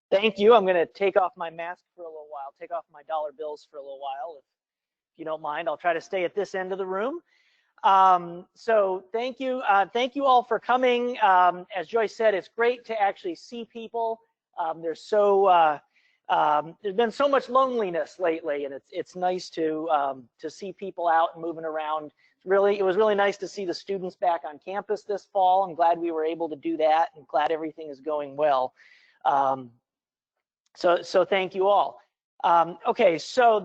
Thank you. I'm going to take off my mask for a little while, take off my dollar bills for a little while. If you don't mind, I'll try to stay at this end of the room. So thank you. Thank you all for coming. As Joyce said, it's great to actually see people. There's been so much loneliness lately, and it's nice to see people out and moving around. It was really nice to see the students back on campus this fall. I'm glad we were able to do that, and glad everything is going well. So thank you all. Okay, so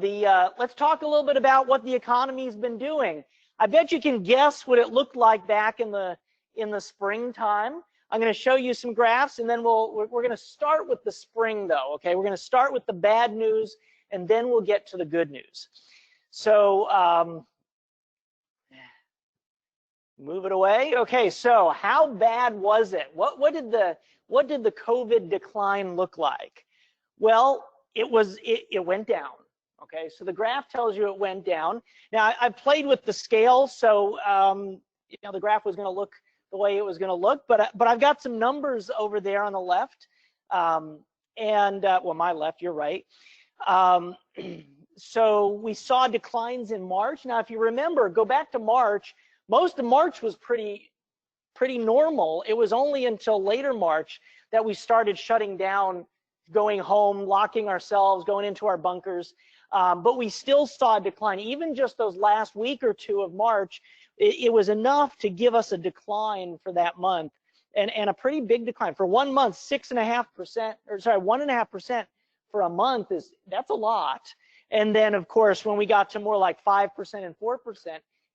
let's talk a little bit about what the economy's been doing. I bet you can guess what it looked like back in the springtime. I'm going to show you some graphs, and then we're going to start with the spring, though. Okay, we're going to start with the bad news, and then we'll get to the good news. So move it away. Okay, so how bad was it? What did the COVID decline look like? Well, it went down. Okay, so the graph tells you it went down. Now, I played with the scale, so you know, the graph was going to look the way it was going to look, but I've got some numbers over there on the left, well, my left, you're right. So we saw declines in March. Now, if you remember, go back to March. Most of March was pretty normal. It was only until later March that we started shutting down, going home, locking ourselves, going into our bunkers. But we still saw a decline. Even just those last week or two of March, it was enough to give us a decline for that month, and a pretty big decline. For 1 month, 6.5%, or sorry, 1.5% for a month that's a lot. And then, of course, when we got to more like 5% and 4%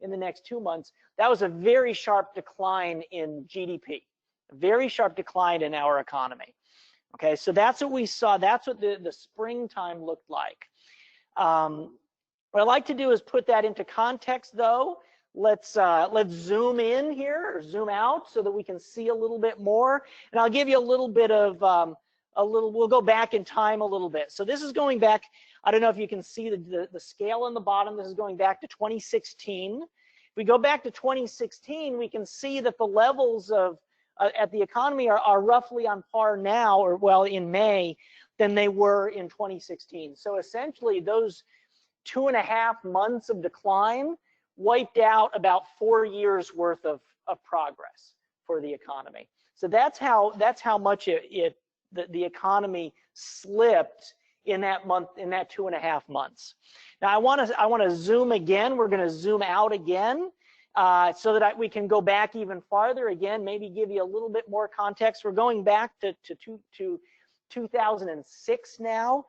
in the next 2 months, that was a very sharp decline in GDP, a very sharp decline in our economy. Okay, so that's what we saw. That's what the springtime looked like. What I like to do is put that into context, though. Let's zoom in here, or zoom out, so that we can see a little bit more. And I'll give you a little bit of we'll go back in time a little bit. So this is going back. I don't know if you can see the scale on the bottom. This is going back to 2016. If we go back to 2016, we can see that the levels of at the economy are roughly on par now, or well, in May, than they were in 2016. So essentially, those 2.5 months of decline wiped out about 4 years worth of progress for the economy. So that's how much the economy slipped in that month, in that 2.5 months. Now I want to zoom again. We're going to zoom out again. So that we can go back even farther again, maybe give you a little bit more context. We're going back to 2006 now.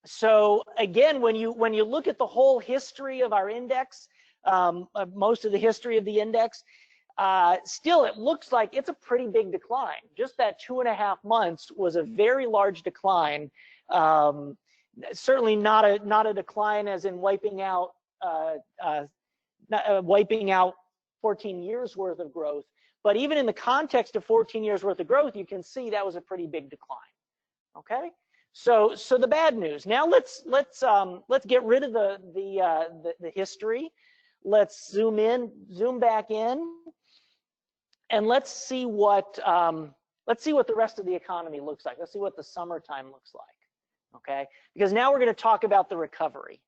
So again, when you look at the whole history of our index, most of the history of the index, still it looks like it's a pretty big decline. Just that 2.5 months was a very large decline. Certainly not a decline as in wiping out 14 years worth of growth, but even in the context of 14 years worth of growth, you can see that was a pretty big decline. Okay, so the bad news. Now let's get rid of the history. Let's zoom back in, and let's see what the rest of the economy looks like. Let's see what the summertime looks like. Okay, because now we're going to talk about the recovery.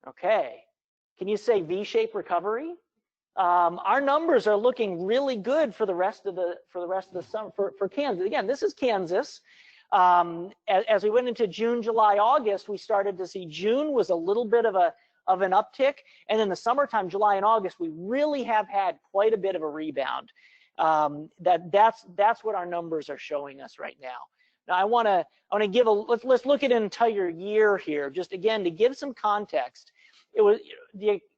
Okay. Can you say V-shaped recovery? Our numbers are looking really good for the rest of the summer for Kansas. Again, this is Kansas. As we went into June, July, August, we started to see June was a little bit of an uptick, and then the summertime, July and August, we really have had quite a bit of a rebound. That's what our numbers are showing us right now. Now I want to give let's look at an entire year here, just again to give some context. It was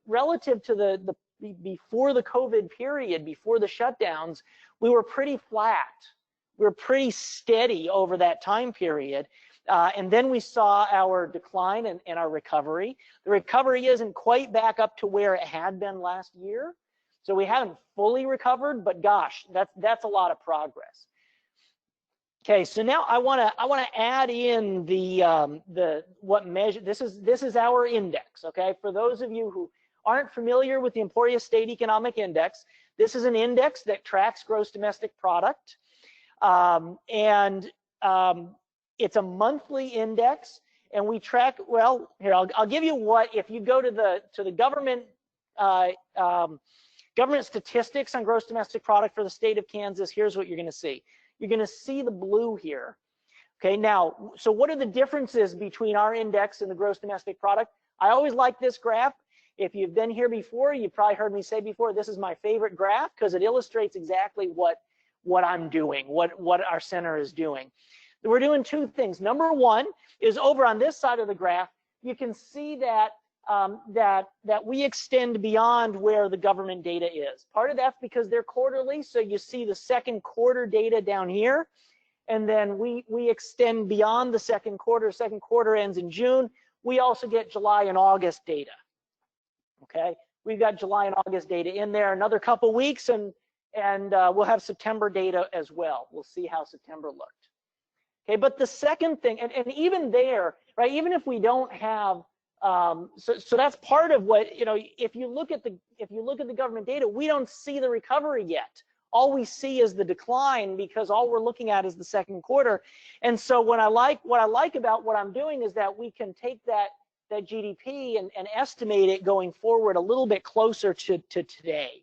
relative to the before the COVID period, before the shutdowns, we were pretty flat. We were pretty steady over that time period. And then we saw our decline and our recovery. The recovery isn't quite back up to where it had been last year. So we haven't fully recovered, but gosh, that's a lot of progress. Okay, so now I want to add in what measure. This is our index. Okay, for those of you who aren't familiar with the Emporia State Economic Index, This is an index that tracks gross domestic product, and it's a monthly index, and we track. Well, here I'll give you what if you go to the government government statistics on gross domestic product for the state of Kansas. Here's what you're going to see. You're going to see the blue here. Okay, now, so what are the differences between our index and the gross domestic product? I always like this graph. If you've been here before, you've probably heard me say before, this is my favorite graph because it illustrates exactly what I'm doing, what our center is doing. We're doing two things. Number one is over on this side of the graph, you can see that that we extend beyond where the government data is. Part of that's because they're quarterly, so you see the second quarter data down here. And then we extend beyond the second quarter. Second quarter ends in June. We also get July and August data. Okay, we've got July and August data in there. Another couple weeks, and we'll have September data as well. We'll see how September looked. Okay, but the second thing, and even there, right? Even if we don't have, so that's part of what, you know. If you look at the government data, we don't see the recovery yet. All we see is the decline because all we're looking at is the second quarter. And so what I like about what I'm doing is that we can take that GDP and estimate it going forward a little bit closer to today.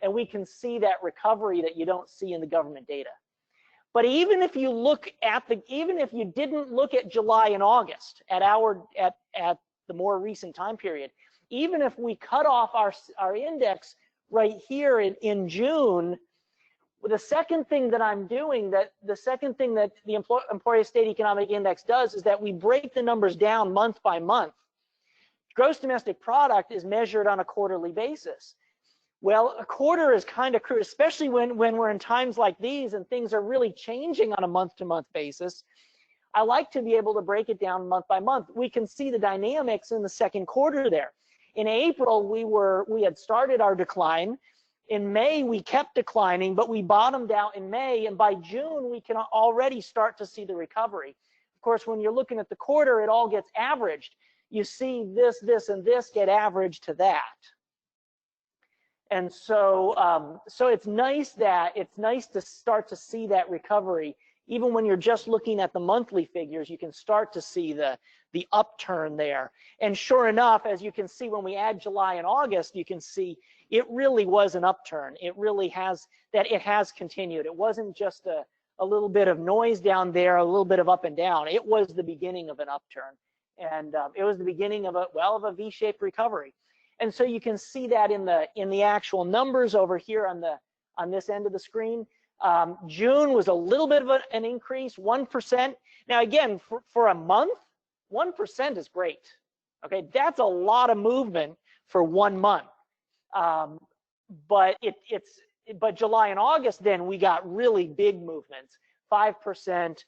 And we can see that recovery that you don't see in the government data. But even if you look at even if you didn't look at July and August at the more recent time period, even if we cut off our index right here in June, the second thing that I'm doing, the second thing that the Emporia State Economic Index does is that we break the numbers down month by month. Gross domestic product is measured on a quarterly basis. Well, a quarter is kind of crude, especially when we're in times like these and things are really changing on a month-to-month basis. I like to be able to break it down month by month. We can see the dynamics in the second quarter there. In April, we had started our decline. In May, we kept declining, but we bottomed out in May, and by June, we can already start to see the recovery. Of course, when you're looking at the quarter, it all gets averaged. You see this, and this get averaged to that. And so, so it's nice to start to see that recovery. Even when you're just looking at the monthly figures, you can start to see the upturn there. And sure enough, as you can see, when we add July and August, you can see it really was an upturn. It really has, it has continued. It wasn't just a little bit of noise down there, a little bit of up and down. It was the beginning of an upturn. And it was the beginning of a V-shaped recovery. And so you can see that in the actual numbers over here on this end of the screen. June was a little bit of an increase, 1%. Now again, for a month, 1% is great. Okay, that's a lot of movement for 1 month. But but July and August, then we got really big movements, 5%,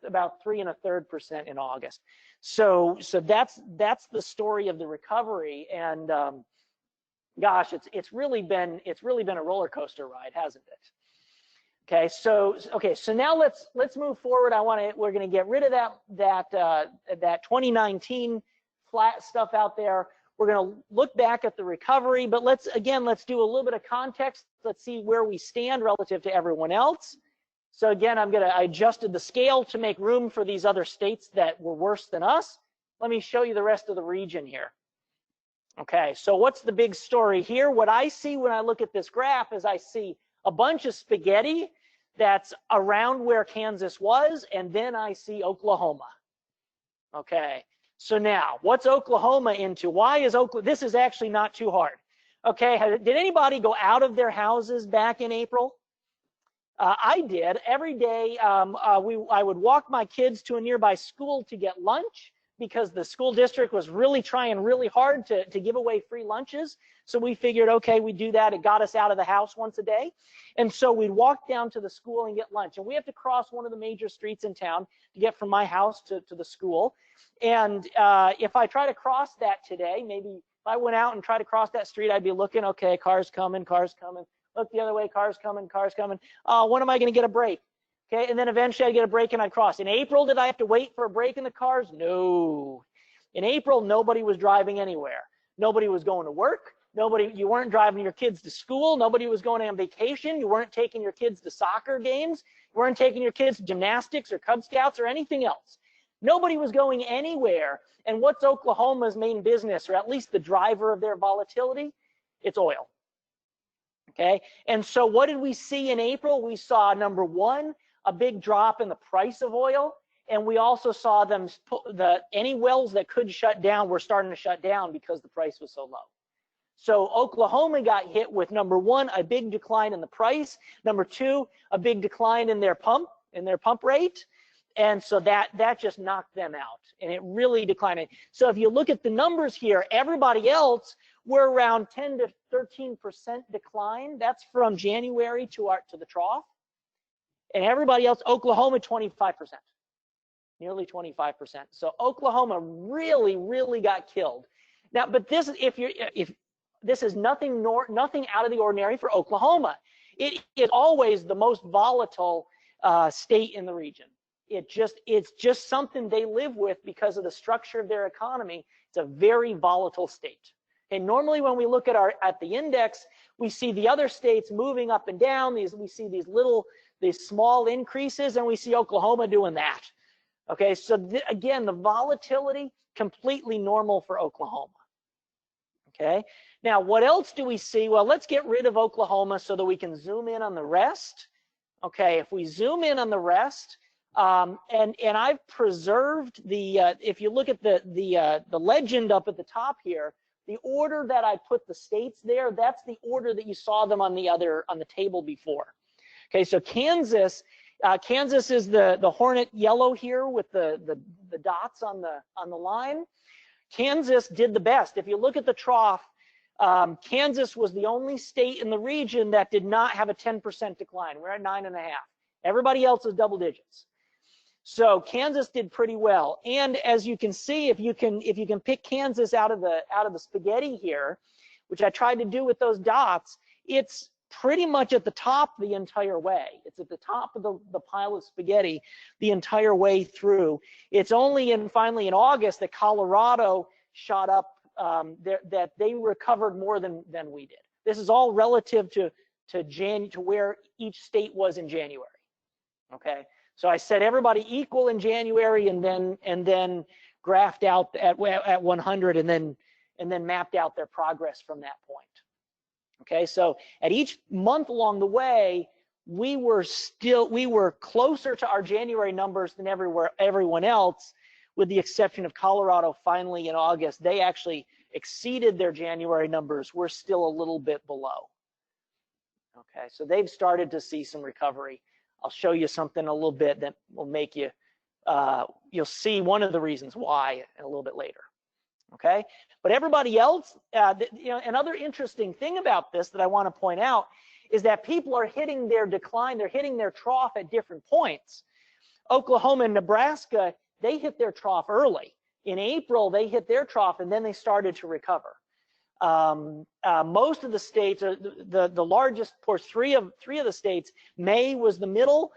about 3 1/3% in August. So that's the story of the recovery, and gosh, it's really been a roller coaster ride, hasn't it? Okay, so now let's move forward. We're going to get rid of that 2019 flat stuff out there. We're going to look back at the recovery, but let's do a little bit of context. Let's see where we stand relative to everyone else. So again, I adjusted the scale to make room for these other states that were worse than us. Let me show you the rest of the region here. Okay, so what's the big story here? What I see when I look at this graph is I see a bunch of spaghetti that's around where Kansas was, and then I see Oklahoma. Okay, so now what's Oklahoma into? Why is Oklahoma? This is actually not too hard. Okay, did anybody go out of their houses back in April? I did. Every day I would walk my kids to a nearby school to get lunch because the school district was really trying really hard to give away free lunches. So we figured, okay, we do that. It got us out of the house once a day. And so we'd walk down to the school and get lunch. And we have to cross one of the major streets in town to get from my house to the school. And if I try to cross that today, maybe if I went out and tried to cross that street, I'd be looking, okay, cars coming, cars coming. Look the other way, cars coming, cars coming. When am I going to get a break? Okay, and then eventually I'd get a break and I'd cross. In April, did I have to wait for a break in the cars? No. In April, nobody was driving anywhere. Nobody was going to work. You weren't driving your kids to school. Nobody was going on vacation. You weren't taking your kids to soccer games. You weren't taking your kids to gymnastics or Cub Scouts or anything else. Nobody was going anywhere. And what's Oklahoma's main business, or at least the driver of their volatility? It's oil. Okay, and so what did we see in April? We saw, number one, a big drop in the price of oil, and we also saw any wells that could shut down were starting to shut down because the price was so low. So Oklahoma got hit with, number one, a big decline in the price, number two, a big decline in their pump rate, and so that just knocked them out, and it really declined. So if you look at the numbers here, everybody else were around 10 to 13% decline. That's from January to the trough, and everybody else, Oklahoma, 25%, nearly 25%. So Oklahoma really got killed. Now, but this, if this is nothing out of the ordinary for Oklahoma. It is always the most volatile state in the region. It's just something they live with because of the structure of their economy. It's a very volatile state. And normally when we look at the index, we see the other states moving up and down. We see these small increases, and we see Oklahoma doing that. Okay, so again, the volatility completely normal for Oklahoma. Okay, now what else do we see? Well, let's get rid of Oklahoma so that we can zoom in on the rest. Okay, if we zoom in on the rest, and I've preserved if you look at the legend up at the top here, the order that I put the states there, that's the order that you saw them on the table before. Okay, so Kansas is the hornet yellow here with the dots on the line. Kansas did the best. If you look at the trough, Kansas was the only state in the region that did not have a 10% decline. We're at 9.5. Everybody else is double digits. So Kansas did pretty well. And as you can see, if you can pick Kansas out of the spaghetti here, which I tried to do with those dots, it's pretty much at the top the entire way. It's at the top of the pile of spaghetti the entire way through. It's only finally in August that Colorado shot up, that they recovered more than we did. This is all relative to where each state was in January. Okay, so I said everybody equal in January, and then graphed out at 100, and then mapped out their progress from that point. Okay, so at each month along the way, we were closer to our January numbers than everyone else, with the exception of Colorado. Finally in August, they actually exceeded their January numbers. We're still a little bit below. Okay, so they've started to see some recovery. I'll show you something a little bit that will make you, you'll see one of the reasons why a little bit later. Okay, but everybody else, another interesting thing about this that I want to point out is that people are hitting their decline, they're hitting their trough at different points. Oklahoma and Nebraska, they hit their trough early. In April, they hit their trough, and then they started to recover. Most of the states, the largest, of course, three of the states, May was the middle.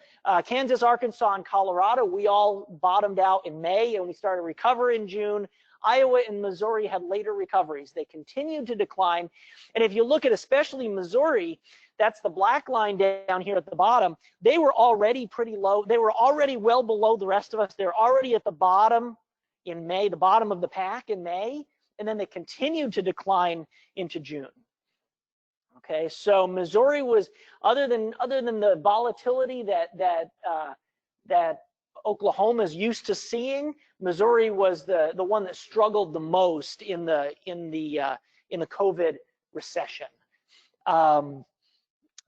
Kansas, Arkansas, and Colorado, we all bottomed out in May, and we started to recover in June. Iowa and Missouri had later recoveries. They continued to decline. And if you look at especially Missouri, that's the black line down here at the bottom, they were already pretty low. They were already well below the rest of us. They're already at the bottom in May, the bottom of the pack in May, and then they continued to decline into June. Okay, so Missouri was, other than the volatility that Oklahoma's used to seeing, Missouri was the one that struggled the most in the COVID recession.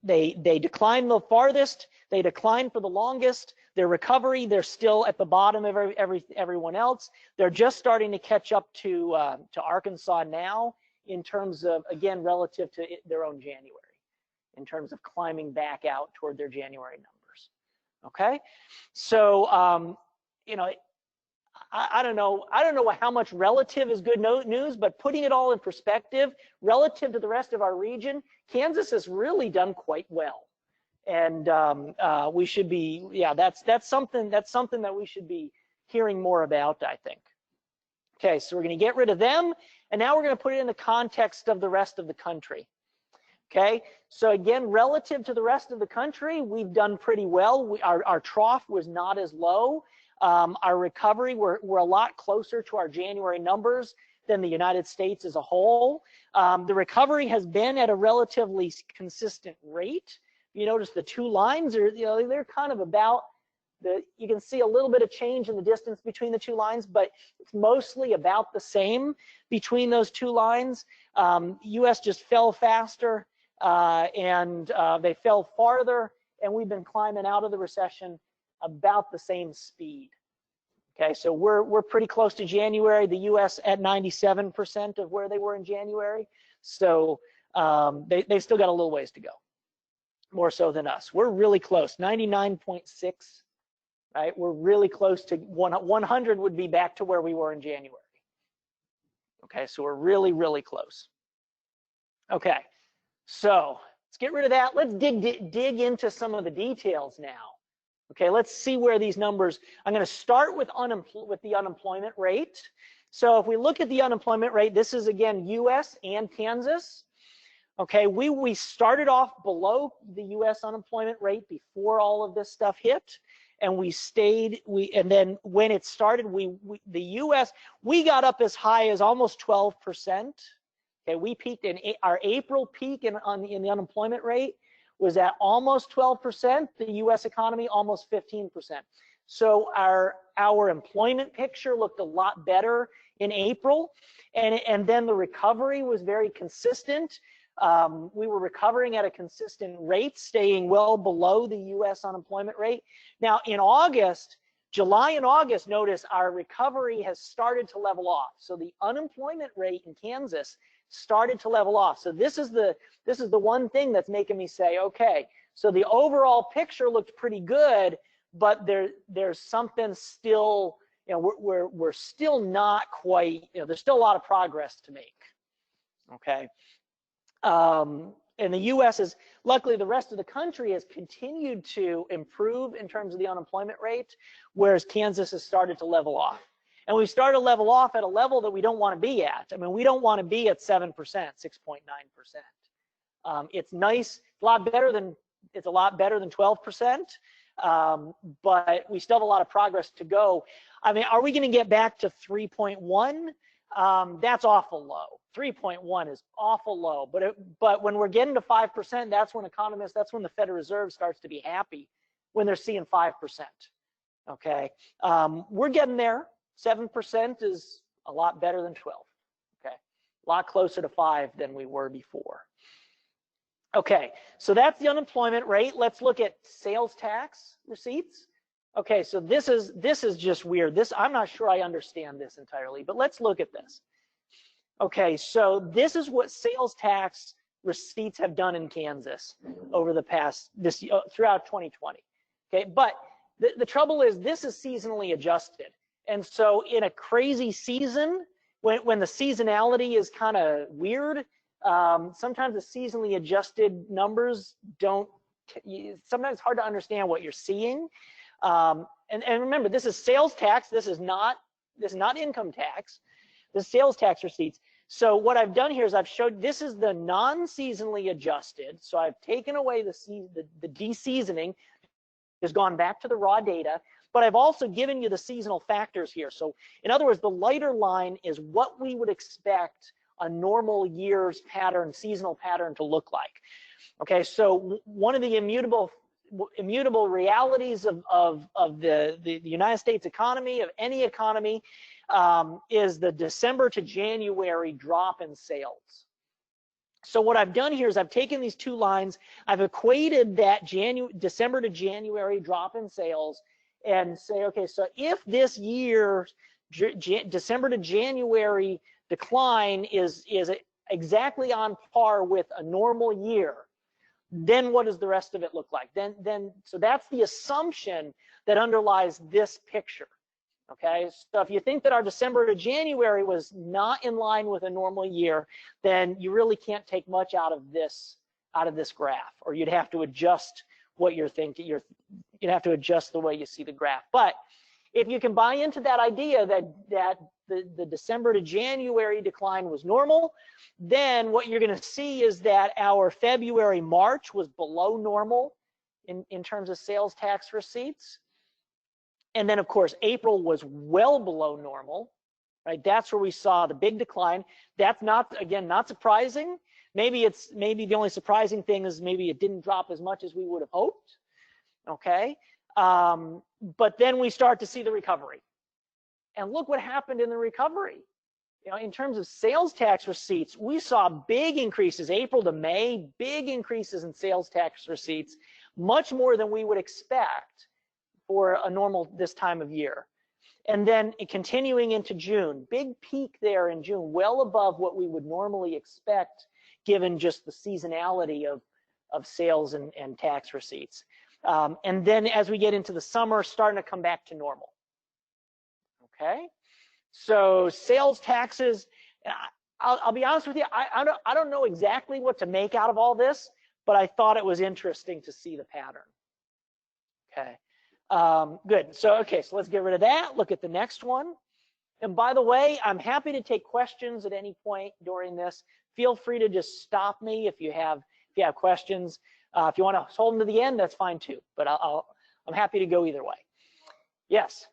They declined the farthest. They declined for the longest. Their recovery, they're still at the bottom of everyone else. They're just starting to catch up to Arkansas now in terms of, again, relative to their own January, in terms of climbing back out toward their January numbers. Okay, so I don't know how much relative is good news, but putting it all in perspective, relative to the rest of our region, Kansas has really done quite well, and we should be, that's something that we should be hearing more about, I think. Okay, so we're going to get rid of them, And now we're going to put it in the context of the rest of the country. Okay, so again, relative to the rest of the country, we've done pretty well. Our trough was not as low. Our recovery, we're a lot closer to our January numbers than the United States as a whole. The recovery has been at a relatively consistent rate. You notice the two lines are, they're kind of about you can see a little bit of change in the distance between the two lines, but it's mostly about the same between those two lines. US just fell faster and they fell farther, and we've been climbing out of the recession about the same speed. Okay, so we're pretty close to January. The US at 97% of where they were in January. So they still got a little ways to go, more so than us. We're really close, 99.6. Right, we're really close to 100 would be back to where we were in January. Okay, so we're really, really close. Okay, so let's get rid of that. Let's dig into some of the details now. Okay, let's see where these numbers. I'm going to start with the unemployment rate. So if we look at the unemployment rate, this is again U.S. and Kansas. Okay, we started off below the U.S. unemployment rate before all of this stuff hit. And we stayed, and then when it started, the U.S., we got up as high as almost 12%. Okay, we peaked in our April peak in the unemployment rate was at almost 12%. The U.S. economy almost 15%. So our employment picture looked a lot better in April, and then the recovery was very consistent. We were recovering at a consistent rate, staying well below the U.S. unemployment rate. Now, in August, July and August, notice our recovery has started to level off. So the unemployment rate in Kansas started to level off. So this is the one thing that's making me say, okay, so the overall picture looked pretty good, but there's something still, we're still not quite, there's still a lot of progress to make. Okay. And the U.S. is, luckily the rest of the country has continued to improve in terms of the unemployment rate, whereas Kansas has started to level off. And we've started to level off at a level that we don't want to be at. I mean, we don't want to be at 7%, 6.9%. It's nice, it's a lot better than 12%, but we still have a lot of progress to go. I mean, are we going to get back to 3.1? That's awful low. 3.1 is awful low, but when we're getting to 5%, that's when the Federal Reserve starts to be happy when they're seeing 5%. Okay, we're getting there. 7% is a lot better than 12. Okay, a lot closer to 5 than we were before. Okay, so that's the unemployment rate. Let's look at sales tax receipts. Okay, so this is just weird. I'm not sure I understand this entirely, but let's look at this. Okay, so this is what sales tax receipts have done in Kansas over the past throughout 2020. Okay, but the trouble is this is seasonally adjusted, and so in a crazy season, when the seasonality is kind of weird, sometimes the seasonally adjusted numbers don't. Sometimes it's hard to understand what you're seeing. And remember, this is sales tax. This is not income tax. The sales tax receipts. So what I've done here is I've showed this is the non-seasonally adjusted. So I've taken away the de-seasoning, has gone back to the raw data, but I've also given you the seasonal factors here. So in other words, the lighter line is what we would expect a normal year's pattern, seasonal pattern to look like. Okay, so one of the immutable realities of the United States economy, of any economy, is the December to January drop in sales. So what I've done here is I've taken these two lines, I've equated that December to January drop in sales and say, okay, so if this year's December to January decline is exactly on par with a normal year, then what does the rest of it look like? So that's the assumption that underlies this picture. Okay, so if you think that our December to January was not in line with a normal year, then you really can't take much out of this graph, or you'd have to adjust what you're thinking. You'd have to adjust the way you see the graph. But if you can buy into that idea that the December to January decline was normal. Then what you're going to see is that our February, March was below normal in terms of sales tax receipts. And then, of course, April was well below normal, right? That's where we saw the big decline. That's not, again, not surprising. Maybe the only surprising thing is maybe it didn't drop as much as we would have hoped, okay? But then we start to see the recovery. And look what happened in the recovery. You know, in terms of sales tax receipts, we saw big increases, April to May, big increases in sales tax receipts, much more than we would expect for a normal this time of year. And then continuing into June, big peak there in June, well above what we would normally expect given just the seasonality of sales and tax receipts. And then as we get into the summer, starting to come back to normal. Okay, so sales taxes, I'll be honest with you, I don't know exactly what to make out of all this, but I thought it was interesting to see the pattern. Okay, good. So, okay, so let's get rid of that. Look at the next one. And by the way, I'm happy to take questions at any point during this. Feel free to just stop me if you have questions. If you want to hold them to the end, that's fine too. But I'm happy to go either way. Yes.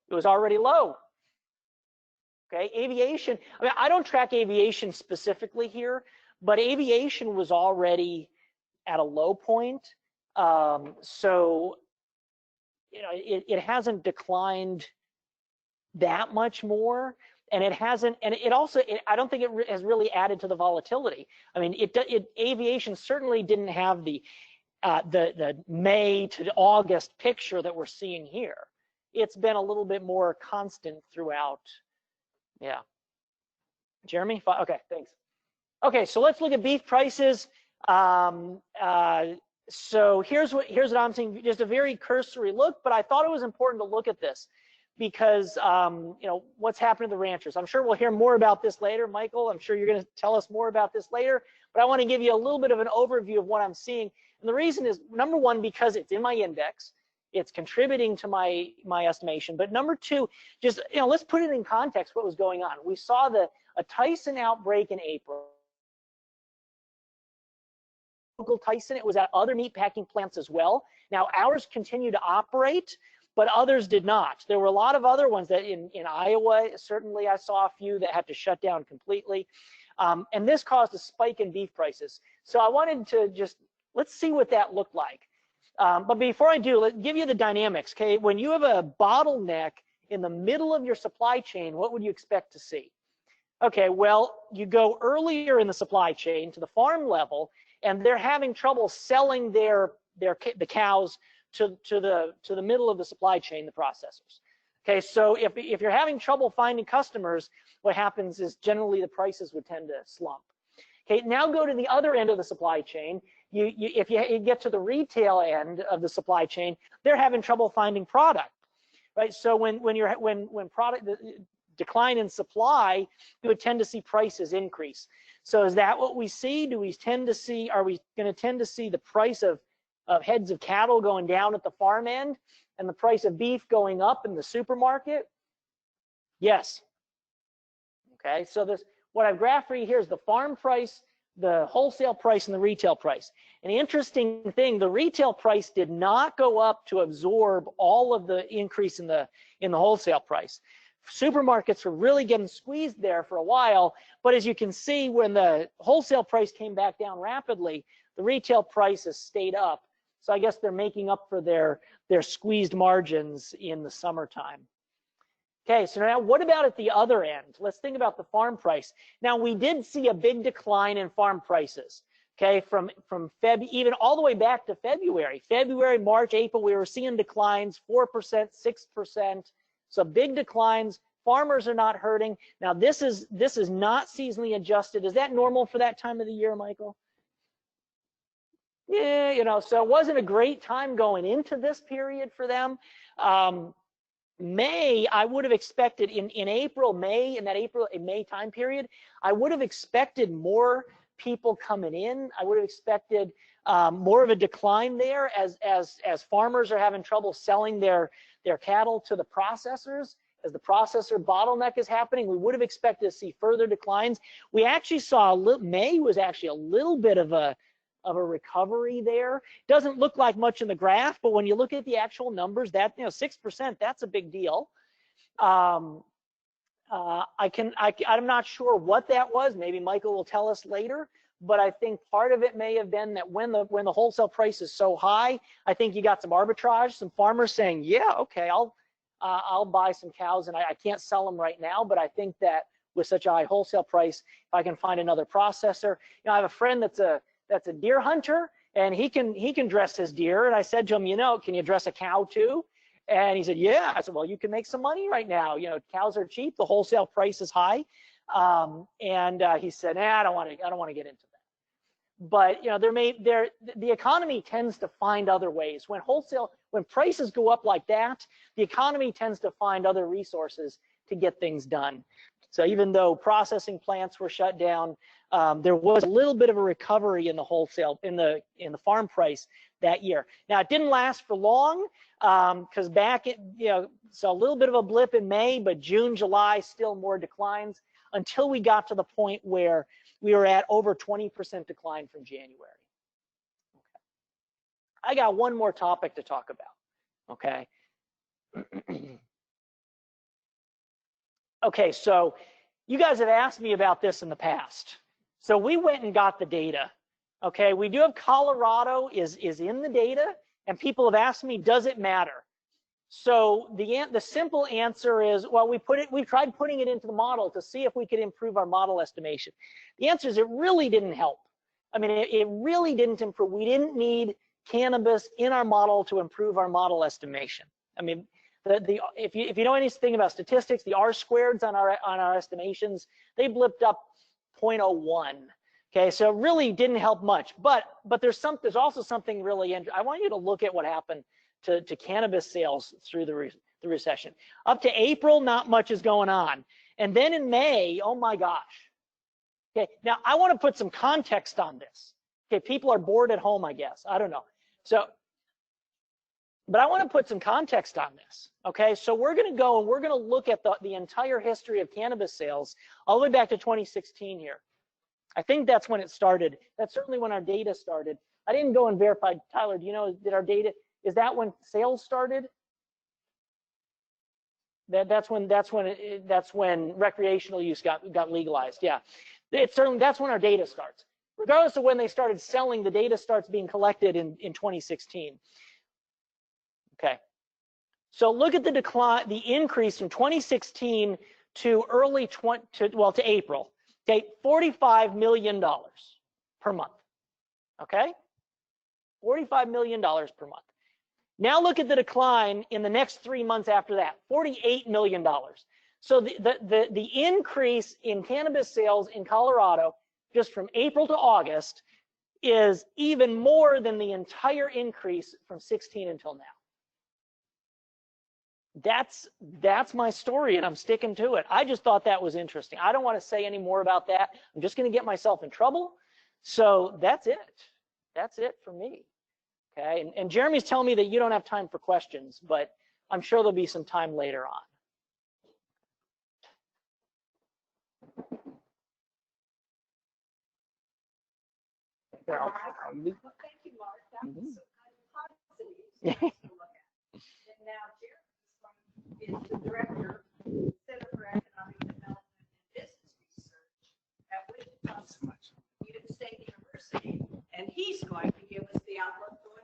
It was already low. Okay, aviation. I mean, I don't track aviation specifically here, but aviation was already at a low point. So, you know, it hasn't declined that much more, and it hasn't, and it also, I don't think it has really added to the volatility. I mean, aviation certainly didn't have the May to August picture that we're seeing here. It's been a little bit more constant throughout. Yeah. Jeremy? Okay, thanks. Okay, so let's look at beef prices. So here's what I'm seeing, just a very cursory look, but I thought it was important to look at this because, you know, what's happened to the ranchers. I'm sure we'll hear more about this later, Mykel. I'm sure you're going to tell us more about this later, but I want to give you a little bit of an overview of what I'm seeing. And the reason is, number one, because it's in my index. It's contributing to my estimation. But number two, just, you know, let's put it in context what was going on. We saw a Tyson outbreak in April. Local Tyson, it was at other meat packing plants as well. Now ours continue to operate, but others did not. There were a lot of other ones that in Iowa, certainly I saw a few that had to shut down completely. And this caused a spike in beef prices. So I wanted to just, let's see what that looked like. But before I do, let's give you the dynamics, okay? When you have a bottleneck in the middle of your supply chain, what would you expect to see? Okay, well, you go earlier in the supply chain to the farm level, and they're having trouble selling the cows to the middle of the supply chain, the processors. Okay, so if you're having trouble finding customers, what happens is generally the prices would tend to slump. Okay, now go to the other end of the supply chain. If you get to the retail end of the supply chain, they're having trouble finding product, right? So when product decline in supply, you would tend to see prices increase. So is that what we see? Are we going to tend to see the price of heads of cattle going down at the farm end and the price of beef going up in the supermarket? Yes. Okay, so what I've graphed for you here is the farm price, the wholesale price, and the retail price. And the interesting thing, the retail price did not go up to absorb all of the increase in the wholesale price. Supermarkets were really getting squeezed there for a while, but as you can see, when the wholesale price came back down rapidly, the retail price has stayed up. So I guess they're making up for their squeezed margins in the summertime. Okay, so now what about at the other end? Let's think about the farm price. Now we did see a big decline in farm prices. Okay, from even all the way back to February. February, March, April, we were seeing declines, 4%, 6%. So big declines. Farmers are not hurting. Now this is not seasonally adjusted. Is that normal for that time of the year, Mykel? Yeah, you know, so it wasn't a great time going into this period for them. May, I would have expected in April, May, in that May time period, I would have expected more people coming in. I would have expected more of a decline there as farmers are having trouble selling their their cattle to the processors. As the processor bottleneck is happening, we would have expected to see further declines. We actually saw May was actually a little bit of a recovery there. Doesn't look like much in the graph, but when you look at the actual numbers, that 6%, that's a big deal. I'm not sure what that was. Maybe Mykel will tell us later. But I think part of it may have been that when the wholesale price is so high, I think you got some arbitrage, some farmers saying, yeah, okay, I'll buy some cows, and I can't sell them right now. But I think that with such a high wholesale price, if I can find another processor, I have a friend that's a deer hunter, and he can dress his deer. And I said to him, can you dress a cow too? And he said, yeah. I said, well, you can make some money right now. Cows are cheap. The wholesale price is high. He said, I don't want to get into that. But the economy tends to find other ways. When prices go up like that, the economy tends to find other resources to get things done. So even though processing plants were shut down, there was a little bit of a recovery in the wholesale, in the farm price that year. Now it didn't last for long, because so a little bit of a blip in May, but June, July, still more declines until we got to the point where we were at over 20% decline from January. Okay. I got one more topic to talk about. Okay. Okay, so you guys have asked me about this in the past. So we went and got the data. Okay, we do have Colorado is in the data, and people have asked me, does it matter? So the simple answer is, well, we tried putting it into the model to see if we could improve our model estimation. The answer is it really didn't help. I mean, it really didn't improve. We didn't need cannabis in our model to improve our model estimation. I mean, if you know anything about statistics, the R-squareds on our estimations, they blipped up 0.01. Okay, so it really didn't help much. But there's also something really interesting. I want you to look at what happened to cannabis sales through the recession. Up to April, not much is going on. And then in May, oh my gosh. Okay, now I want to put some context on this. Okay, people are bored at home, I guess. I don't know. But I want to put some context on this. Okay, so we're going to go and we're going to look at the entire history of cannabis sales all the way back to 2016 here. I think that's when it started. That's certainly when our data started. I didn't go and verify. Tyler, do you know, did our data, is that when sales started? That's when recreational use got legalized. Yeah, that's when our data starts. Regardless of when they started selling, the data starts being collected in 2016. Okay, so look at the decline, the increase from 2016 to to April. Okay, $45 million per month. Okay, $45 million per month. Now look at the decline in the next 3 months after that, $48 million. So the increase in cannabis sales in Colorado just from April to August is even more than the entire increase from 16 until now. That's my story, and I'm sticking to it. I just thought that was interesting. I don't want to say any more about that. I'm just going to get myself in trouble. So that's it. That's it for me. Okay, and Jeremy's telling me that you don't have time for questions, but I'm sure there'll be some time later on. Well, thank you, Mark. That was kind of positive. And now Jeremy is the director of the Center for Economic Development and Business Research at Wichita State University, and he's going to give us the outlook going forward.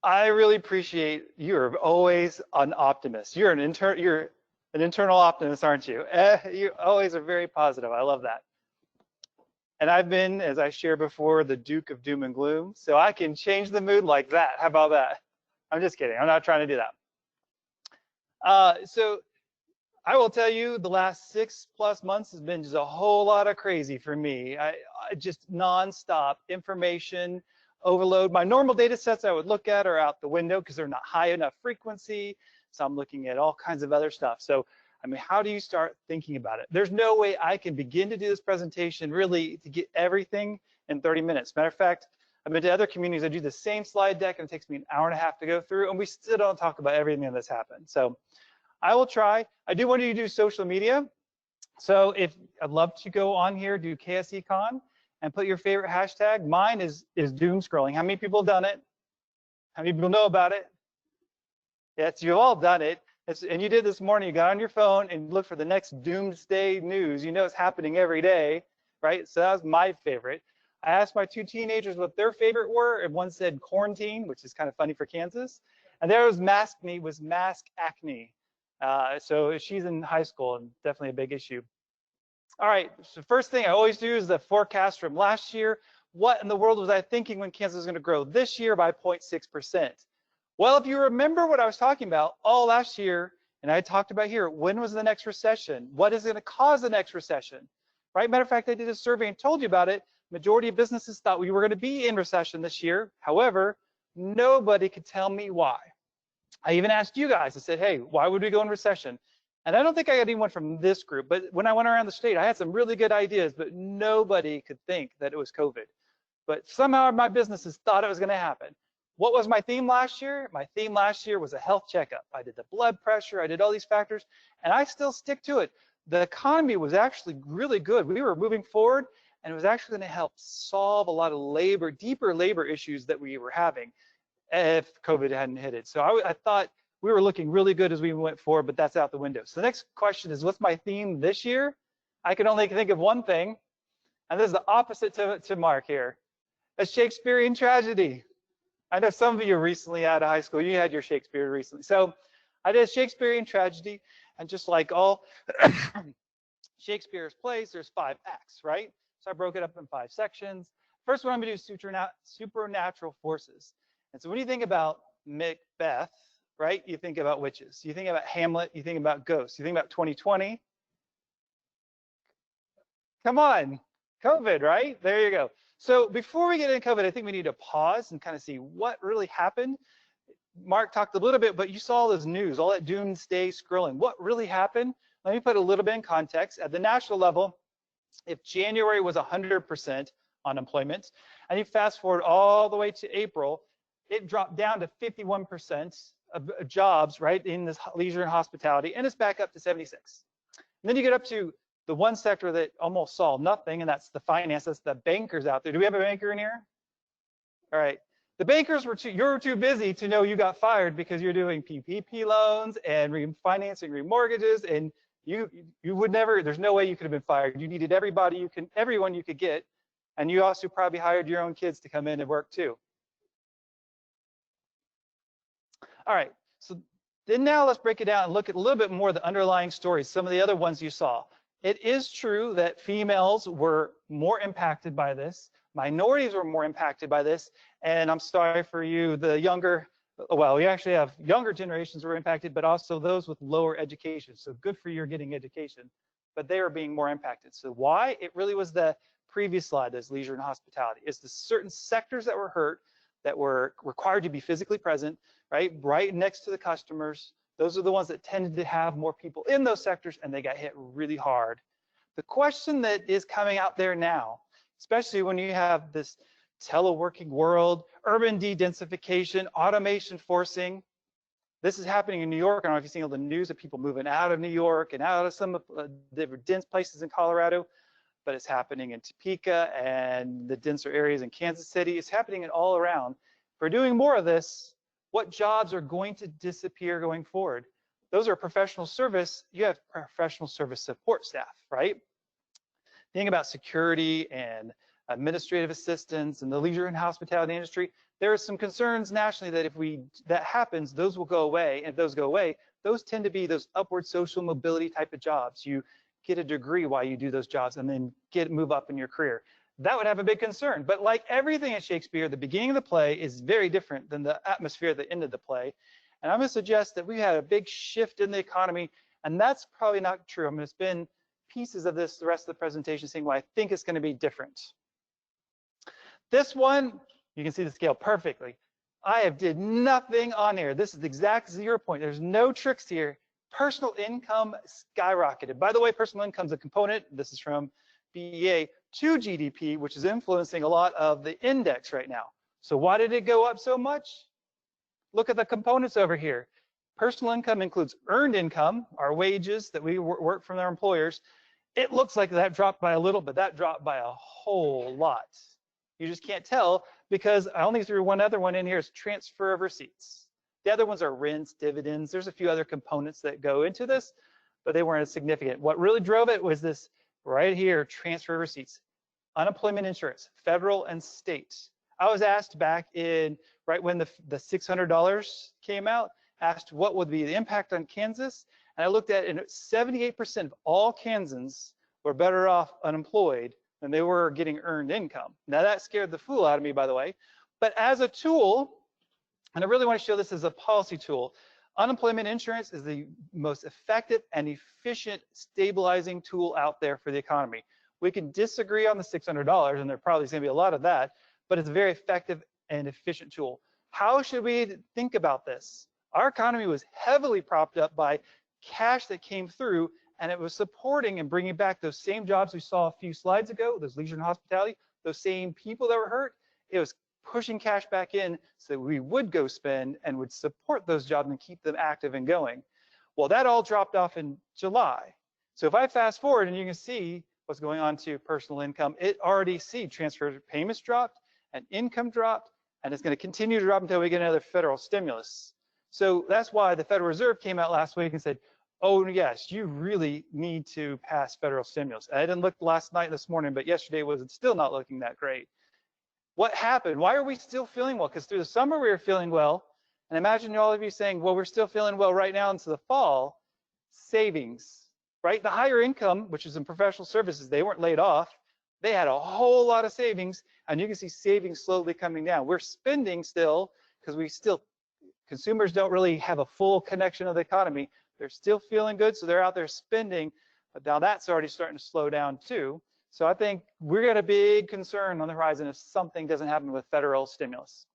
I really appreciate, you're always an optimist. You're an internal optimist, aren't you? You always are very positive. I love that. And I've been, as I shared before, the Duke of Doom and Gloom, so I can change the mood like that. How about that? I'm just kidding. I'm not trying to do that. So I will tell you, the last 6+ months has been just a whole lot of crazy for me. I just nonstop information overload. My normal data sets I would look at are out the window because they're not high enough frequency. So I'm looking at all kinds of other stuff. So I mean, how do you start thinking about it? There's no way I can begin to do this presentation really to get everything in 30 minutes. Matter of fact, I've been to other communities, I do the same slide deck and it takes me an hour and a half to go through, and we still don't talk about everything that's happened. So I will try. I do want you to do social media. So if I'd love to go on here, do KSECon and put your favorite hashtag. Mine is doom scrolling. How many people have done it? How many people know about it? Yes, you've all done it. And you did this morning. You got on your phone and looked for the next doomsday news. You know it's happening every day, right? So that was my favorite. I asked my 2 teenagers what their favorite were, and one said quarantine, which is kind of funny for Kansas. And there was mask acne. So she's in high school and definitely a big issue. All right, so first thing I always do is the forecast from last year. What in the world was I thinking when Kansas was going to grow this year by 0.6%? Well, if you remember what I was talking about all last year, and I talked about here, when was the next recession? What is going to cause the next recession? Right? Matter of fact, I did a survey and told you about it. Majority of businesses thought we were going to be in recession this year. However, nobody could tell me why. I even asked you guys. I said, hey, why would we go in recession? And I don't think I got anyone from this group, but when I went around the state, I had some really good ideas, but nobody could think that it was COVID. But somehow my businesses thought it was going to happen. What was my theme last year? My theme last year was a health checkup. I did the blood pressure, I did all these factors, and I still stick to it. The economy was actually really good. We were moving forward, and it was actually going to help solve a lot of deeper labor issues that we were having if COVID hadn't hit it. So I thought we were looking really good as we went forward, but that's out the window. So the next question is, what's my theme this year? I can only think of one thing, and this is the opposite to Mark here. A Shakespearean tragedy. I know some of you are recently out of high school. You had your Shakespeare recently. So I did a Shakespearean tragedy, and just like all Shakespeare's plays, there's 5 acts, right? So I broke it up in 5 sections. First one I'm going to do is supernatural forces. And so when you think about Macbeth, right, you think about witches. You think about Hamlet, you think about ghosts. You think about 2020. Come on, COVID, right? There you go. So before we get into COVID, I think we need to pause and kind of see what really happened. Mark talked a little bit, but you saw this news, all that doomsday scrolling. What really happened? Let me put a little bit in context. At the national level, if January was 100% unemployment, and you fast forward all the way to April, it dropped down to 51% of jobs, right, in this leisure and hospitality, and it's back up to 76. And then you get up to the one sector that almost saw nothing, and that's the finance. That's the bankers out there. Do we have a banker in here? All right. The bankers you're too busy to know you got fired because you're doing PPP loans and refinancing remortgages, and you would never. There's no way you could have been fired. You needed everyone you could get, and you also probably hired your own kids to come in and work too. All right. So then now let's break it down and look at a little bit more of the underlying stories. Some of the other ones you saw. It is true that females were more impacted by this. Minorities were more impacted by this. And I'm sorry for you, the younger, well, we actually have younger generations were impacted, but also those with lower education. So good for you getting education, but they are being more impacted. So why? It really was the previous slide, this leisure and hospitality. It's the certain sectors that were hurt, that were required to be physically present, right next to the customers. Those are the ones that tended to have more people in those sectors, and they got hit really hard. The question that is coming out there now, especially when you have this teleworking world, urban de-densification, automation forcing. This is happening in New York. I don't know if you've seen all the news of people moving out of New York and out of some of the dense places in Colorado, but it's happening in Topeka and the denser areas in Kansas City. It's happening all around. If we're doing more of this, what jobs are going to disappear going forward? Those are professional service. You have professional service support staff, right? Think about security and administrative assistants and the leisure and hospitality industry. There are some concerns nationally that if that happens, those will go away. And if those go away, those tend to be those upward social mobility type of jobs. You get a degree while you do those jobs and then move up in your career. That would have a big concern. But like everything at Shakespeare, the beginning of the play is very different than the atmosphere at the end of the play. And I'm going to suggest that we had a big shift in the economy, and that's probably not true. I'm going to spend pieces of this, the rest of the presentation, saying why I think it's going to be different. This one, you can see the scale perfectly. I have did nothing on here. This is the exact 0 point. There's no tricks here. Personal income skyrocketed. By the way, personal income is a component, this is from BEA, to GDP, which is influencing a lot of the index right now. So why did it go up so much? Look at the components over here. Personal income includes earned income, our wages that we work from our employers. It looks like that dropped by a little, but that dropped by a whole lot. You just can't tell because I only threw one other one in here is transfer of receipts. The other ones are rents, dividends. There's a few other components that go into this, but they weren't as significant. What really drove it was this right here, transfer of receipts. Unemployment insurance, federal and state. I was asked back in, right when the $600 came out, asked what would be the impact on Kansas, and I looked at it, and 78% of all Kansans were better off unemployed than they were getting earned income. Now that scared the fool out of me, by the way, but as a tool, and I really want to show this as a policy tool, unemployment insurance is the most effective and efficient stabilizing tool out there for the economy. We can disagree on the $600, and there probably is going to be a lot of that, but it's a very effective and efficient tool. How should we think about this? Our economy was heavily propped up by cash that came through, and it was supporting and bringing back those same jobs we saw a few slides ago, those leisure and hospitality, those same people that were hurt. It was pushing cash back in so that we would go spend and would support those jobs and keep them active and going. Well, that all dropped off in July. So if I fast forward and you can see what's going on to personal income, it already see transfer payments dropped and income dropped, and it's going to continue to drop until we get another federal stimulus. So that's why the Federal Reserve came out last week and said, oh yes, you really need to pass federal stimulus. I didn't look last night, this morning, but yesterday was still not looking that great. What happened? Why are we still feeling well? Because through the summer we were feeling well, and imagine all of you saying, well, we're still feeling well right now into the fall. Savings, right? The higher income, which is in professional services, they weren't laid off. They had a whole lot of savings, and you can see savings slowly coming down. We're spending still because consumers don't really have a full connection of the economy. They're still feeling good, so they're out there spending, but now that's already starting to slow down too. So I think we're got a big concern on the horizon if something doesn't happen with federal stimulus.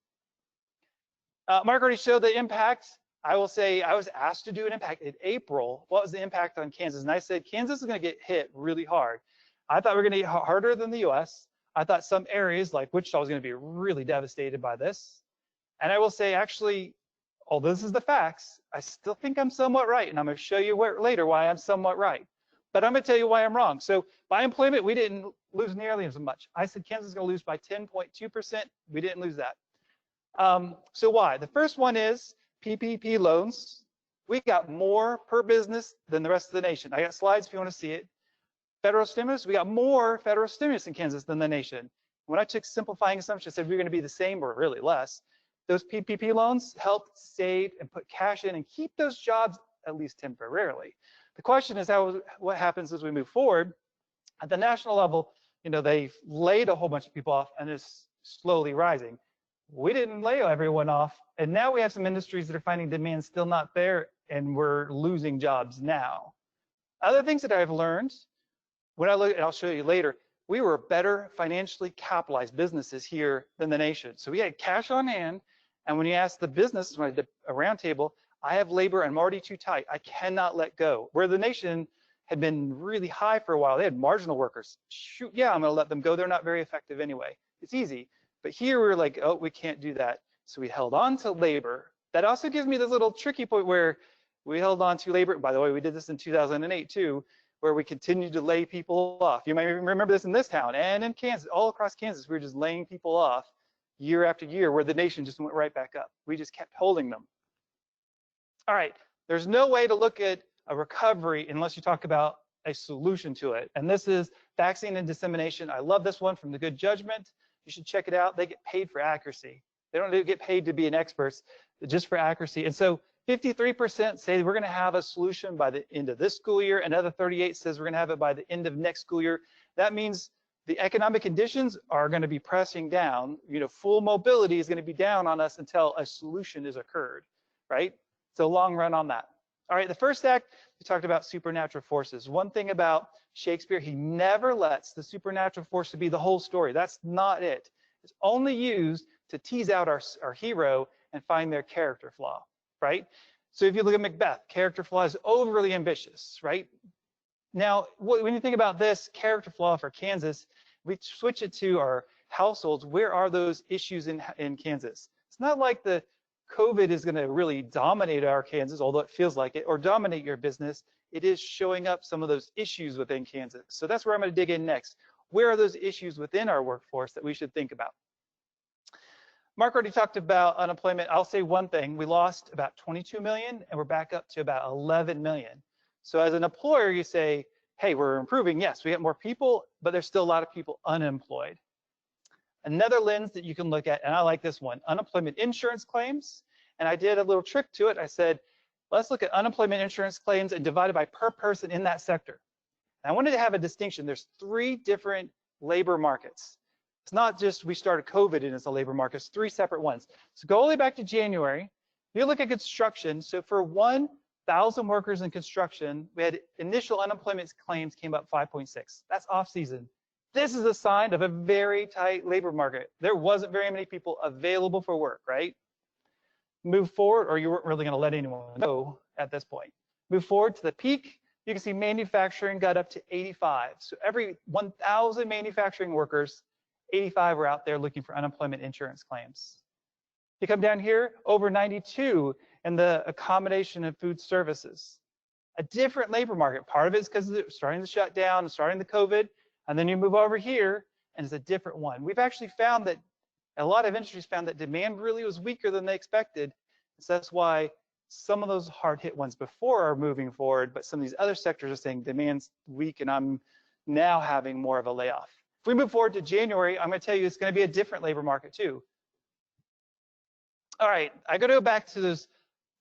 Marc already showed the impact. I will say I was asked to do an impact in April. What was the impact on Kansas? And I said, Kansas is going to get hit really hard. I thought we were going to get harder than the US. I thought some areas like Wichita was going to be really devastated by this. And I will say, actually, although this is the facts, I still think I'm somewhat right. And I'm going to show you later why I'm somewhat right. But I'm going to tell you why I'm wrong. So by employment, we didn't lose nearly as much. I said Kansas is going to lose by 10.2%. We didn't lose that. So why? The first one is PPP loans. We got more per business than the rest of the nation. I got slides if you want to see it. Federal stimulus, we got more federal stimulus in Kansas than the nation. When I took simplifying assumptions, I said we're going to be the same or really less. Those PPP loans helped save and put cash in and keep those jobs at least temporarily. The question is what happens as we move forward. At the national level, they've laid a whole bunch of people off and it's slowly rising. We didn't lay everyone off, and now we have some industries that are finding demand still not there, and we're losing jobs now. Other things that I've learned, when I look, and I'll show you later, we were better financially capitalized businesses here than the nation. So we had cash on hand, and when you ask the business, when I did a roundtable, I have labor, I'm already too tight. I cannot let go. Where the nation had been really high for a while, they had marginal workers. Shoot, yeah, I'm gonna let them go. They're not very effective anyway. It's easy. But here we were like, oh, we can't do that. So we held on to labor. That also gives me this little tricky point where we held on to labor. By the way, we did this in 2008 too, where we continued to lay people off. You might remember this in this town and in Kansas, all across Kansas, we were just laying people off year after year, where the nation just went right back up. We just kept holding them. All right, there's no way to look at a recovery unless you talk about a solution to it. And this is vaccine and dissemination. I love this one from The Good Judgment. You should check it out. They get paid for accuracy. They don't get paid to be an expert, just for accuracy. And so 53% say we're going to have a solution by the end of this school year. Another 38 says we're going to have it by the end of next school year. That means the economic conditions are going to be pressing down. Full mobility is going to be down on us until a solution is occurred, right? So long run on that. All right, the first act, we talked about supernatural forces. One thing about Shakespeare, he never lets the supernatural force to be the whole story. That's not it. It's only used to tease out our hero and find their character flaw, right? So if you look at Macbeth, character flaw is overly ambitious, right? Now, when you think about this character flaw for Kansas, we switch it to our households. Where are those issues in Kansas? It's not like the COVID is going to really dominate our Kansas, although it feels like it, or dominate your business. It is showing up some of those issues within Kansas. So that's where I'm going to dig in next. Where are those issues within our workforce that we should think about? Marc already talked about unemployment. I'll say one thing. We lost about 22 million, and we're back up to about 11 million. So as an employer, you say, hey, we're improving. Yes, we get more people, but there's still a lot of people unemployed. Another lens that you can look at, and I like this one, unemployment insurance claims. And I did a little trick to it. I said, let's look at unemployment insurance claims and divide it by per person in that sector. And I wanted to have a distinction. There's 3 different labor markets. It's not just we started COVID and it's a labor market, it's 3 separate ones. So go all the way back to January. If you look at construction, so for 1,000 workers in construction, we had initial unemployment claims came up 5.6. That's off season. This is a sign of a very tight labor market. There wasn't very many people available for work, right? Move forward, or you weren't really going to let anyone know at this point. Move forward to the peak. You can see manufacturing got up to 85. So every 1,000 manufacturing workers, 85 were out there looking for unemployment insurance claims. You come down here, over 92 in the accommodation and food services. A different labor market. Part of it is because it's starting to shut down and starting the COVID. And then you move over here, and it's a different one. We've actually found that a lot of industries found that demand really was weaker than they expected. So that's why some of those hard-hit ones before are moving forward, but some of these other sectors are saying demand's weak, and I'm now having more of a layoff. If we move forward to January, I'm going to tell you it's going to be a different labor market too. All right, I got to go back to those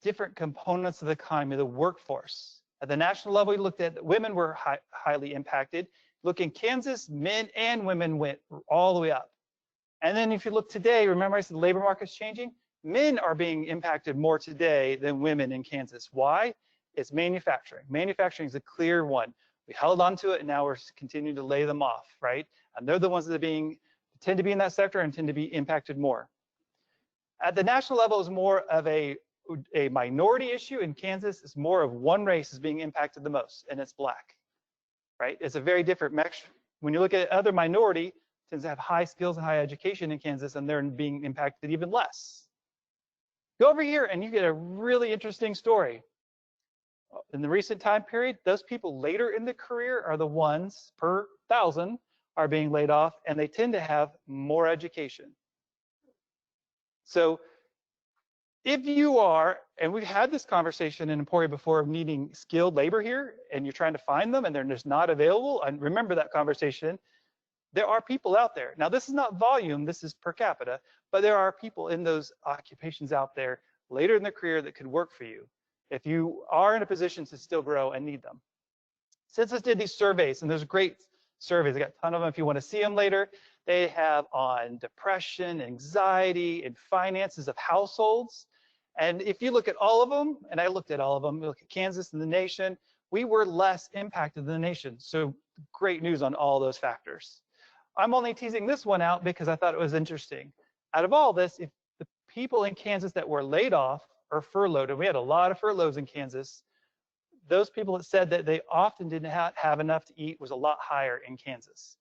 different components of the economy, the workforce. At the national level, we looked at women were highly impacted. Look in Kansas, men and women went all the way up. And then if you look today, remember I said the labor market's changing? Men are being impacted more today than women in Kansas. Why? It's manufacturing. Manufacturing is a clear one. We held on to it, and now we're continuing to lay them off, right? And they're the ones that tend to be in that sector and tend to be impacted more. At the national level, it's more of a minority issue. In Kansas, it's more of one race is being impacted the most, and it's Black, right? It's a very different mix. When you look at other minority, tends to have high skills and high education in Kansas, and they're being impacted even less. Go over here and you get a really interesting story. In the recent time period, those people later in the career are the ones per 1,000 are being laid off, and they tend to have more education. So if you are, and we've had this conversation in Emporia before of needing skilled labor here, and you're trying to find them and they're just not available, and remember that conversation, there are people out there. Now, this is not volume, this is per capita, but there are people in those occupations out there later in their career that could work for you if you are in a position to still grow and need them. Census did these surveys, and there's great surveys. I got a ton of them if you want to see them later. They have on depression, anxiety, and finances of households. And if you look at all of them, and I looked at all of them, you look at Kansas and the nation, we were less impacted than the nation. So great news on all those factors. I'm only teasing this one out because I thought it was interesting. Out of all this, if the people in Kansas that were laid off or furloughed, and we had a lot of furloughs in Kansas, those people that said that they often didn't have enough to eat was a lot higher in Kansas.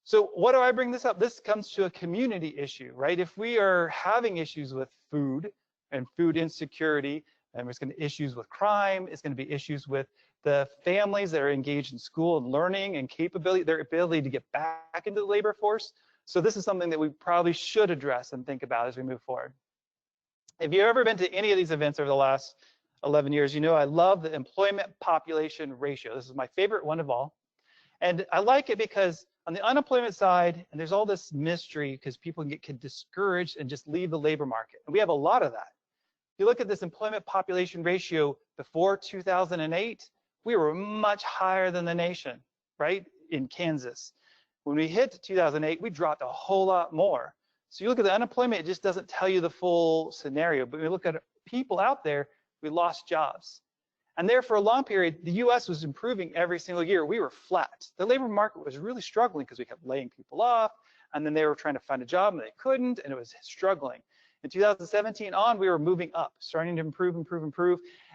So what do I bring this up? This comes to a community issue, right? If we are having issues with food and food insecurity, and there's going to be issues with crime, it's going to be issues with the families that are engaged in school and learning and capability, their ability to get back into the labor force. So this is something that we probably should address and think about as we move forward. If you've ever been to any of these events over the last 11 years, you know I love the employment population ratio. This is my favorite one of all. And I like it because on the unemployment side, and there's all this mystery because people can get discouraged and just leave the labor market. And we have a lot of that. If you look at this employment population ratio before 2008, we were much higher than the nation, right, in Kansas. When we hit 2008, we dropped a whole lot more. So you look at the unemployment, it just doesn't tell you the full scenario. But when we look at people out there, we lost jobs. And there for a long period, the US was improving every single year. We were flat. The labor market was really struggling because we kept laying people off, and then they were trying to find a job and they couldn't, and it was struggling. In 2017 on, we were moving up, starting to improve,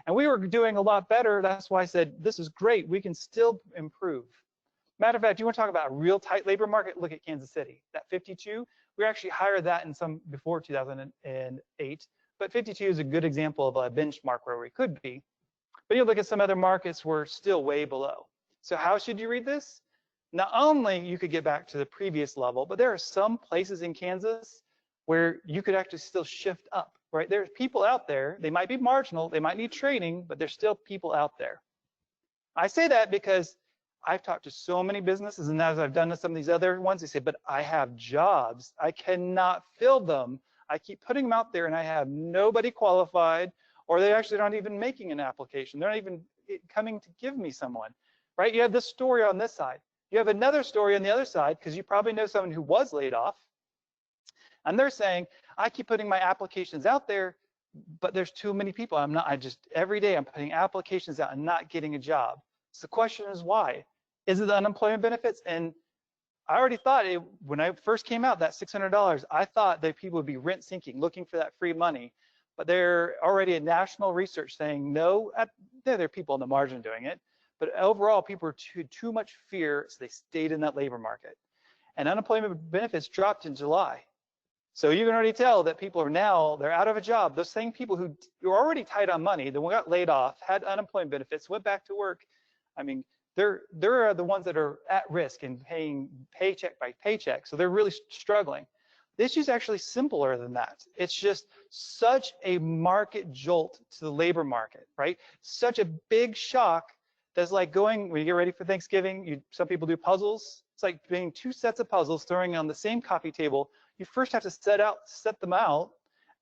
and we were doing a lot better. That's why I said, this is great, we can still improve. Matter of fact, you want to talk about a real tight labor market? Look at Kansas City. That 52, we actually higher that in some before 2008, but 52 is a good example of a benchmark where we could be. But you look at some other markets, we're still way below. So how should you read this? Not only you could get back to the previous level, but there are some places in Kansas where you could actually still shift up, right? There's people out there, they might be marginal, they might need training, but there's still people out there. I say that because I've talked to so many businesses, and as I've done to some of these other ones, they say, but I have jobs, I cannot fill them. I keep putting them out there and I have nobody qualified, or they actually aren't even making an application. They're not even coming to give me someone, right? You have this story on this side. You have another story on the other side, because you probably know someone who was laid off. And they're saying, I keep putting my applications out there, but there's too many people. Every day I'm putting applications out and not getting a job. So the question is why? Is it the unemployment benefits? And I already thought when I first came out, that $600, I thought that people would be rent sinking, looking for that free money. But there already a national research saying no, there are people on the margin doing it. But overall, people were too much fear, so they stayed in that labor market. And unemployment benefits dropped in July. So you can already tell that people are now, they're out of a job. Those same people who were already tight on money, they got laid off, had unemployment benefits, went back to work. I mean, they're the ones that are at risk and paying paycheck by paycheck. So they're really struggling. The issue is actually simpler than that. It's just such a market jolt to the labor market, right? Such a big shock that's like going, when you get ready for Thanksgiving, some people do puzzles. It's like being two sets of puzzles, throwing on the same coffee table. You first have to set them out,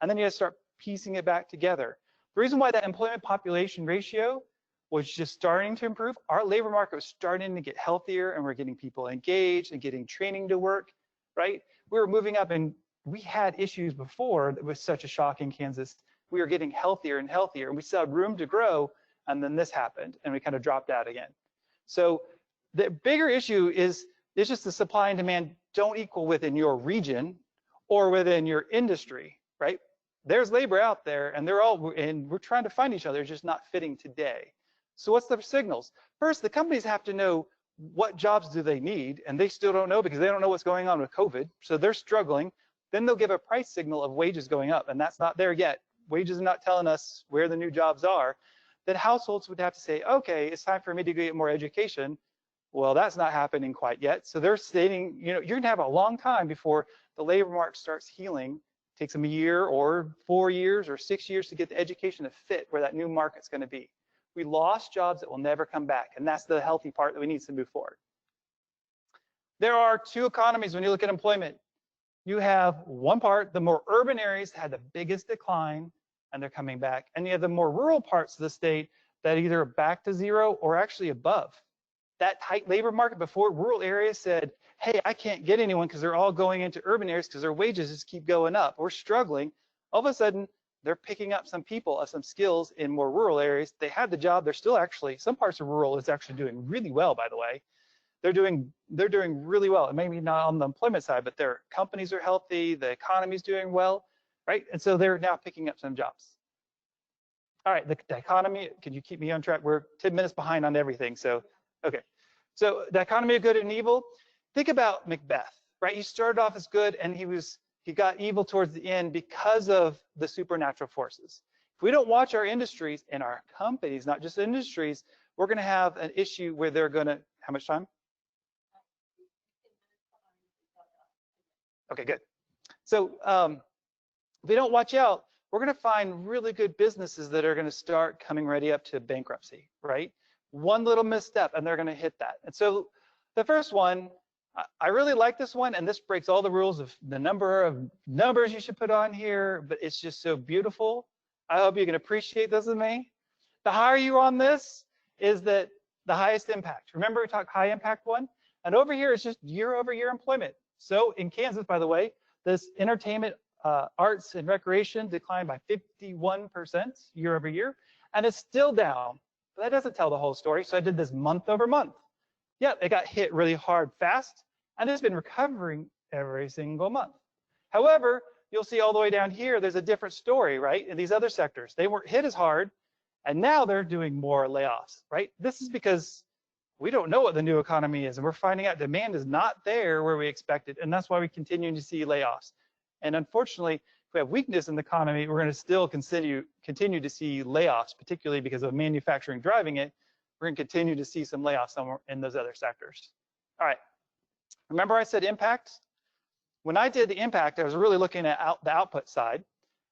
and then you have to start piecing it back together. The reason why that employment population ratio was just starting to improve, our labor market was starting to get healthier, and we're getting people engaged and getting training to work, right? We were moving up, and we had issues before that was such a shock in Kansas. We were getting healthier and healthier, and we still had room to grow, and then this happened, and we kind of dropped out again. So the bigger issue is it's just the supply and demand don't equal within your region or within your industry, right? There's labor out there, and we're trying to find each other, just not fitting today. So what's the signals? First, the companies have to know what jobs do they need, and they still don't know because they don't know what's going on with COVID, so they're struggling. Then they'll give a price signal of wages going up, and that's not there yet. Wages are not telling us where the new jobs are. Then households would have to say, okay, it's time for me to get more education. Well, that's not happening quite yet. So they're stating, you're gonna have a long time before the labor market starts healing. It takes them a year or 4 years or 6 years to get the education to fit where that new market's gonna be. We lost jobs that will never come back, and that's the healthy part that we need to move forward. There are two economies when you look at employment. You have one part, the more urban areas had the biggest decline, and they're coming back. And you have the more rural parts of the state that either are back to zero or actually above. That tight labor market before, rural areas said, hey, I can't get anyone because they're all going into urban areas because their wages just keep going up. We're struggling. All of a sudden, they're picking up some people, some skills in more rural areas. They had the job. They're still actually, some parts of rural is actually doing really well, by the way. They're doing really well. And maybe not on the employment side, but their companies are healthy. The economy's doing well, right? And so they're now picking up some jobs. All right, the dichotomy, can you keep me on track? We're 10 minutes behind on everything, so, okay. So dichotomy of good and evil. Think about Macbeth, right? He started off as good, and he got evil towards the end because of the supernatural forces. If we don't watch our industries and our companies, not just industries, we're gonna have an issue where they're gonna, how much time? Okay, good. So if we don't watch out, we're gonna find really good businesses that are gonna start coming ready up to bankruptcy, right? One little misstep and they're gonna hit that. And so the first one, I really like this one, and this breaks all the rules of the number of numbers you should put on here, but it's just so beautiful. I hope you can appreciate this with me. The higher you on this is that the highest impact. Remember we talked high impact one? And over here it's just year over year employment. So in Kansas, by the way, this entertainment, arts and recreation declined by 51% year over year, and it's still down. But that doesn't tell the whole story. So I did this month over month. Yeah, it got hit really hard fast, and it's been recovering every single month. However, you'll see all the way down here, there's a different story, right? In these other sectors, they weren't hit as hard, and now they're doing more layoffs, right? This is because we don't know what the new economy is, and we're finding out demand is not there where we expected, and that's why we continue to see layoffs. And unfortunately, if we have weakness in the economy, we're going to still continue to see layoffs, particularly because of manufacturing driving it. We're going to continue to see some layoffs somewhere in those other sectors. All right. Remember I said impact? When I did the impact, I was really looking at the output side.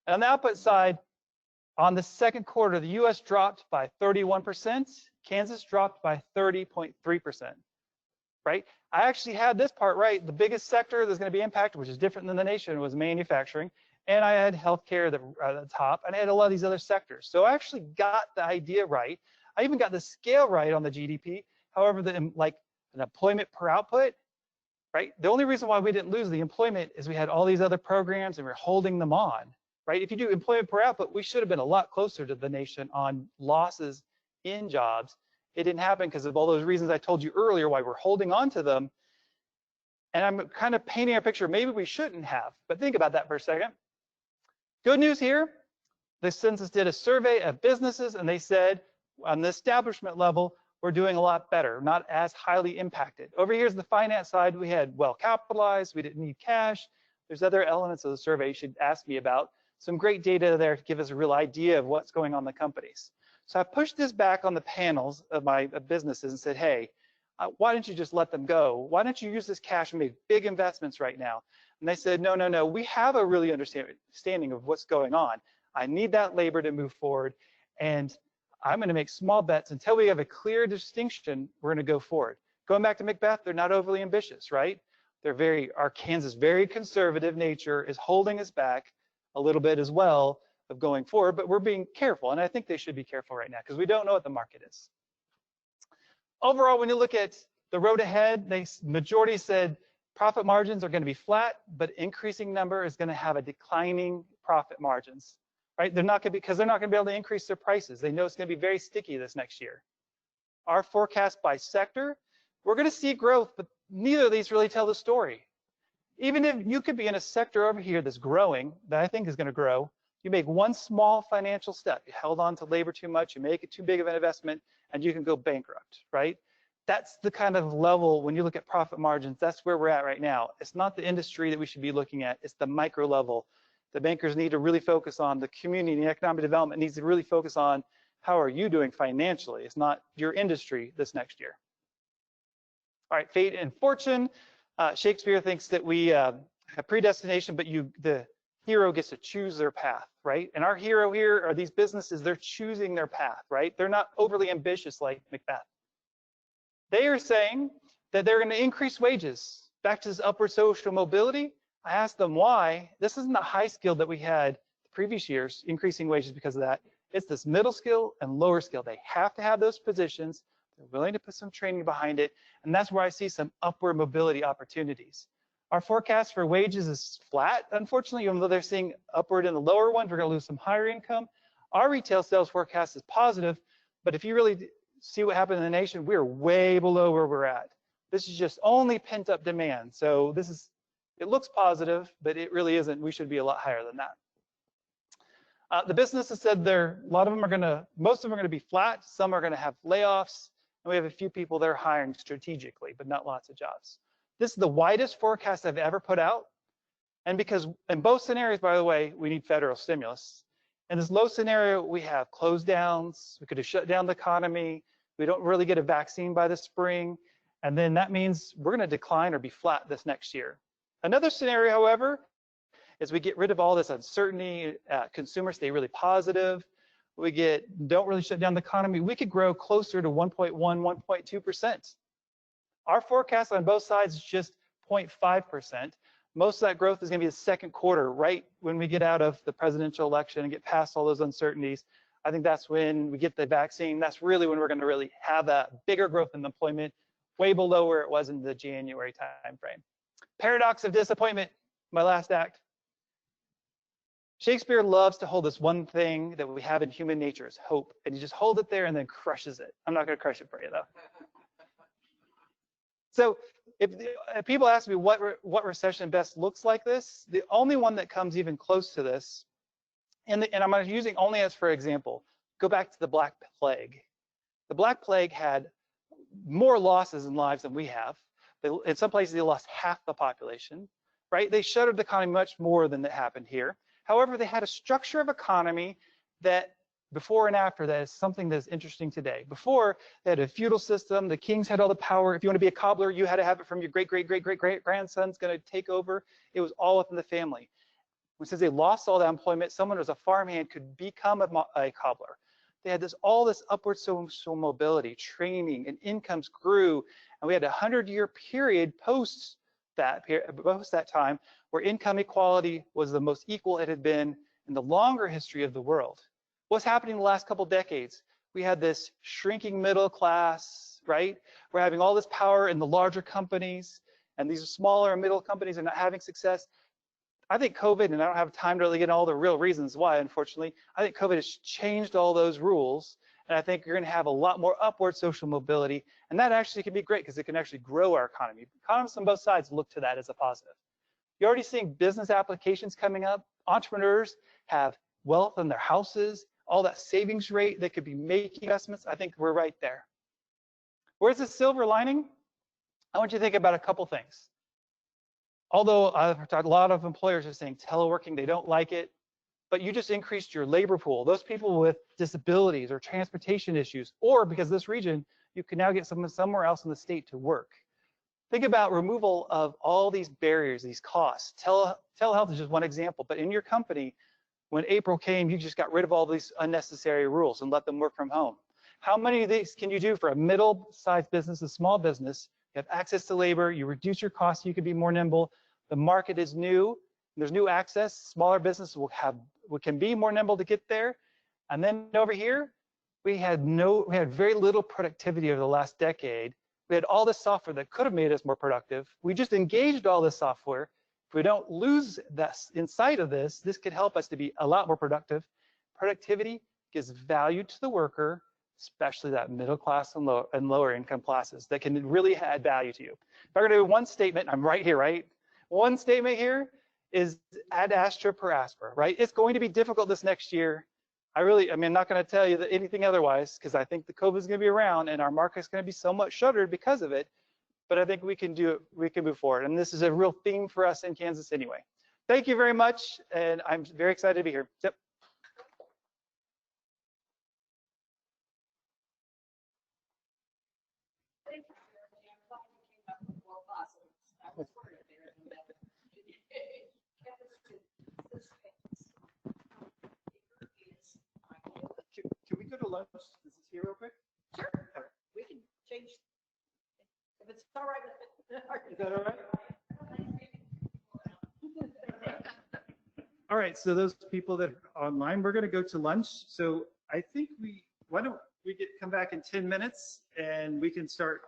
And on the output side, on the second quarter, the US dropped by 31%, Kansas dropped by 30.3%, right? I actually had this part right. The biggest sector that's going to be impacted, which is different than the nation, was manufacturing. And I had healthcare at the top, and I had a lot of these other sectors. So I actually got the idea right. I even got the scale right on the GDP. However, like an employment per output, right? The only reason why we didn't lose the employment is we had all these other programs and we're holding them on, right? If you do employment per output, we should have been a lot closer to the nation on losses in jobs. It didn't happen because of all those reasons I told you earlier why we're holding on to them. And I'm kind of painting a picture maybe we shouldn't have, but think about that for a second. Good news here, the census did a survey of businesses and they said on the establishment level, we're doing a lot better, not as highly impacted. Over here's the finance side, we had well capitalized, we didn't need cash. There's other elements of the survey you should ask me about. Some great data there to give us a real idea of what's going on in the companies. So I pushed this back on the panels of my businesses and said, hey, why don't you just let them go? Why don't you use this cash and make big investments right now? And they said, no, no, no, we have a really understanding of what's going on. I need that labor to move forward, and I'm going to make small bets until we have a clear distinction. We're going to go forward. Going back to Macbeth, they're not overly ambitious, right? Our Kansas very conservative nature is holding us back a little bit as well of going forward, but we're being careful, and I think they should be careful right now because we don't know what the market is. Overall, when you look at the road ahead, majority said profit margins are going to be flat, but increasing number is going to have a declining profit margins. Right? They're not going to be, because they're not going to be able to increase their prices. They know it's going to be very sticky this next year. Our forecast by sector, we're going to see growth, but neither of these really tell the story. Even if you could be in a sector over here that's growing, that I think is going to grow, you make one small financial step. You held on to labor too much, you make it too big of an investment, and you can go bankrupt, right? That's the kind of level, when you look at profit margins, that's where we're at right now. It's not the industry that we should be looking at, it's the micro level. The bankers need to really focus on the community and the economic development needs to really focus on how are you doing financially. It's not your industry this next year. All right, fate and fortune. Shakespeare thinks that we have predestination, but the hero gets to choose their path, right? And our hero here are these businesses, they're choosing their path, right? They're not overly ambitious like Macbeth. They are saying that they're going to increase wages. Back to this upward social mobility. I asked them why. This isn't the high skill that we had the previous years, increasing wages because of that. It's this middle skill and lower skill. They have to have those positions. They're willing to put some training behind it. And that's where I see some upward mobility opportunities. Our forecast for wages is flat, unfortunately, even though they're seeing upward in the lower ones, we're going to lose some higher income. Our retail sales forecast is positive, but if you really see what happened in the nation, we're way below where we're at. This is just only pent up demand. So it looks positive, but it really isn't. We should be a lot higher than that. The businesses said most of them are going to be flat. Some are going to have layoffs. And we have a few people that are hiring strategically, but not lots of jobs. This is the widest forecast I've ever put out. And because in both scenarios, by the way, we need federal stimulus. In this low scenario, we have close downs. We could have shut down the economy. We don't really get a vaccine by the spring. And then that means we're going to decline or be flat this next year. Another scenario, however, is we get rid of all this uncertainty, consumers stay really positive, don't really shut down the economy, we could grow closer to 1.1, 1.2%. Our forecast on both sides is just 0.5%. Most of that growth is going to be the second quarter, right when we get out of the presidential election and get past all those uncertainties. I think that's when we get the vaccine. That's really when we're going to really have that bigger growth in employment, way below where it was in the January timeframe. Paradox of disappointment, my last act. Shakespeare loves to hold this one thing that we have in human nature is hope, and you just hold it there and then crushes it. I'm not going to crush it for you though. So if people ask me what recession best looks like this, the only one that comes even close to this, and I'm using only as for example, go back to the Black Plague. The Black Plague had more losses in lives than we have. In some places, they lost half the population, right? They shuttered the economy much more than that happened here. However, they had a structure of economy that before and after that is something that's interesting today. Before, they had a feudal system. The kings had all the power. If you want to be a cobbler, you had to have it from your great-great-great-great-great-grandson's going to take over. It was all within the family. Since they lost all that employment, someone who was a farmhand could become a cobbler. They had all this upward social mobility, training, and incomes grew. And we had a 100-year period post that time where income equality was the most equal it had been in the longer history of the world. What's happening in the last couple decades? We had this shrinking middle class, right? We're having all this power in the larger companies, and these smaller and middle companies are not having success. I think COVID, and I don't have time to really get into all the real reasons why, unfortunately, I think COVID has changed all those rules, and I think you're going to have a lot more upward social mobility, and that actually can be great because it can actually grow our economy. Economists on both sides look to that as a positive. You're already seeing business applications coming up. Entrepreneurs have wealth in their houses, all that savings rate they could be making investments. I think we're right there. Where's the silver lining? I want you to think about a couple things. Although a lot of employers are saying teleworking, they don't like it, but you just increased your labor pool. Those people with disabilities or transportation issues, or because of this region, you can now get someone somewhere else in the state to work. Think about removal of all these barriers, these costs. Telehealth is just one example, but in your company, when April came, you just got rid of all these unnecessary rules and let them work from home. How many of these can you do for a middle-sized business, a small business? You have access to labor, you reduce your costs, you can be more nimble. The market is new, there's new access. Smaller businesses can be more nimble to get there. And then over here, we had very little productivity over the last decade. We had all this software that could have made us more productive. We just engaged all this software. If we don't lose that inside of this could help us to be a lot more productive. Productivity gives value to the worker, especially that middle class and lower income classes that can really add value to you. If I'm going to do one statement, I'm right here, right? One statement here is ad astra per aspera, right? It's going to be difficult this next year. I'm not going to tell you that anything otherwise because I think the COVID is going to be around and our market is going to be somewhat shuttered because of it. But I think we can do it. We can move forward. And this is a real theme for us in Kansas anyway. Thank you very much. And I'm very excited to be here. Yep. Can we go to lunch? Is this here real quick? Sure. We can change if it's all right with it. Is that all right? All right, so those people that are online, we're going to go to lunch. So I think why don't we come back in 10 minutes and we can start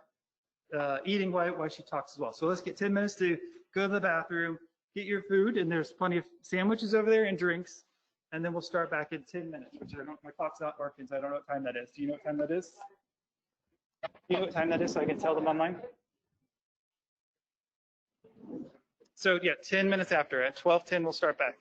eating while she talks as well. So let's get 10 minutes to go to the bathroom, get your food, and there's plenty of sandwiches over there and drinks. And then we'll start back in 10 minutes, which my clock's not working, so I don't know what time that is. Do you know what time that is? Do you know what time that is so I can tell them online? So yeah, 10 minutes after. At 12:10, we'll start back.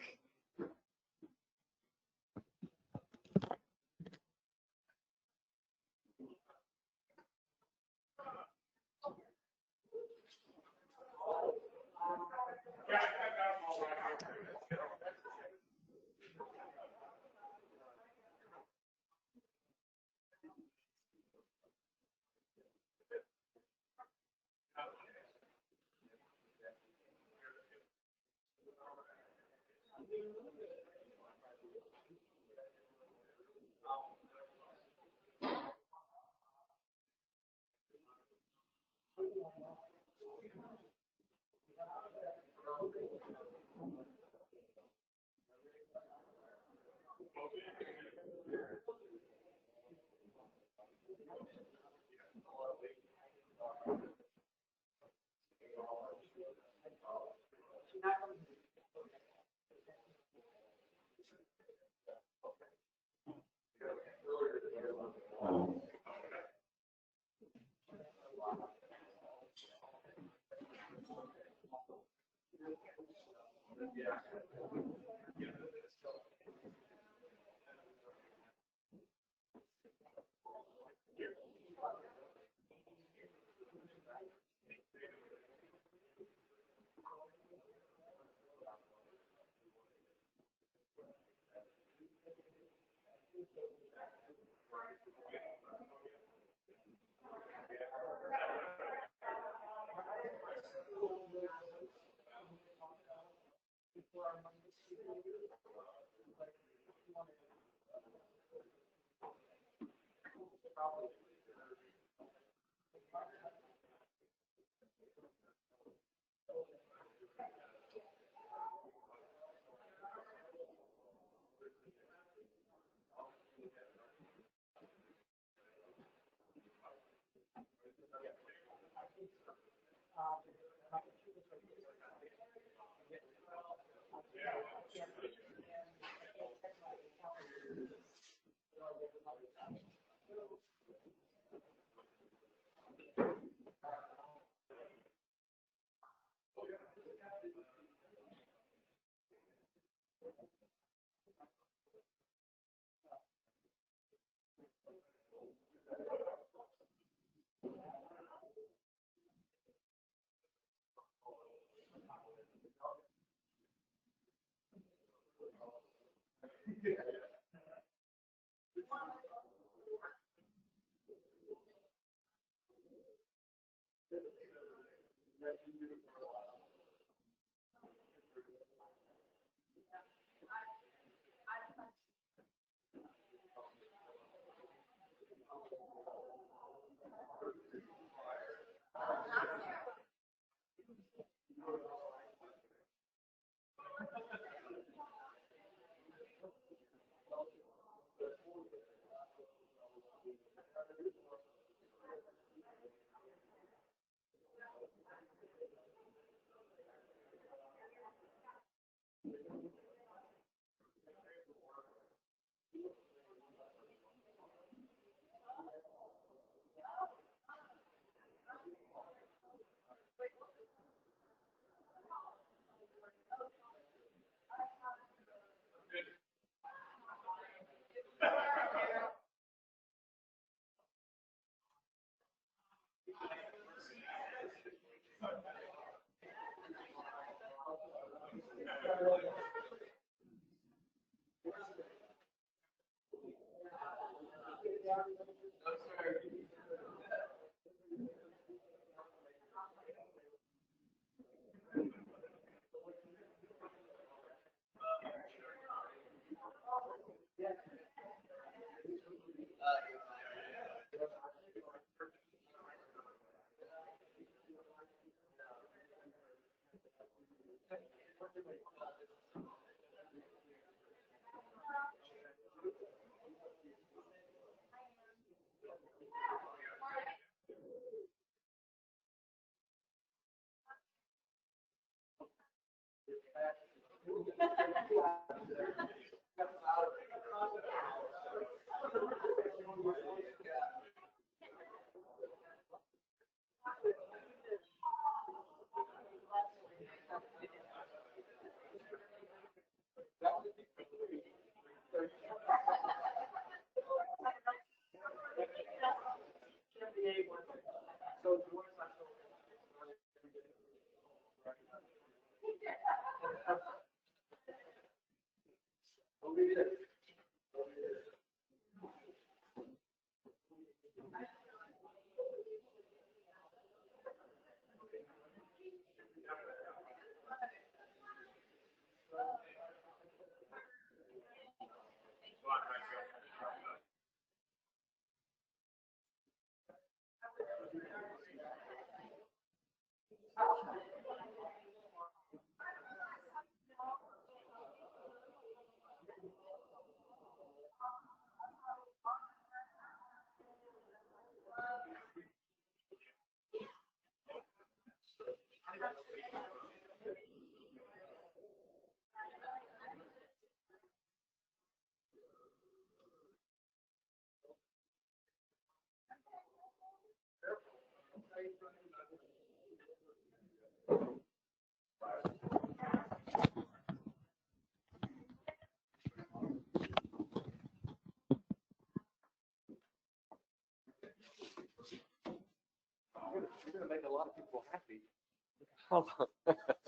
You're going to make a lot of people happy.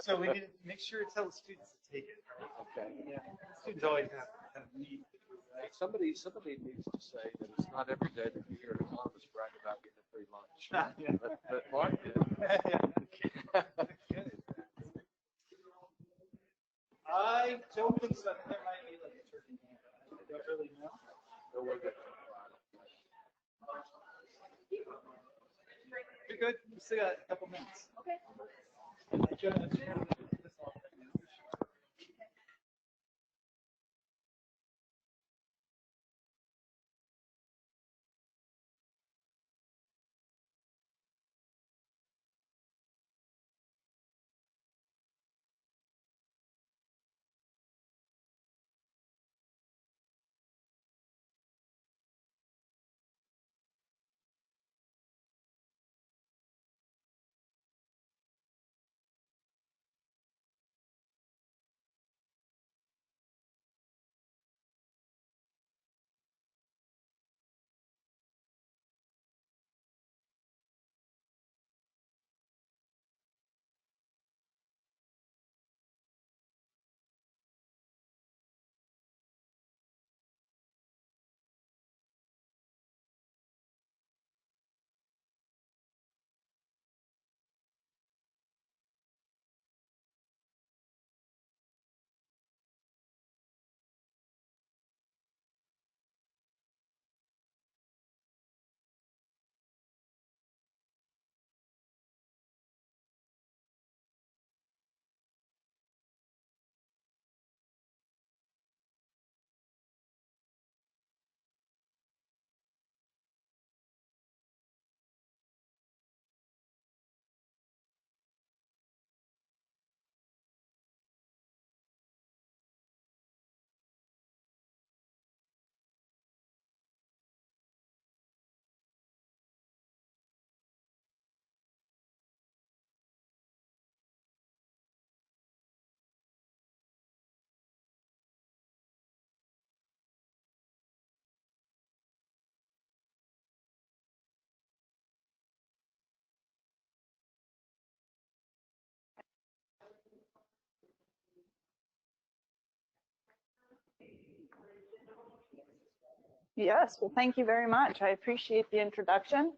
So we need to make sure to tell the students to take it. Okay. Yeah. Students always have kind of need. Somebody needs to say that it's not every day that you hear an economist brag about getting a free lunch. Yeah. But Mark did. I don't think so. There might be like a turkey hand. I don't really know. You're good. We still got a couple minutes. Okay. Yes, well, thank you very much. I appreciate the introduction.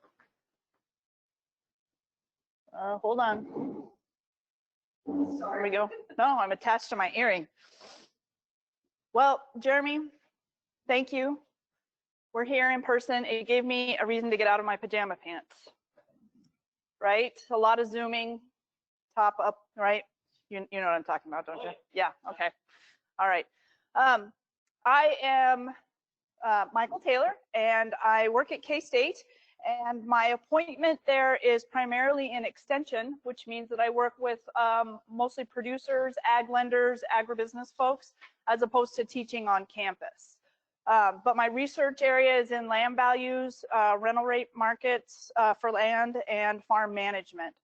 Hold on. There we go. No, I'm attached to my earring. Well, Jeremy, thank you. We're here in person. It gave me a reason to get out of my pajama pants, right? A lot of Zooming, top up, right? You know what I'm talking about, don't you? Yeah, okay. All right. I am Mykel Taylor, and I work at K-State, and my appointment there is primarily in extension, which means that I work with mostly producers, ag lenders, agribusiness folks, as opposed to teaching on campus. But my research area is in land values, rental rate markets for land, and farm management.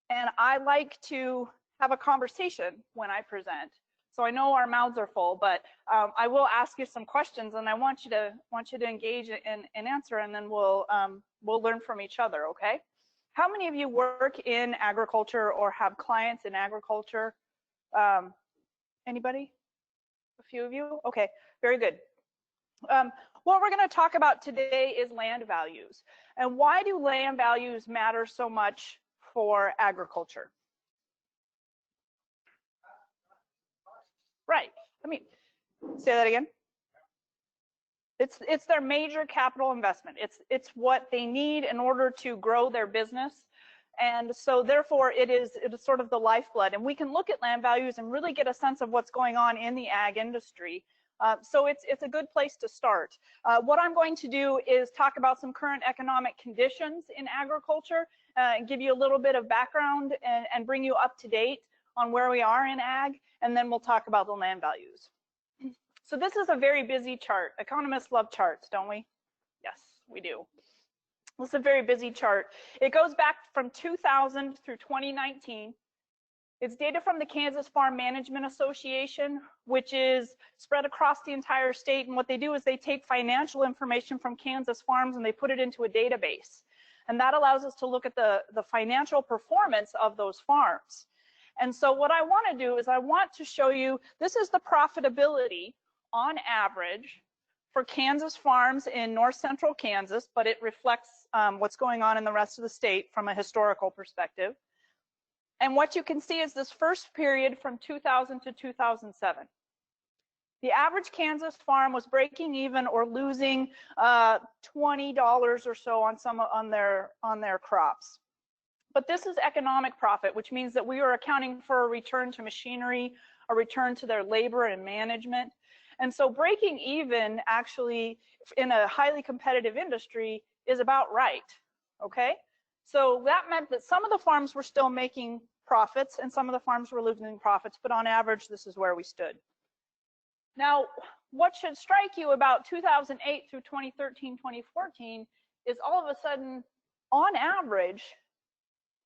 And I like to have a conversation when I present. So I know our mouths are full, but I will ask you some questions, and I want you to engage and answer, and then we'll learn from each other. Okay? How many of you work in agriculture or have clients in agriculture? Anybody? A few of you? Okay, very good. What we're going to talk about today is land values, and why do land values matter so much for agriculture? Right. Let me say that again. It's their major capital investment. It's what they need in order to grow their business. And so therefore it is sort of the lifeblood. And we can look at land values and really get a sense of what's going on in the ag industry. So it's a good place to start. What I'm going to do is talk about some current economic conditions in agriculture, and give you a little bit of background and bring you up to date on where we are in ag, and then we'll talk about the land values. So this is a very busy chart. Economists love charts, don't we? Yes, we do. This is a very busy chart. It goes back from 2000 through 2019. It's data from the Kansas Farm Management Association, which is spread across the entire state. And what they do is they take financial information from Kansas farms and they put it into a database. And that allows us to look at the financial performance of those farms. And so what I want to do is I want to show you, this is the profitability on average. 2000 to 2019, for Kansas farms in north central Kansas, but it reflects what's going on in the rest of the state from a historical perspective. And what you can see is this first period from 2000 to 2007. The average Kansas farm was breaking even or losing $20 or so on their crops. But this is economic profit, which means that we are accounting for a return to machinery, a return to their labor and management. And so breaking even actually in a highly competitive industry is about right, okay? So that meant that some of the farms were still making profits and some of the farms were losing profits, but on average, this is where we stood. Now, what should strike you about 2008 through 2013, 2014 is all of a sudden, on average,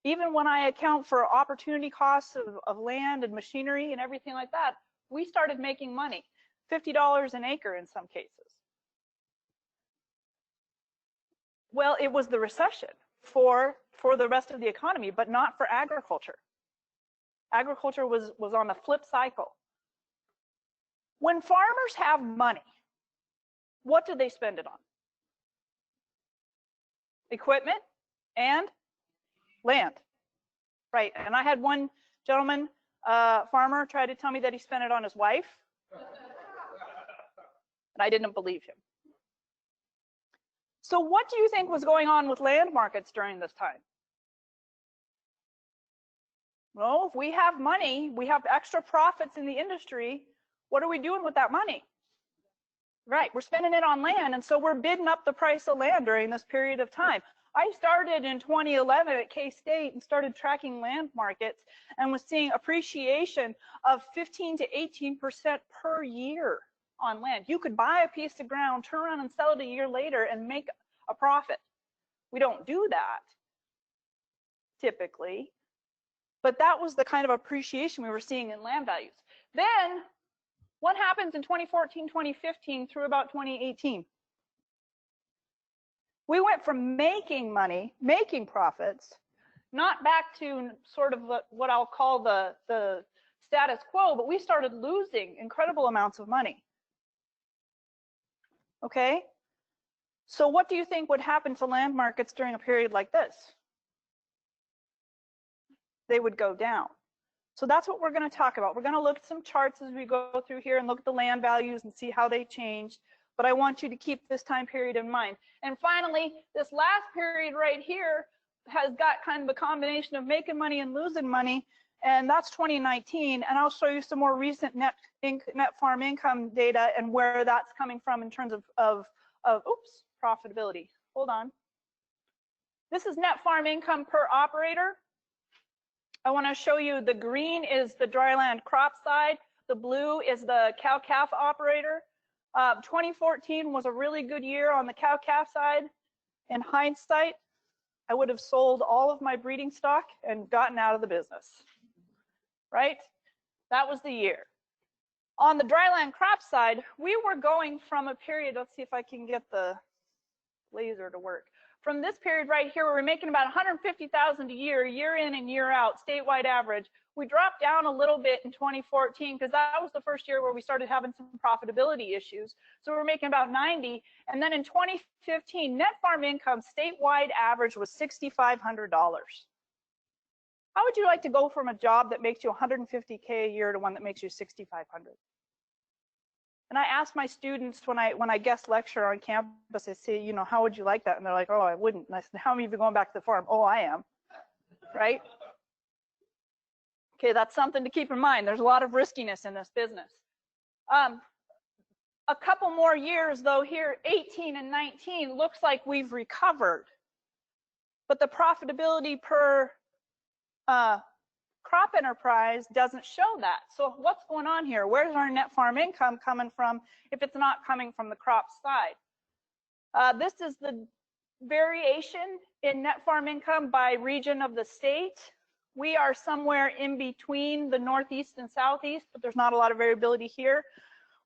even when I account for opportunity costs of land and machinery and everything like that, we started making money, $50 an acre in some cases. Well, it was the recession for the rest of the economy, but not for agriculture. Agriculture was on the flip cycle. When farmers have money, what do they spend it on? Equipment and land, right? And I had one gentleman, farmer, try to tell me that he spent it on his wife, and I didn't believe him. So what do you think was going on with land markets during this time? Well, if we have money, we have extra profits in the industry, what are we doing with that money? Right, we're spending it on land, and so we're bidding up the price of land during this period of time. I started in 2011 at K-State and started tracking land markets and was seeing appreciation of 15 to 18% per year on land. You could buy a piece of ground, turn around and sell it a year later and make a profit. We don't do that typically, but that was the kind of appreciation we were seeing in land values. Then what happens in 2014, 2015 through about 2018? We went from making money, making profits, not back to sort of what I'll call the status quo, but we started losing incredible amounts of money. Okay? So what do you think would happen to land markets during a period like this? They would go down. So that's what we're going to talk about. We're going to look at some charts as we go through here and look at the land values and see how they changed. But I want you to keep this time period in mind. And finally, this last period right here has got kind of a combination of making money and losing money, and that's 2019. And I'll show you some more recent net farm income data and where that's coming from in terms of profitability. Hold on. This is net farm income per operator. I want to show you the green is the dryland crop side. The blue is the cow-calf operator. 2014 was a really good year on the cow-calf side. In hindsight, I would have sold all of my breeding stock and gotten out of the business, right? That was the year. On the dryland crop side, we were going from a period, let's see if I can get the laser to work. From this period right here, where we're making about $150,000 a year in and year out, statewide average. We dropped down a little bit in 2014 because that was the first year where we started having some profitability issues. So we were making about 90. And then in 2015, net farm income statewide average was $6,500. How would you like to go from a job that makes you $150K a year to one that makes you $6,500? And I ask my students when I guest lecture on campus, I say, you know, how would you like that? And they're like, oh, I wouldn't. And I said, how many of you going back to the farm? Oh, I am, right? Okay, that's something to keep in mind. There's a lot of riskiness in this business. A couple more years though here, 18 and 19, looks like we've recovered. But the profitability per crop enterprise doesn't show that. So what's going on here? Where's our net farm income coming from if it's not coming from the crop side? This is the variation in net farm income by region of the state. We are somewhere in between the Northeast and Southeast, but there's not a lot of variability here.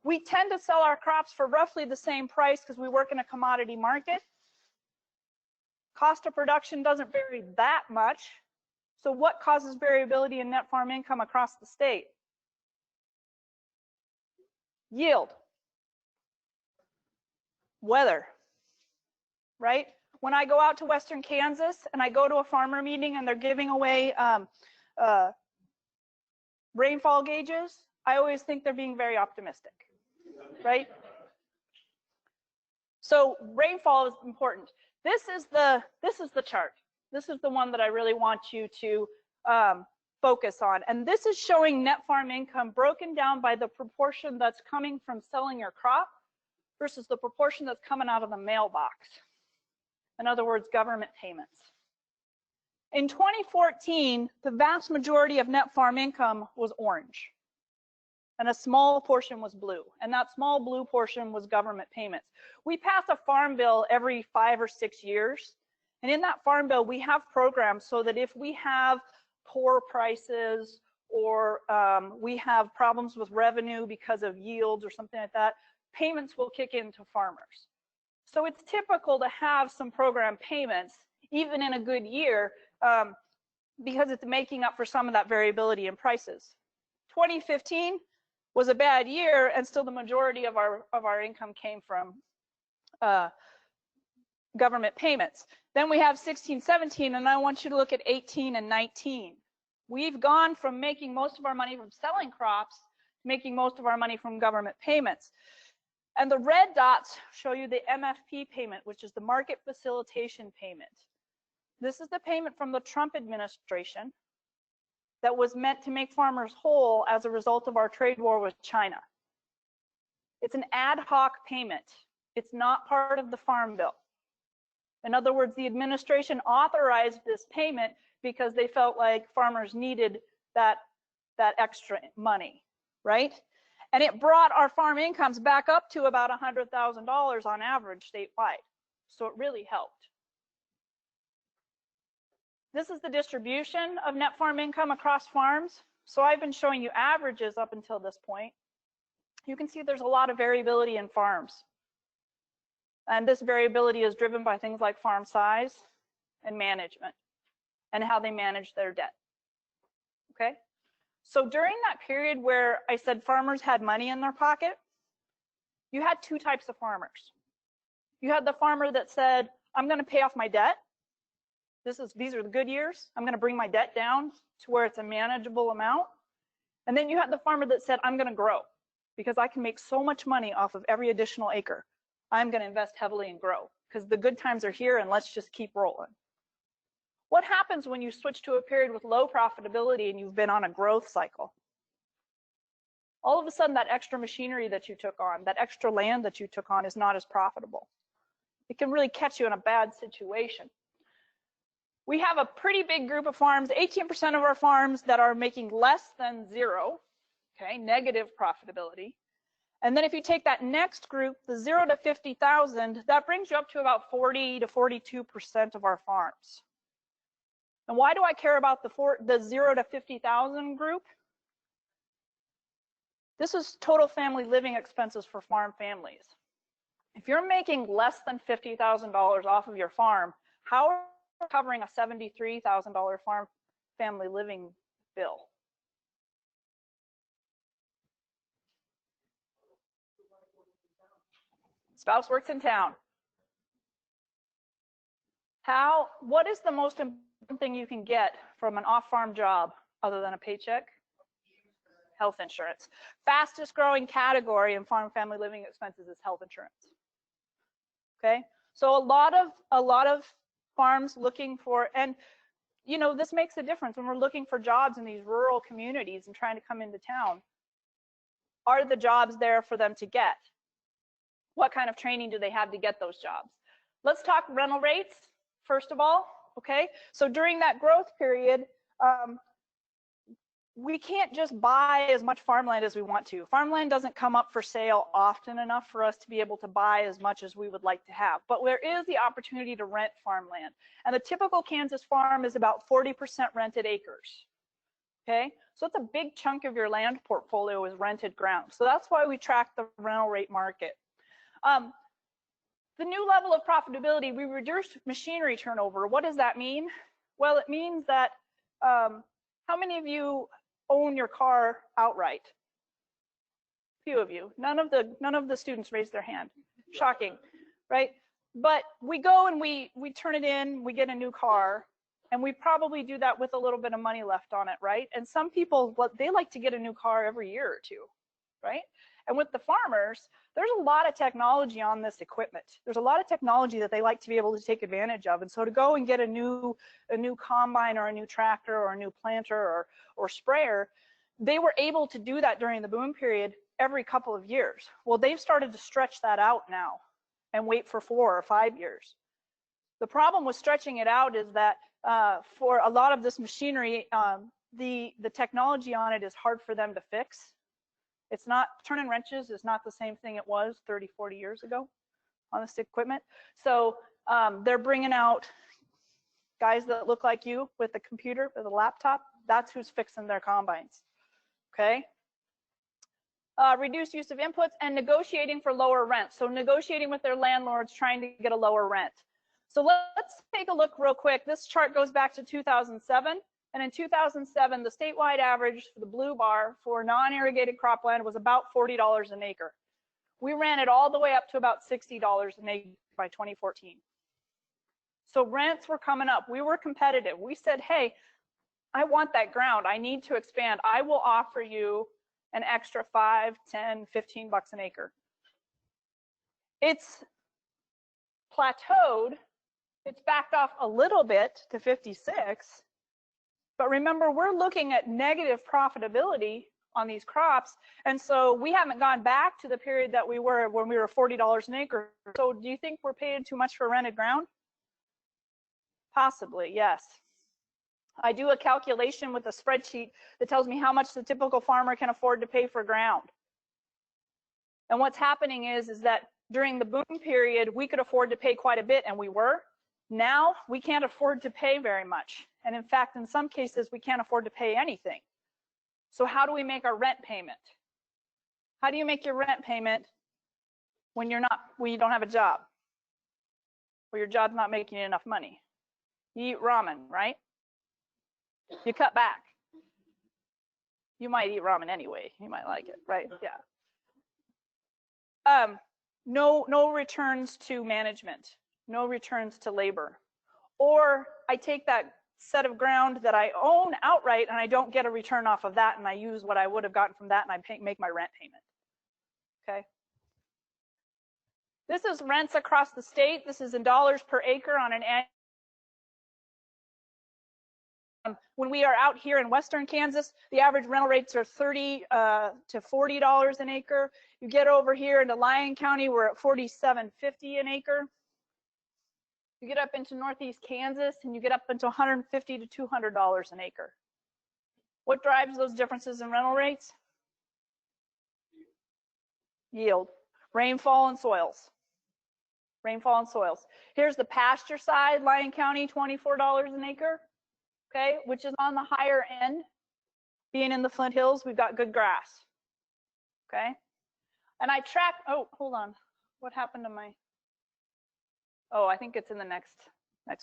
We tend to sell our crops for roughly the same price because we work in a commodity market. Cost of production doesn't vary that much. So what causes variability in net farm income across the state? Yield. Weather, right? When I go out to Western Kansas and I go to a farmer meeting and they're giving away rainfall gauges, I always think they're being very optimistic, right? So rainfall is important. This is the chart. This is the one that I really want you to focus on. And this is showing net farm income broken down by the proportion that's coming from selling your crop versus the proportion that's coming out of the mailbox. In other words, government payments. In 2014, the vast majority of net farm income was orange, and a small portion was blue, and that small blue portion was government payments. We pass a farm bill every 5 or 6 years, and in that farm bill, we have programs so that if we have poor prices or we have problems with revenue because of yields or something like that, payments will kick into farmers. So it's typical to have some program payments, even in a good year, because it's making up for some of that variability in prices. 2015 was a bad year, and still the majority of our income came from government payments. Then we have 16, 17, and I want you to look at 18 and 19. We've gone from making most of our money from selling crops to making most of our money from government payments. And the red dots show you the MFP payment, which is the market facilitation payment. This is the payment from the Trump administration that was meant to make farmers whole as a result of our trade war with China. It's an ad hoc payment. It's not part of the Farm Bill. In other words, the administration authorized this payment because they felt like farmers needed that extra money, right? And it brought our farm incomes back up to about $100,000 on average statewide. So it really helped. This is the distribution of net farm income across farms. So I've been showing you averages up until this point. You can see there's a lot of variability in farms. And this variability is driven by things like farm size and management and how they manage their debt. Okay? So during that period where I said farmers had money in their pocket, you had two types of farmers. You had the farmer that said, I'm going to pay off my debt. These are the good years. I'm going to bring my debt down to where it's a manageable amount. And then you had the farmer that said, I'm going to grow because I can make so much money off of every additional acre. I'm going to invest heavily and grow because the good times are here and let's just keep rolling. What happens when you switch to a period with low profitability and you've been on a growth cycle? All of a sudden, that extra machinery that you took on, that extra land that you took on is not as profitable. It can really catch you in a bad situation. We have a pretty big group of farms, 18% of our farms that are making less than zero, okay, negative profitability. And then if you take that next group, the 0 to 50,000, that brings you up to about 40 to 42% of our farms. And why do I care about the 0 to 50,000 group? This is total family living expenses for farm families. If you're making less than $50,000 off of your farm, how are you covering a $73,000 farm family living bill? Spouse works in town. What is the most important thing you can get from an off-farm job other than a paycheck? Health insurance. Fastest growing category in farm family living expenses is health insurance. Okay, so a lot of farms looking for, and you know, this makes a difference when we're looking for jobs in these rural communities and trying to come into town. Are the jobs there for them to get? What kind of training do they have to get those jobs? Let's talk rental rates, first of all, okay? So during that growth period, we can't just buy as much farmland as we want to. Farmland doesn't come up for sale often enough for us to be able to buy as much as we would like to have. But there is the opportunity to rent farmland. And the typical Kansas farm is about 40% rented acres, okay? So it's a big chunk of your land portfolio is rented ground. So that's why we track the rental rate market. The new level of profitability, we reduced machinery turnover. What does that mean? Well, it means that how many of you own your car outright? Few of you. None of the students raised their hand. Shocking. right? But we go and we turn it in, we get a new car, and we probably do that with a little bit of money left on it, right? And some people, they like to get a new car every year or two, right? And with the farmers, there's a lot of technology on this equipment. There's a lot of technology that they like to be able to take advantage of. And so to go and get a new combine or a new tractor or a new planter or sprayer, they were able to do that during the boom period every couple of years. Well, they've started to stretch that out now and wait for 4 or 5 years. The problem with stretching it out is that for a lot of this machinery, the technology on it is hard for them to fix. It's not, turning wrenches is not the same thing it was 30, 40 years ago on this equipment. So they're bringing out guys that look like you with a computer, with a laptop. That's who's fixing their combines, okay? Reduced use of inputs and negotiating for lower rent. So negotiating with their landlords, trying to get a lower rent. So let's take a look real quick. This chart goes back to 2007. And in 2007, the statewide average for the blue bar for non-irrigated cropland was about $40 an acre. We ran it all the way up to about $60 an acre by 2014. So rents were coming up. We were competitive. We said, hey, I want that ground. I need to expand. I will offer you an extra 5, 10, 15 bucks an acre. It's plateaued. It's backed off a little bit to 56. But remember, we're looking at negative profitability on these crops. And so we haven't gone back to the period that we were when we were $40 an acre. So do you think we're paying too much for rented ground? Possibly, yes. I do a calculation with a spreadsheet that tells me how much the typical farmer can afford to pay for ground. And what's happening is that during the boom period, we could afford to pay quite a bit, and we were. Now, we can't afford to pay very much. And in fact, in some cases, we can't afford to pay anything. So how do we make our rent payment? How do you make your rent payment when you don't have a job? Or your job's not making you enough money? You eat ramen, right? You cut back. You might eat ramen anyway. You might like it, right? Yeah. No returns to management. No returns to labor. Or I take that set of ground that I own outright and I don't get a return off of that, and I use what I would have gotten from that and I make my rent payment. Okay. This is rents across the state. This is in dollars per acre on an annual. When we are out here in western Kansas, the average rental rates are $30 to $40 an acre. You get over here into Lyon County, we're at $47.50 an acre. You get up into northeast Kansas and you get up into $150 to $200 an acre. What drives those differences in rental rates? Yield, rainfall and soils. Rainfall and soils. Here's the pasture side, Lyon County, $24 an acre, okay, which is on the higher end. Being in the Flint Hills, we've got good grass, okay? And I track, oh, hold on. What happened to my, oh, I think it's in the next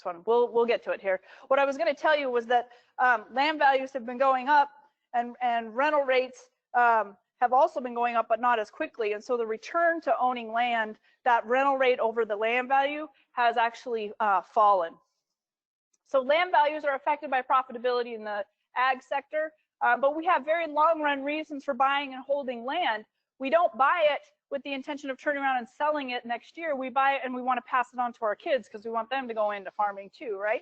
one. We'll get to it here. What I was going to tell you was that land values have been going up and rental rates have also been going up, but not as quickly. And so the return to owning land, that rental rate over the land value has actually fallen. So land values are affected by profitability in the ag sector, but we have very long run reasons for buying and holding land. We don't buy it with the intention of turning around and selling it next year. We buy it and we want to pass it on to our kids because we want them to go into farming too, right?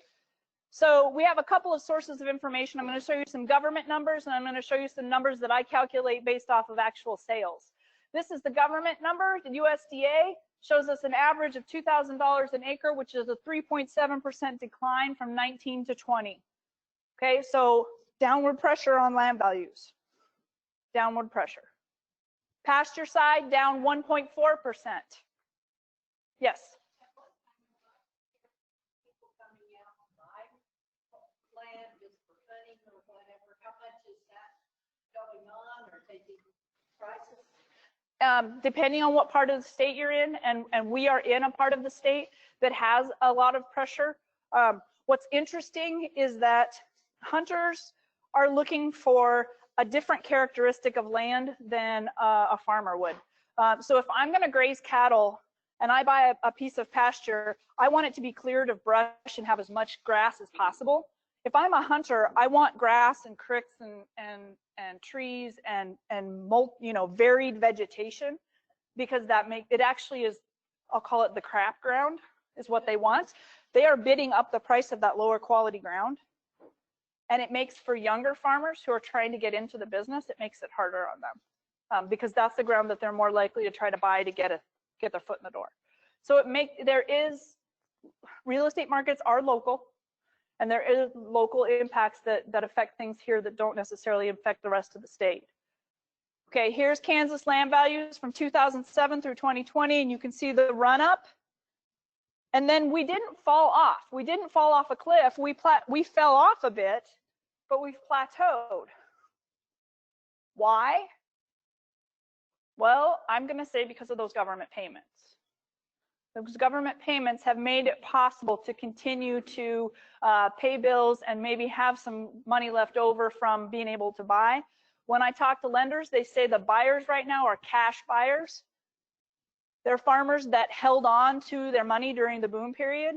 So we have a couple of sources of information. I'm going to show you some government numbers, and I'm going to show you some numbers that I calculate based off of actual sales. This is the government number. The USDA shows us an average of $2,000 an acre, which is a 3.7% decline from 19 to 20. Okay, so downward pressure on land values. Downward pressure. Pasture side down 1.4%. Yes. Depending on what part of the state you're in, and we are in a part of the state that has a lot of pressure. What's interesting is that hunters are looking for a different characteristic of land than a farmer would. So if I'm going to graze cattle and I buy a piece of pasture, I want it to be cleared of brush and have as much grass as possible. If I'm a hunter, I want grass and creeks and trees and varied vegetation, because it actually is, I'll call it the crap ground, is what they want. They are bidding up the price of that lower quality ground. And it makes, for younger farmers who are trying to get into the business, it makes it harder on them, because that's the ground that they're more likely to try to buy to get their foot in the door. So real estate markets are local, and there is local impacts that affect things here that don't necessarily affect the rest of the state. Okay, here's Kansas land values from 2007 through 2020, and you can see the run up. And then we didn't fall off. We didn't fall off a cliff. We fell off a bit, but we've plateaued. Why? Well, I'm going to say because of those government payments. Those government payments have made it possible to continue to pay bills and maybe have some money left over from being able to buy. When I talk to lenders, they say the buyers right now are cash buyers. They're farmers that held on to their money during the boom period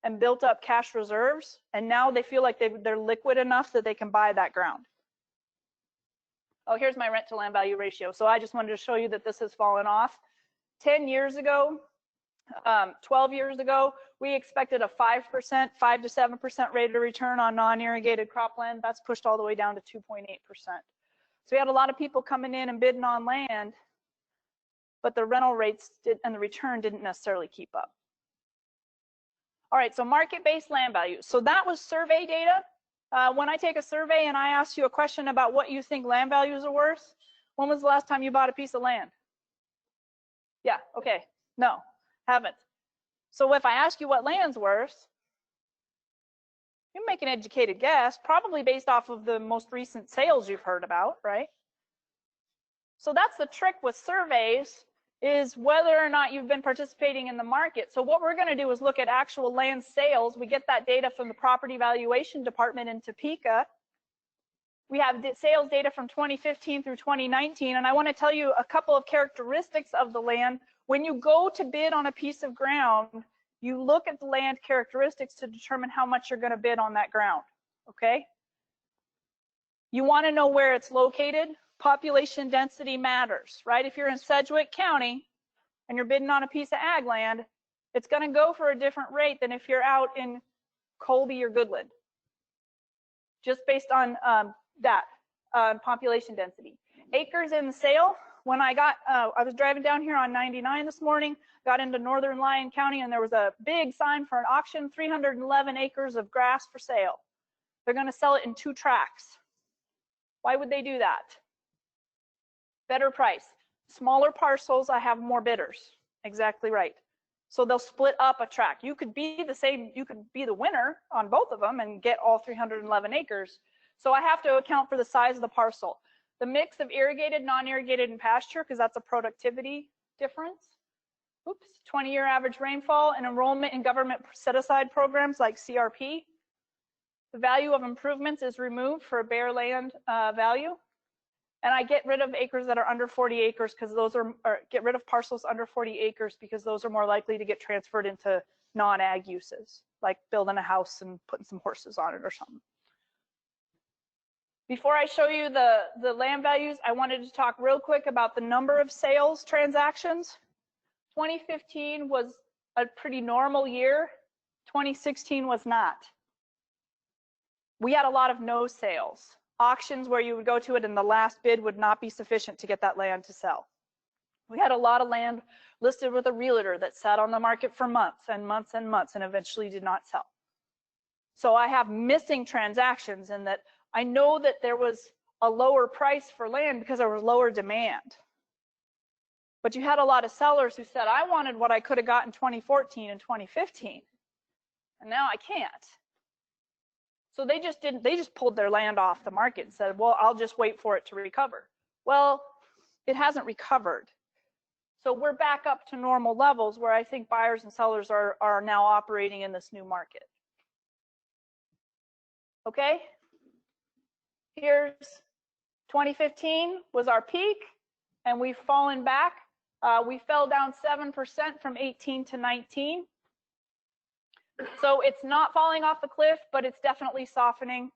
and built up cash reserves, and now they feel like they're liquid enough that they can buy that ground. Oh, here's my rent to land value ratio. So I just wanted to show you that this has fallen off. 10 years ago, 12 years ago, we expected a 5%, 5 to 7% rate of return on non-irrigated cropland. That's pushed all the way down to 2.8%. So we had a lot of people coming in and bidding on land, but the rental rates and the return didn't necessarily keep up. All right, so market-based land values. So that was survey data. When I take a survey and I ask you a question about what you think land values are worth, when was the last time you bought a piece of land? Yeah, okay, no, haven't. So if I ask you what land's worth, you make an educated guess, probably based off of the most recent sales you've heard about, right? So that's the trick with surveys, is whether or not you've been participating in the market. So what we're going to do is look at actual land sales. We get that data from the property valuation department in Topeka. We have sales data from 2015 through 2019, and I want to tell you a couple of characteristics of the land. When you go to bid on a piece of ground, you look at the land characteristics to determine how much you're going to bid on that ground, okay? You want to know where it's located. Population density matters, right? If you're in Sedgwick County and you're bidding on a piece of ag land, it's going to go for a different rate than if you're out in Colby or Goodland, just based on population density. Acres in the sale. When I was driving down here on 99 this morning, got into northern Lyon County, and there was a big sign for an auction, 311 acres of grass for sale. They're going to sell it in 2 tracts. Why would they do that? Better price. Smaller parcels, I have more bidders. Exactly right. So they'll split up a tract. You could be the winner on both of them and get all 311 acres. So I have to account for the size of the parcel. The mix of irrigated, non-irrigated, and pasture, because that's a productivity difference. Oops, 20-year average rainfall and enrollment in government set-aside programs like CRP. The value of improvements is removed for a bare land value. And I get rid of acres that are under 40 acres because get rid of parcels under 40 acres because those are more likely to get transferred into non-ag uses, like building a house and putting some horses on it or something. Before I show you the land values, I wanted to talk real quick about the number of sales transactions. 2015 was a pretty normal year. 2016 was not. We had a lot of no sales. Auctions where you would go to it and the last bid would not be sufficient to get that land to sell. We had a lot of land listed with a realtor that sat on the market for months and months and months and eventually did not sell. So I have missing transactions in that I know that there was a lower price for land because there was lower demand. But you had a lot of sellers who said, I wanted what I could have got in 2014 and 2015, and now I can't. So they just pulled their land off the market and said, well, I'll just wait for it to recover. Well, it hasn't recovered. So we're back up to normal levels where I think buyers and sellers are now operating in this new market. Okay? Here's 2015 was our peak, and we've fallen back. We fell down 7% from 18 to 19. So it's not falling off the cliff, but it's definitely softening.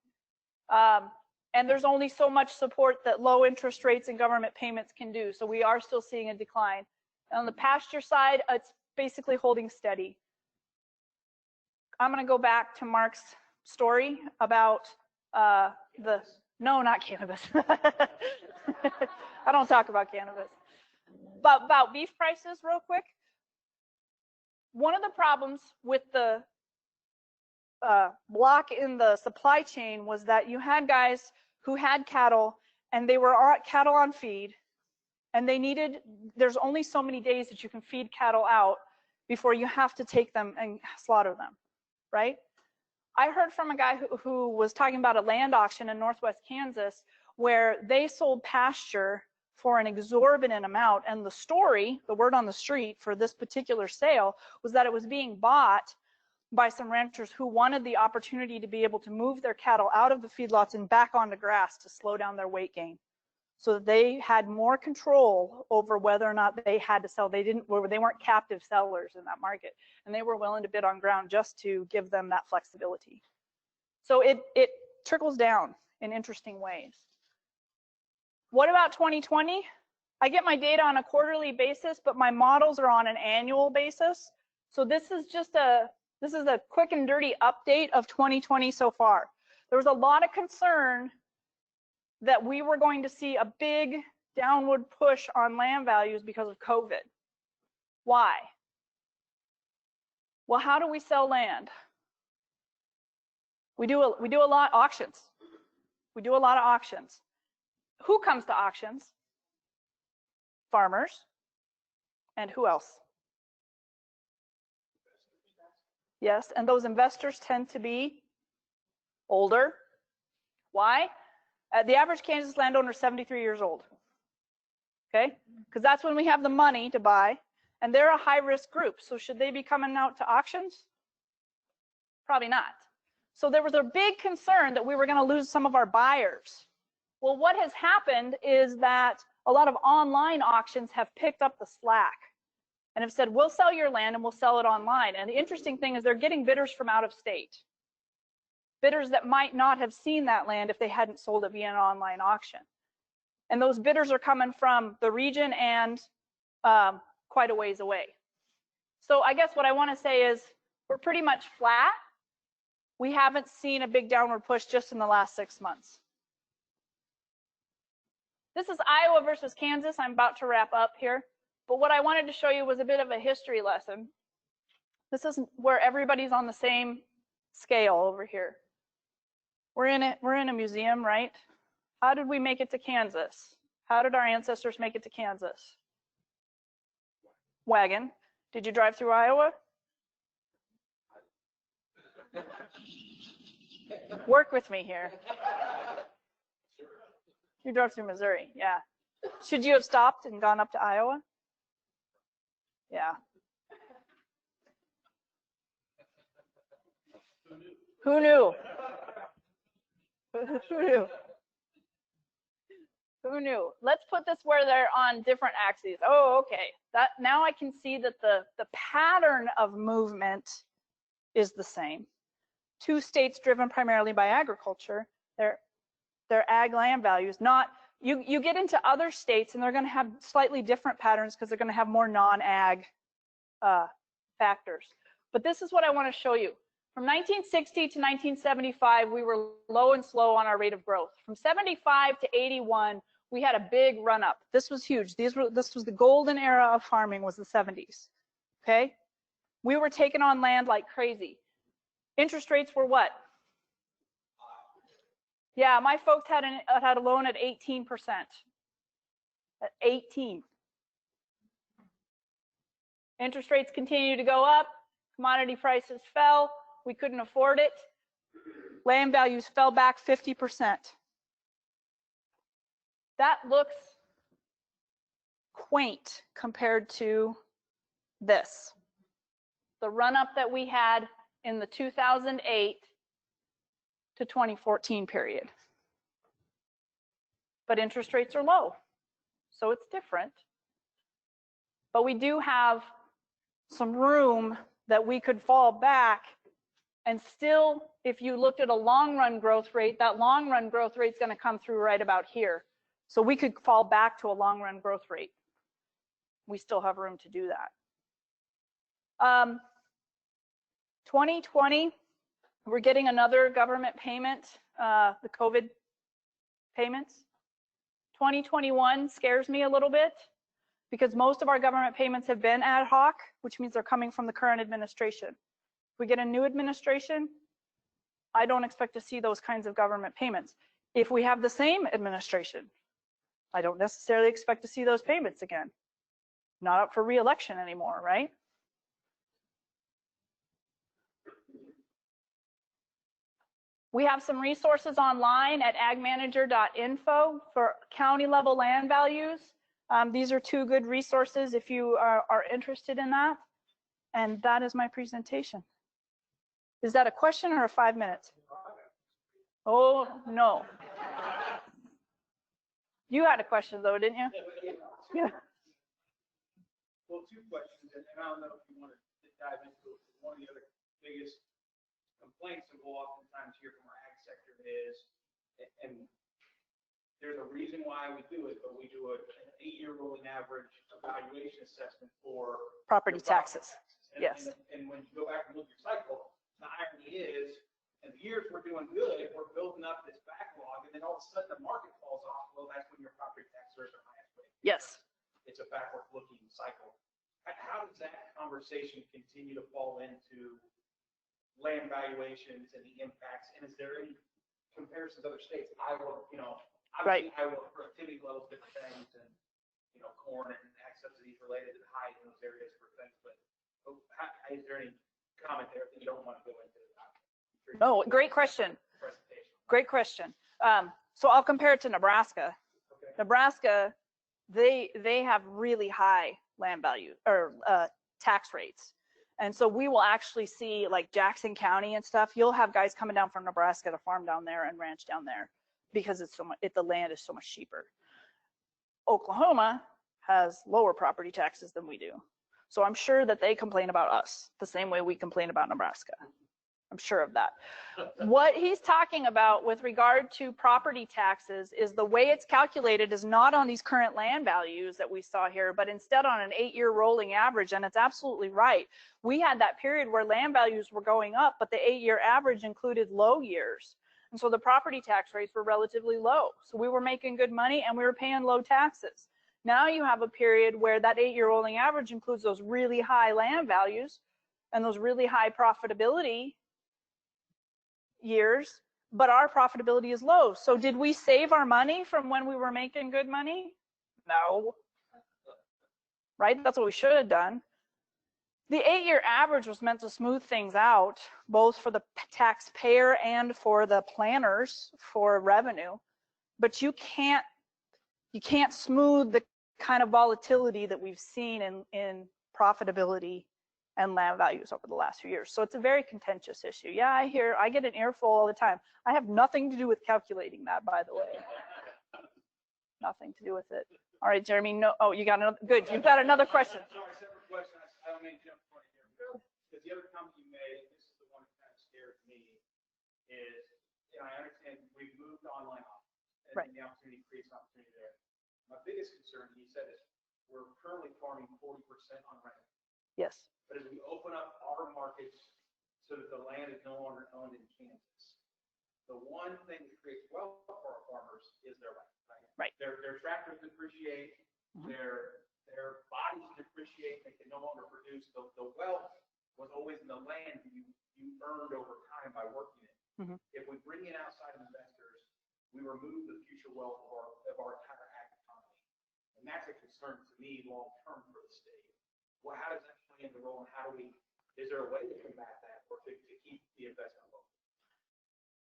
And there's only so much support that low interest rates and government payments can do. So we are still seeing a decline. On the pasture side, it's basically holding steady. I'm going to go back to Marc's story about no, not cannabis. I don't talk about cannabis. But about beef prices real quick. One of the problems with the block in the supply chain was that you had guys who had cattle and they were cattle on feed, and there's only so many days that you can feed cattle out before you have to take them and slaughter them, right? I heard from a guy who was talking about a land auction in Northwest Kansas where they sold pasture for an exorbitant amount, and the word on the street for this particular sale was that it was being bought by some ranchers who wanted the opportunity to be able to move their cattle out of the feedlots and back onto grass to slow down their weight gain, so that they had more control over whether or not they had to sell. They weren't captive sellers in that market, and they were willing to bid on ground just to give them that flexibility. So it trickles down in interesting ways. What about 2020? I get my data on a quarterly basis, but my models are on an annual basis. So this is a quick and dirty update of 2020 so far. There was a lot of concern that we were going to see a big downward push on land values because of COVID. Why? Well, how do we sell land? We do a lot of auctions. We do a lot of auctions. Who comes to auctions? Farmers. And who else? Yes, and those investors tend to be older. Why? The average Kansas landowner is 73 years old. Okay? Because that's when we have the money to buy, and they're a high-risk group. So should they be coming out to auctions? Probably not. So there was a big concern that we were going to lose some of our buyers. Well, what has happened is that a lot of online auctions have picked up the slack and have said, we'll sell your land and we'll sell it online. And the interesting thing is they're getting bidders from out of state. Bidders that might not have seen that land if they hadn't sold it via an online auction. And those bidders are coming from the region and quite a ways away. So I guess what I want to say is we're pretty much flat. We haven't seen a big downward push just in the last 6 months. This is Iowa versus Kansas. I'm about to wrap up here. But what I wanted to show you was a bit of a history lesson. This is where everybody's on the same scale over here. We're in a museum, right? How did we make it to Kansas? How did our ancestors make it to Kansas? Wagon. Did you drive through Iowa? Work with me here. You drove through Missouri, yeah. Should you have stopped and gone up to Iowa? Yeah. Who knew? Who knew? Who knew? Let's put this where they're on different axes. Oh, okay. Now I can see that the pattern of movement is the same. Two states driven primarily by agriculture. Their ag land values, not, you get into other states and they're going to have slightly different patterns because they're going to have more non-ag factors. But this is what I want to show you. From 1960 to 1975, we were low and slow on our rate of growth. From 75 to 81, we had a big run up. This was huge. This was the golden era of farming, was the 70s. Okay? We were taking on land like crazy. Interest rates were what? Yeah, my folks had a loan at 18%. At 18. Interest rates continued to go up. Commodity prices fell. We couldn't afford it. Land values fell back 50%. That looks quaint compared to this. The run-up that we had in the 2008 to 2014 period. But interest rates are low, so it's different. but we do have some room that we could fall back. And still, if you looked at a long run growth rate, that long run growth rate is going to come through right about here. So we could fall back to a long run growth rate. We still have room to do that. 2020, we're getting another government payment, the COVID payments. 2021 scares me a little bit because most of our government payments have been ad hoc, which means they're coming from the current administration. If we get a new administration, I don't expect to see those kinds of government payments. If we have the same administration, I don't necessarily expect to see those payments again. Not up for re-election anymore, right? We have some resources online at agmanager.info for county level land values. These are two good resources if you are interested in that. And that is my presentation. Is that a question or a 5 minutes? Oh, no. You had a question though, didn't you? Yeah. Well, two questions, and I don't know if you want to dive into it. One of the other biggest complaints that we'll oftentimes hear from our ag sector is, and there's a reason why we do it, but we do an 8-year rolling average evaluation assessment for property taxes. And, yes. And when you go back and look at your cycle, the irony is, in the years we're doing good, we're building up this backlog, and then all of a sudden the market falls off. Well, that's when your property taxes are highest. Yes. It's a backward-looking cycle. How does that conversation continue to fall into land valuations and the impacts? And is there any comparisons to other states? Iowa, obviously Iowa productivity levels, different things, and corn and ag subsidies related to the high in those areas for things. But is there any comment there that you don't want to go into? No, great question. Great question. So I'll compare it to Nebraska. Okay. Nebraska, they have really high land value or tax rates. And so we will actually see like Jackson County and stuff. You'll have guys coming down from Nebraska to farm down there and ranch down there because it's so much, the land is so much cheaper. Oklahoma has lower property taxes than we do. So I'm sure that they complain about us the same way we complain about Nebraska. I'm sure of that. What he's talking about with regard to property taxes is the way it's calculated is not on these current land values that we saw here, but instead on an 8-year rolling average. And it's absolutely right. We had that period where land values were going up, but the 8-year average included low years. And so the property tax rates were relatively low. So we were making good money and we were paying low taxes. Now you have a period where that 8-year rolling average includes those really high land values and those really high profitability years, but our profitability is low. So did we save our money from when we were making good money? No. Right? That's what we should have done. The 8-year average was meant to smooth things out, both for the taxpayer and for the planners for revenue. But you can't smooth the kind of volatility that we've seen in profitability and land values over the last few years. So it's a very contentious issue. Yeah, I get an earful all the time. I have nothing to do with calculating that, by the way. Nothing to do with it. All right, Jeremy, no, oh, you got another, good, you've got another question. Sorry, separate question. I don't mean to jump point here. Because the other comment you made, this is the one that kind of scares me, is, I understand we've moved online and right. The opportunity creates an opportunity there. My biggest concern, he said, is we're currently farming 40% on rent. Yes. But as we open up our markets so that the land is no longer owned in Kansas, the one thing that creates wealth for our farmers is their land. Right. Their tractors depreciate, their bodies depreciate, they can no longer produce. The wealth was always in the land you earned over time by working it. If we bring in outside investors, we remove the future wealth of our entire ag economy. And that's a concern to me long term for the state. Well, how does that play into the role, and is there a way to combat that or to keep the investment local?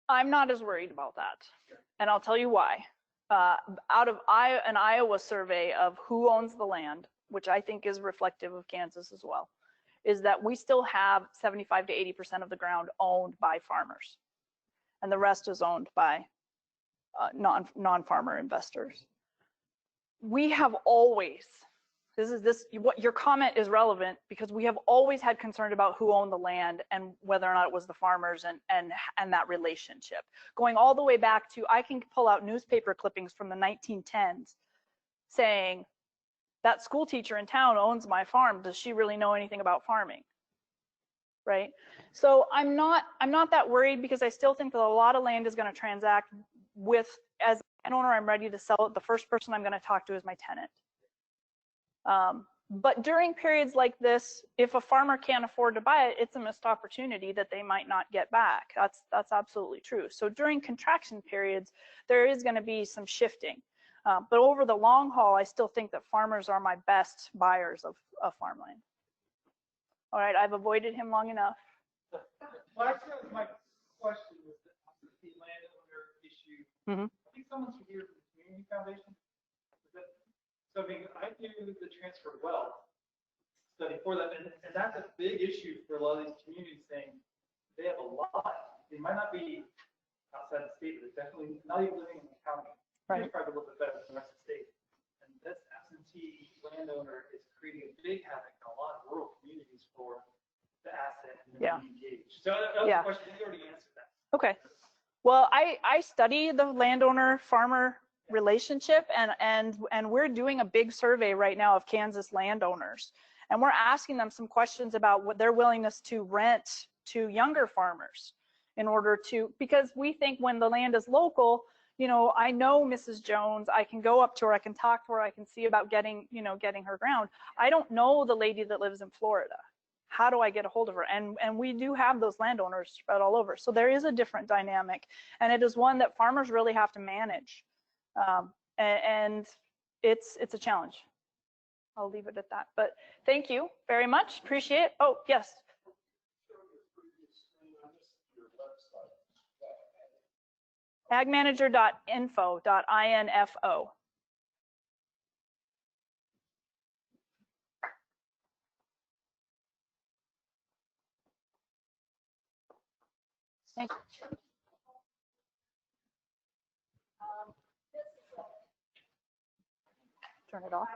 I'm not as worried about that. Sure. And I'll tell you why. Out of an Iowa survey of who owns the land, which I think is reflective of Kansas as well, is that we still have 75 to 80% of the ground owned by farmers. And the rest is owned by non-farmer investors. We have always, what your comment is relevant because we have always had concern about who owned the land and whether or not it was the farmers and that relationship. Going all the way back to, I can pull out newspaper clippings from the 1910s saying, that school teacher in town owns my farm. Does she really know anything about farming? Right? So I'm not that worried because I still think that a lot of land is going to transact with, as an owner, I'm ready to sell it. The first person I'm going to talk to is my tenant. But during periods like this, if a farmer can't afford to buy it, it's a missed opportunity that they might not get back. That's absolutely true. So during contraction periods, there is going to be some shifting. But over the long haul, I still think that farmers are my best buyers of farmland. All right, I've avoided him long enough. Well, actually, my question was the landowner issue. Mm-hmm. I think someone should hear from the community foundation. So, I mean, I do the transfer of wealth study for that, and that's a big issue for a lot of these communities saying they have a lot. They might not be outside the state, but they're definitely not even living in the county. Right. It's probably a little bit better than the rest of the state. And this absentee landowner is creating a big havoc in a lot of rural communities for the asset and Yeah. engaged. So that was Yeah. the question. You already answered that. Okay. Well, I study the landowner-farmer relationship, and we're doing a big survey right now of Kansas landowners, and we're asking them some questions about what their willingness to rent to younger farmers in order to, because we think when the land is local, you know, I know Mrs. Jones, I can go up to her, I can talk to her, I can see about getting her ground. I don't know the lady that lives in Florida. How do I get a hold of her? And we do have those landowners spread all over. So there is a different dynamic, and it is one that farmers really have to manage. And it's a challenge. I'll leave it at that. But thank you very much. Appreciate it. Oh, yes. agmanager.info.info. Thank you. Turn it off.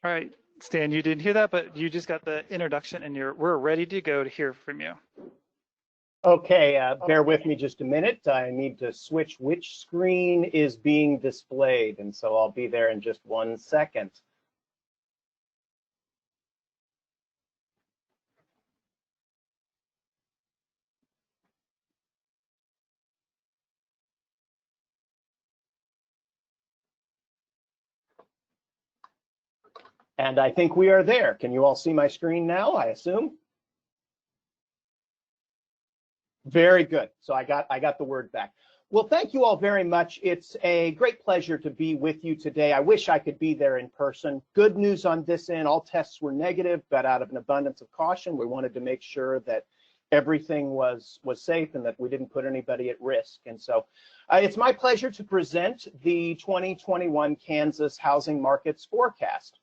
All right, Stan, you didn't hear that, but you just got the introduction, and we're ready to go to hear from you. Okay, bear with me just a minute. I need to switch which screen is being displayed, and so I'll be there in just 1 second. And I think we are there. Can you all see my screen now, I assume? Very good. So I got the word back. Well, thank you all very much. It's a great pleasure to be with you today. I wish I could be there in person. Good news on this end, all tests were negative, but out of an abundance of caution, we wanted to make sure that everything was safe and that we didn't put anybody at risk. And so it's my pleasure to present the 2021 Kansas housing markets forecast.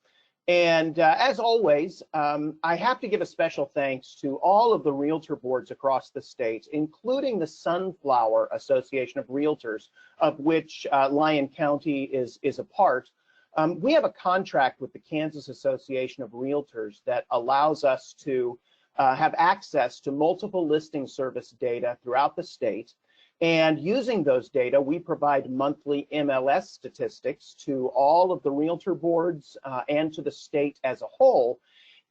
And as always, I have to give a special thanks to all of the realtor boards across the state, including the Sunflower Association of Realtors, of which Lyon County is a part. We have a contract with the Kansas Association of Realtors that allows us to have access to multiple listing service data throughout the state. And using those data, we provide monthly MLS statistics to all of the realtor boards and to the state as a whole.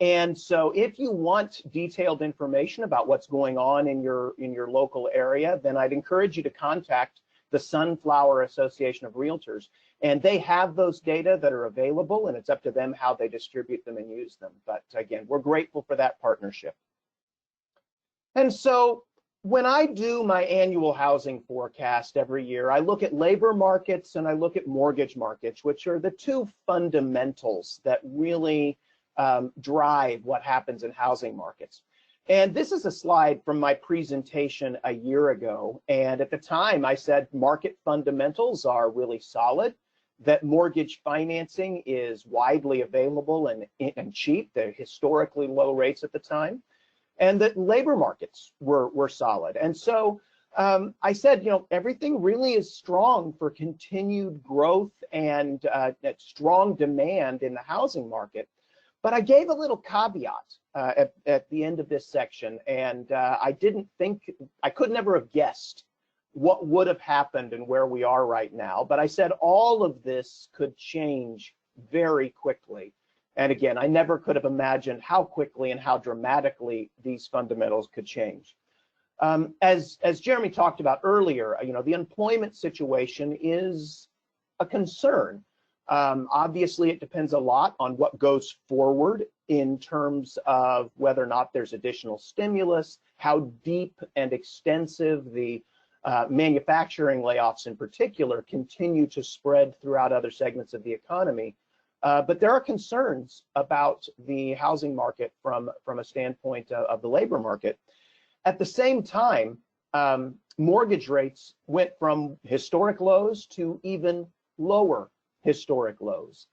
And so if you want detailed information about what's going on in your local area, then I'd encourage you to contact the Sunflower Association of Realtors. And they have those data that are available, and it's up to them how they distribute them and use them. But again, we're grateful for that partnership. And so when I do my annual housing forecast every year, I look at labor markets and I look at mortgage markets, which are the two fundamentals that really drive what happens in housing markets. And this is a slide from my presentation a year ago. And at the time, I said market fundamentals are really solid, that mortgage financing is widely available and cheap, they're historically low rates at the time, and that labor markets were solid. And so I said, everything really is strong for continued growth and strong demand in the housing market. But I gave a little caveat at the end of this section, and I could never have guessed what would have happened and where we are right now. But I said all of this could change very quickly. And again, I never could have imagined how quickly and how dramatically these fundamentals could change. As Jeremy talked about earlier, the employment situation is a concern. Obviously, it depends a lot on what goes forward in terms of whether or not there's additional stimulus, how deep and extensive the manufacturing layoffs in particular continue to spread throughout other segments of the economy. But there are concerns about the housing market from a standpoint of the labor market. At the same time, mortgage rates went from historic lows to even lower historic lows.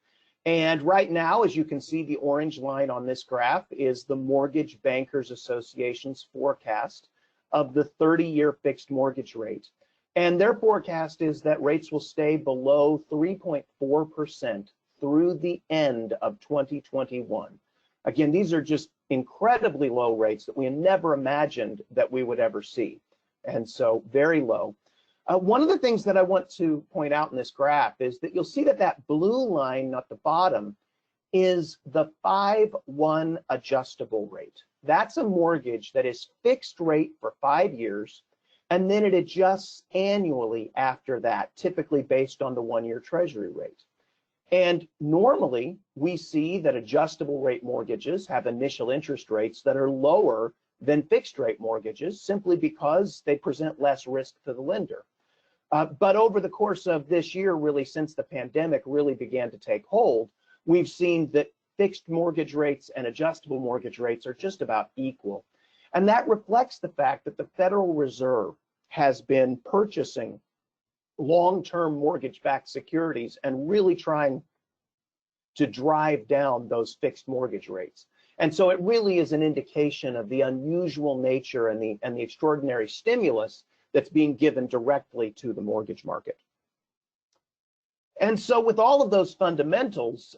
And right now, as you can see, the orange line on this graph is the Mortgage Bankers Association's forecast of the 30-year fixed mortgage rate. And their forecast is that rates will stay below 3.4% through the end of 2021. Again, these are just incredibly low rates that we never imagined that we would ever see. And so very low. One of the things that I want to point out in this graph is that you'll see that blue line at the bottom is the 5/1 adjustable rate. That's a mortgage that is fixed rate for 5 years, and then it adjusts annually after that, typically based on the 1-year Treasury rate. And normally, we see that adjustable rate mortgages have initial interest rates that are lower than fixed rate mortgages, simply because they present less risk to the lender. But over the course of this year, really since the pandemic really began to take hold, we've seen that fixed mortgage rates and adjustable mortgage rates are just about equal. And that reflects the fact that the Federal Reserve has been purchasing long-term mortgage-backed securities and really trying to drive down those fixed mortgage rates. And so it really is an indication of the unusual nature and the extraordinary stimulus that's being given directly to the mortgage market. And so with all of those fundamentals,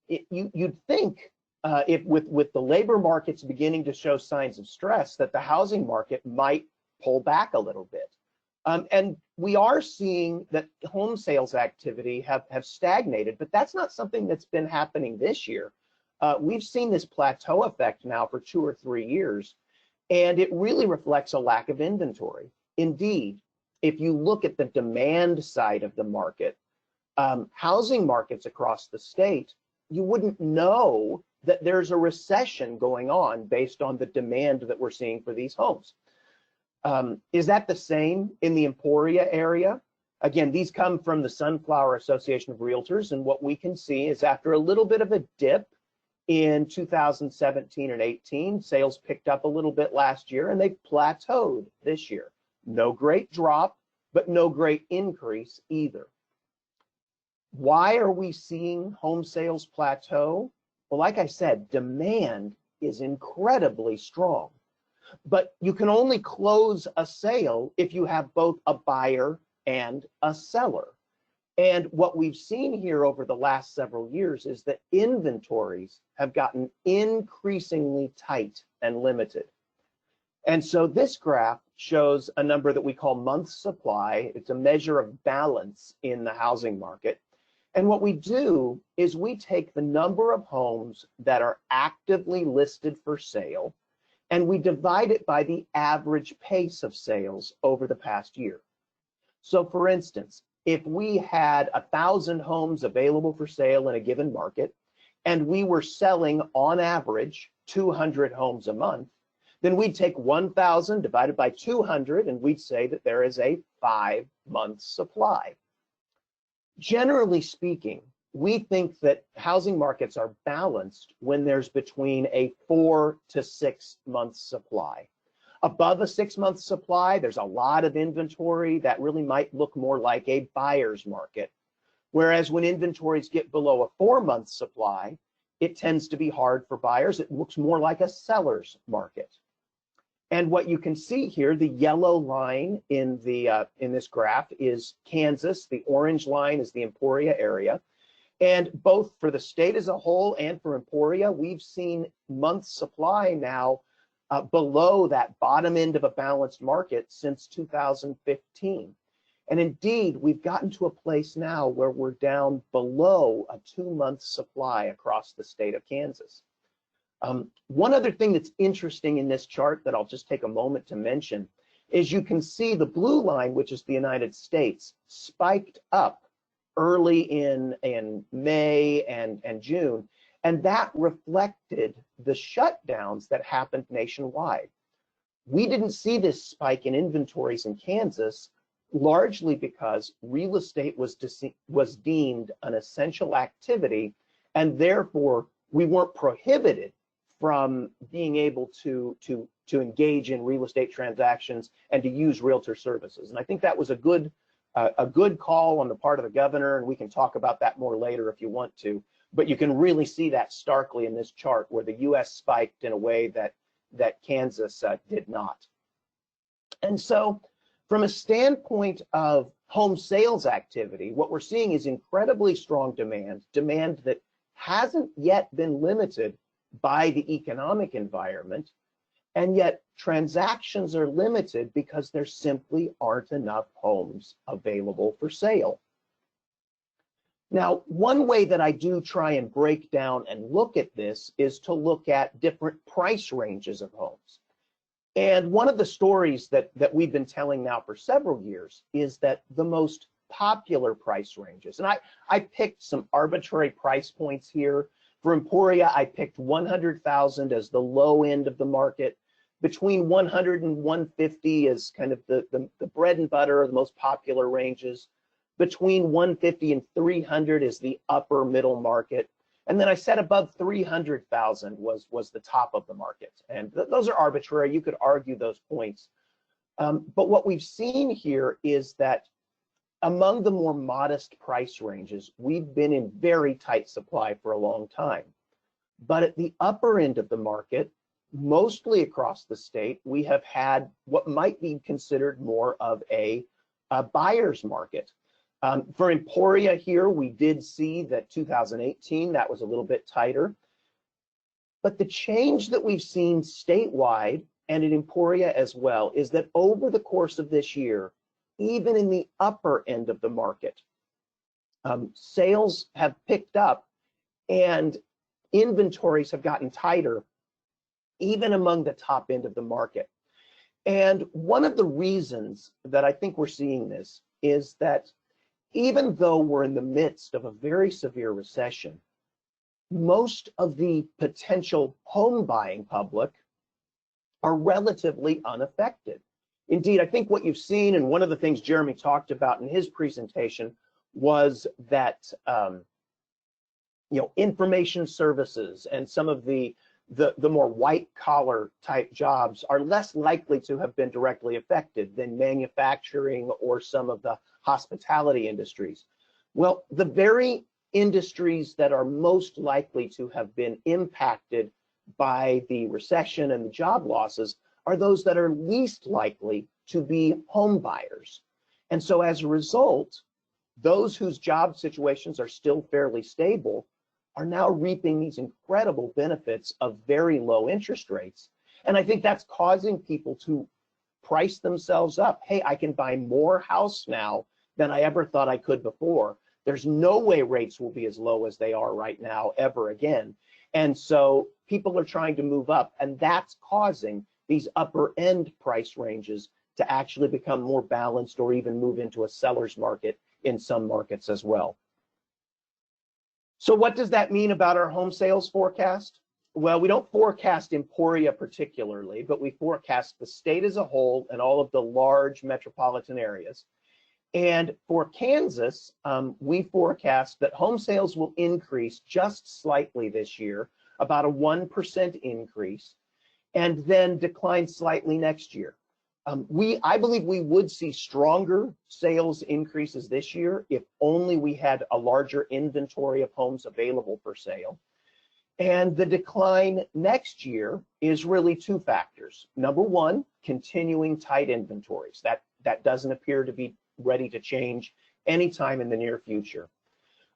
you'd think if with the labor markets beginning to show signs of stress, that the housing market might pull back a little bit. And we are seeing that home sales activity have stagnated, but that's not something that's been happening this year. We've seen this plateau effect now for 2 or 3 years, and it really reflects a lack of inventory. Indeed, if you look at the demand side of the market, housing markets across the state, you wouldn't know that there's a recession going on based on the demand that we're seeing for these homes. Is that the same in the Emporia area? Again, these come from the Sunflower Association of Realtors, and what we can see is after a little bit of a dip in 2017 and 18, sales picked up a little bit last year, and they've plateaued this year. No great drop, but no great increase either. Why are we seeing home sales plateau? Well, like I said, demand is incredibly strong, but you can only close a sale if you have both a buyer and a seller. And what we've seen here over the last several years is that inventories have gotten increasingly tight and limited. And so this graph shows a number that we call month supply. It's a measure of balance in the housing market. And what we do is we take the number of homes that are actively listed for sale, and we divide it by the average pace of sales over the past year. So for instance, if we had 1,000 homes available for sale in a given market, and we were selling on average 200 homes a month, then we'd take 1,000 divided by 200, and we'd say that there is a 5-month supply. Generally speaking, we think that housing markets are balanced when there's between a 4 to 6 month supply. Above a 6-month supply, there's a lot of inventory that really might look more like a buyer's market. Whereas when inventories get below a 4-month supply, it tends to be hard for buyers. It looks more like a seller's market. And what you can see here, the yellow line in this graph is Kansas. The orange line is the Emporia area. And both for the state as a whole and for Emporia, we've seen month supply now below that bottom end of a balanced market since 2015. And indeed, we've gotten to a place now where we're down below a 2-month supply across the state of Kansas. One other thing that's interesting in this chart that I'll just take a moment to mention is you can see the blue line, which is the United States, spiked up early in May and June, and that reflected the shutdowns that happened nationwide. We didn't see this spike in inventories in Kansas, largely because real estate was deemed an essential activity, and therefore we weren't prohibited from being able to engage in real estate transactions and to use realtor services. And I think that was a good call on the part of the governor, and we can talk about that more later if you want to. But you can really see that starkly in this chart where the U.S. spiked in a way that Kansas did not. And so from a standpoint of home sales activity, what we're seeing is incredibly strong demand that hasn't yet been limited by the economic environment, and yet transactions are limited because there simply aren't enough homes available for sale. Now, one way that I do try and break down and look at this is to look at different price ranges of homes. And one of the stories that we've been telling now for several years is that the most popular price ranges, and I picked some arbitrary price points here. For Emporia, I picked 100,000 as the low end of the market. Between 100 and 150 is kind of the bread and butter of the most popular ranges. Between 150 and 300 is the upper middle market. And then I said above 300,000 was the top of the market. And those are arbitrary. You could argue those points. But what we've seen here is that among the more modest price ranges, we've been in very tight supply for a long time. But at the upper end of the market, mostly across the state, we have had what might be considered more of a buyer's market. For Emporia here, we did see that 2018, that was a little bit tighter. But the change that we've seen statewide and in Emporia as well is that over the course of this year, even in the upper end of the market, sales have picked up and inventories have gotten tighter, even among the top end of the market. And one of the reasons that I think we're seeing this is that even though we're in the midst of a very severe recession, most of the potential home buying public are relatively unaffected. Indeed, I think what you've seen, and one of the things Jeremy talked about in his presentation, was that information services and some of the more white collar type jobs are less likely to have been directly affected than manufacturing or some of the hospitality industries. Well, the very industries that are most likely to have been impacted by the recession and the job losses are those that are least likely to be home buyers. And so as a result, those whose job situations are still fairly stable are now reaping these incredible benefits of very low interest rates. And I think that's causing people to price themselves up. Hey, I can buy more house now than I ever thought I could before. There's no way rates will be as low as they are right now ever again. And so people are trying to move up, and that's causing these upper end price ranges to actually become more balanced or even move into a seller's market in some markets as well. So what does that mean about our home sales forecast? Well, we don't forecast Emporia particularly, but we forecast the state as a whole and all of the large metropolitan areas. And for Kansas, we forecast that home sales will increase just slightly this year, about a 1% increase, and then decline slightly next year. I believe we would see stronger sales increases this year if only we had a larger inventory of homes available for sale. And the decline next year is really two factors. Number one, continuing tight inventories. That doesn't appear to be ready to change anytime in the near future.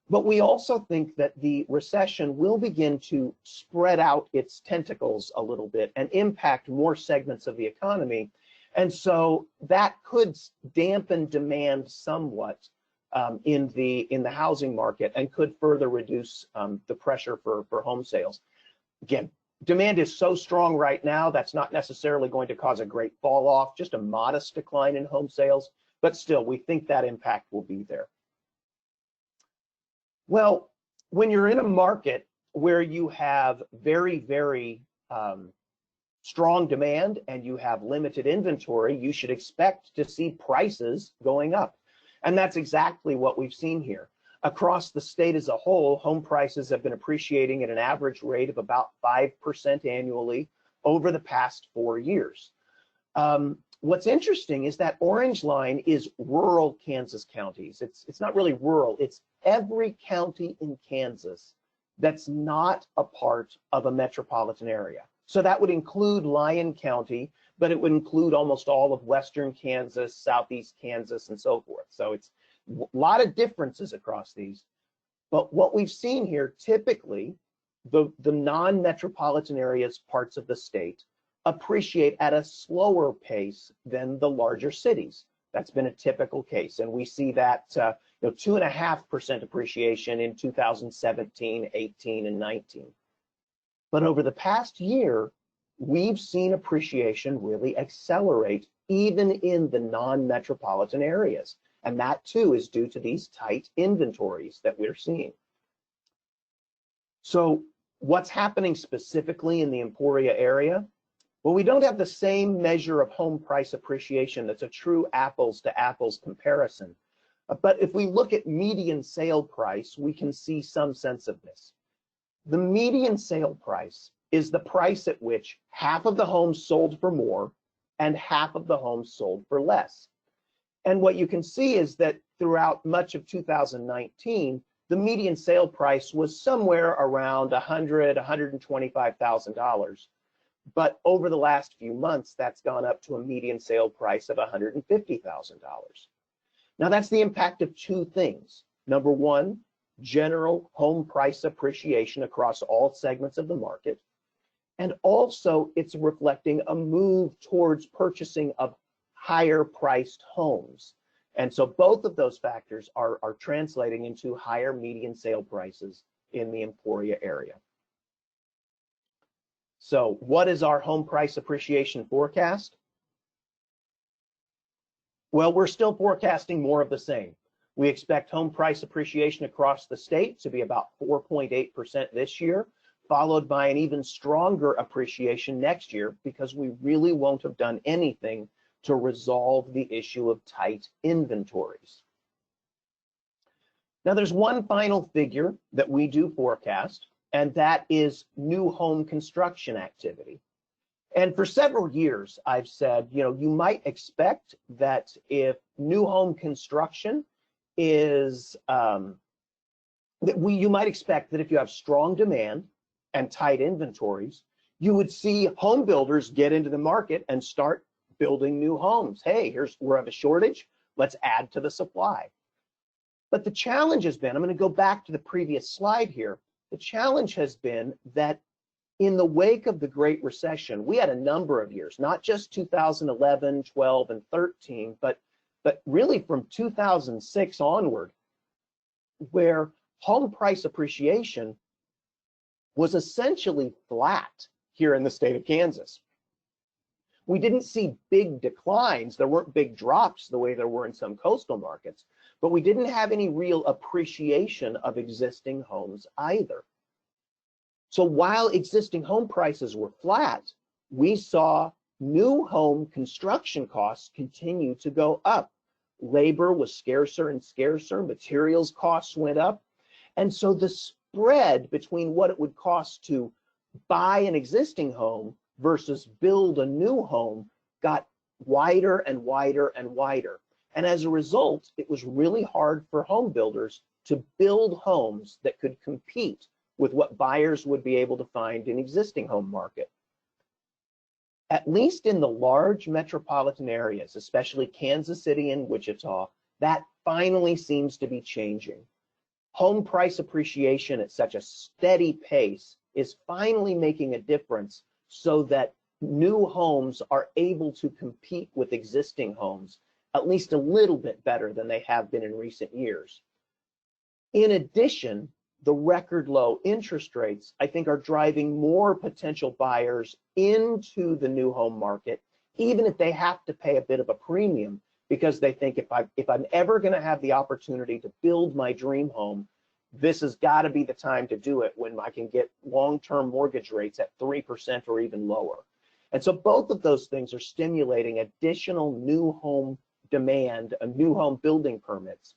But we also think that the recession will begin to spread out its tentacles a little bit and impact more segments of the economy. And so that could dampen demand somewhat in the housing market and could further reduce the pressure for home sales. Again, demand is so strong right now, that's not necessarily going to cause a great fall off, just a modest decline in home sales, but still, we think that impact will be there. Well, when you're in a market where you have very, very strong demand and you have limited inventory, you should expect to see prices going up. And that's exactly what we've seen here. Across the state as a whole, home prices have been appreciating at an average rate of about 5% annually over the past 4 years. What's interesting is that orange line is rural Kansas counties. It's not really rural, it's every county in Kansas that's not a part of a metropolitan area. So that would include Lyon County, but it would include almost all of western Kansas, southeast Kansas, and so forth. So it's a lot of differences across these. But what we've seen here, typically, the non-metropolitan areas, parts of the state, appreciate at a slower pace than the larger cities. That's been a typical case. And we see that 2.5% appreciation in 2017, 18, and 19. But over the past year, we've seen appreciation really accelerate even in the non-metropolitan areas. And that too is due to these tight inventories that we're seeing. So what's happening specifically in the Emporia area? Well, we don't have the same measure of home price appreciation that's a true apples to apples comparison. But if we look at median sale price, we can see some sense of this. The median sale price is the price at which half of the homes sold for more and half of the homes sold for less. And what you can see is that throughout much of 2019, the median sale price was somewhere around $100,000, $125,000. But over the last few months, that's gone up to a median sale price of $150,000. Now, that's the impact of two things. Number one, general home price appreciation across all segments of the market. And also, it's reflecting a move towards purchasing of higher priced homes. And so both of those factors are translating into higher median sale prices in the Emporia area. So what is our home price appreciation forecast? Well, we're still forecasting more of the same. We expect home price appreciation across the state to be about 4.8% this year, followed by an even stronger appreciation next year because we really won't have done anything to resolve the issue of tight inventories. Now, there's one final figure that we do forecast, and that is new home construction activity. And for several years, I've said, you might expect that if new home construction is, you might expect that if you have strong demand and tight inventories, you would see home builders get into the market and start building new homes. Hey, we have a shortage, let's add to the supply. But the challenge has been, I'm going to go back to the previous slide here, the challenge has been that in the wake of the Great Recession, we had a number of years, not just 2011, 12, and 13, but really from 2006 onward, where home price appreciation was essentially flat here in the state of Kansas. We didn't see big declines. There weren't big drops the way there were in some coastal markets, but we didn't have any real appreciation of existing homes either. So while existing home prices were flat, we saw new home construction costs continue to go up. Labor was scarcer and scarcer, materials costs went up. And so the spread between what it would cost to buy an existing home versus build a new home got wider and wider and wider. And as a result, it was really hard for home builders to build homes that could compete with what buyers would be able to find in existing home market. At least in the large metropolitan areas, especially Kansas City and Wichita, that finally seems to be changing. Home price appreciation at such a steady pace is finally making a difference so that new homes are able to compete with existing homes at least a little bit better than they have been in recent years. In addition, the record low interest rates, I think, are driving more potential buyers into the new home market, even if they have to pay a bit of a premium, because they think if I'm ever going to have the opportunity to build my dream home, this has got to be the time to do it when I can get long-term mortgage rates at 3% or even lower. And so both of those things are stimulating additional new home demand, new home building permits.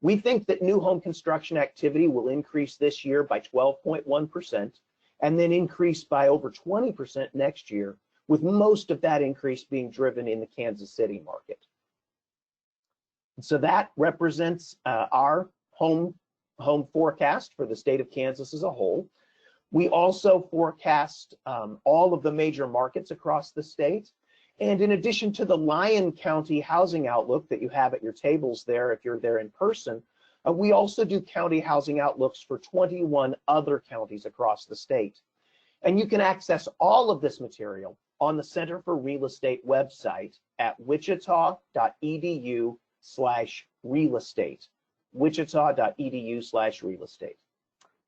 We think that new home construction activity will increase this year by 12.1% and then increase by over 20% next year, with most of that increase being driven in the Kansas City market. And so that represents our home forecast for the state of Kansas as a whole. We also forecast all of the major markets across the state. And in addition to the Lyon County housing outlook that you have at your tables there, if you're there in person, we also do county housing outlooks for 21 other counties across the state. And you can access all of this material on the Center for Real Estate website at wichita.edu/real estate, wichita.edu/real estate.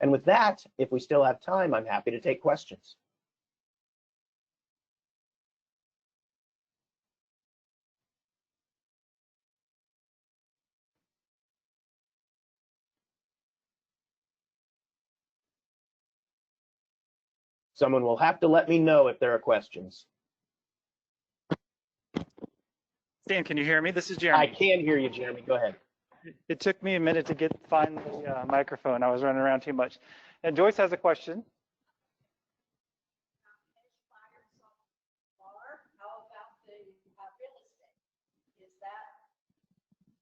And with that, if we still have time, I'm happy to take questions. Someone will have to let me know if there are questions. Stan, can you hear me? This is Jeremy. I can hear you, Jeremy. Go ahead. It took me a minute to find the microphone. I was running around too much. And Joyce has a question. How about the real estate?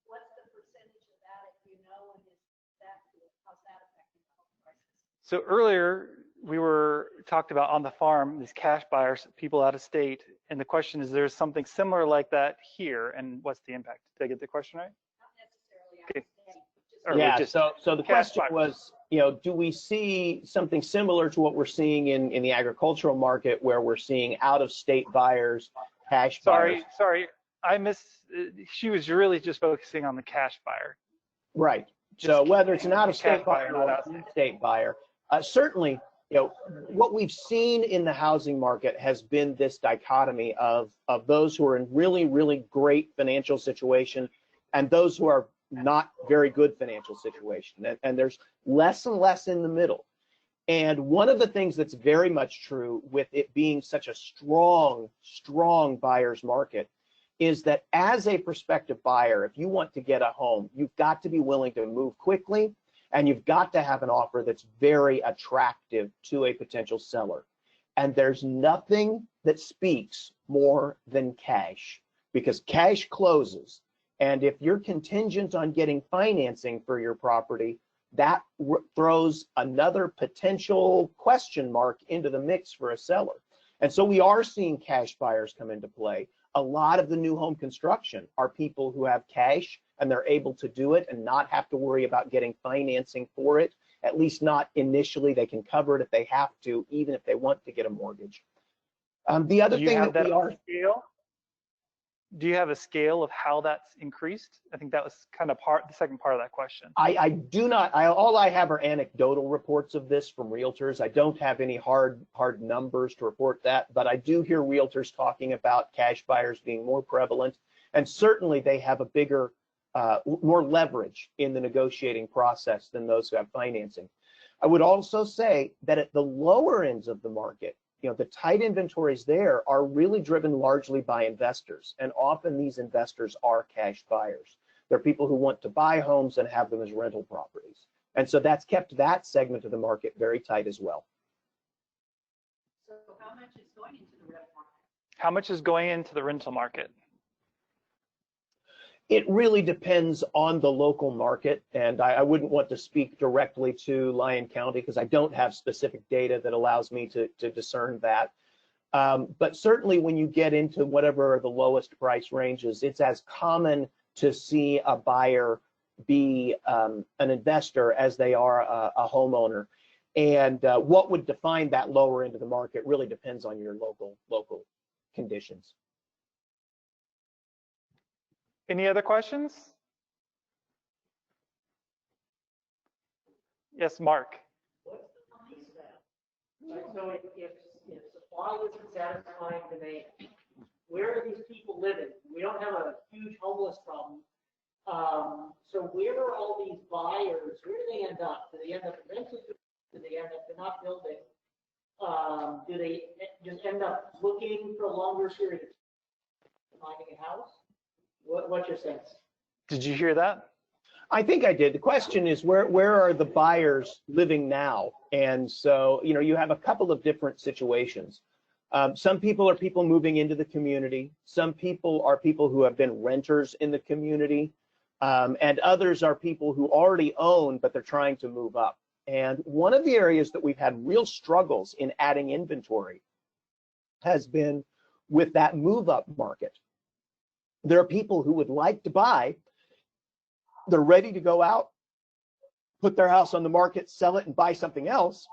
What's the percentage of that, if you know, and how's that affecting the home prices? So earlier we talked about on the farm, these cash buyers, people out of state. And the question is, there's something similar like that here, and what's the impact? Did I get the question right? Okay. Yeah, so the question was, do we see something similar to what we're seeing in the agricultural market, where we're seeing out-of-state buyers, cash buyers? Sorry, I missed. She was really just focusing on the cash buyer. Right. So whether it's an out-of-state buyer or an in-state buyer, certainly, what we've seen in the housing market has been this dichotomy of those who are in really, really great financial situation and those who are not very good financial situation. And there's less and less in the middle. And one of the things that's very much true with it being such a strong buyer's market is that as a prospective buyer, if you want to get a home, you've got to be willing to move quickly, and you've got to have an offer that's very attractive to a potential seller. And there's nothing that speaks more than cash, because cash closes. And if you're contingent on getting financing for your property, that throws another potential question mark into the mix for a seller. And so we are seeing cash buyers come into play. A lot of the new home construction are people who have cash and they're able to do it and not have to worry about getting financing for it, at least not initially. They can cover it if they have to, even if they want to get a mortgage. The other thing that we are... do you have a scale of how that's increased? I think that was kind of the second part of that question. I do not. All I have are anecdotal reports of this from realtors. I don't have any hard numbers to report that, but I do hear realtors talking about cash buyers being more prevalent, and certainly they have a bigger, more leverage in the negotiating process than those who have financing. I would also say that at the lower ends of the market, the tight inventories there are really driven largely by investors, and often these investors are cash buyers. They're people who want to buy homes and have them as rental properties. And so that's kept that segment of the market very tight as well. So how much is going into the rental market? How much is going into the rental market? It really depends on the local market, and I wouldn't want to speak directly to Lyon County because I don't have specific data that allows me to discern that. But certainly when you get into whatever are the lowest price ranges, it's as common to see a buyer be an investor as they are a homeowner. And what would define that lower end of the market really depends on your local conditions. Any other questions? Yes, Mark. What's the price now? Right, so if supply isn't satisfying demand, where are these people living? We don't have a huge homeless problem. So where are all these buyers? Where do they end up? Do they end up renting? Do they end up not building? Do they just end up looking for a longer period of time, finding a house? What's your sense? Did you hear that? I think I did. The question is where are the buyers living now? And so, you have a couple of different situations. Some people are people moving into the community. Some people are people who have been renters in the community. And others are people who already own, but they're trying to move up. And one of the areas that we've had real struggles in adding inventory has been with that move up market. There are people who would like to buy, they're ready to go out, put their house on the market, sell it and buy something else,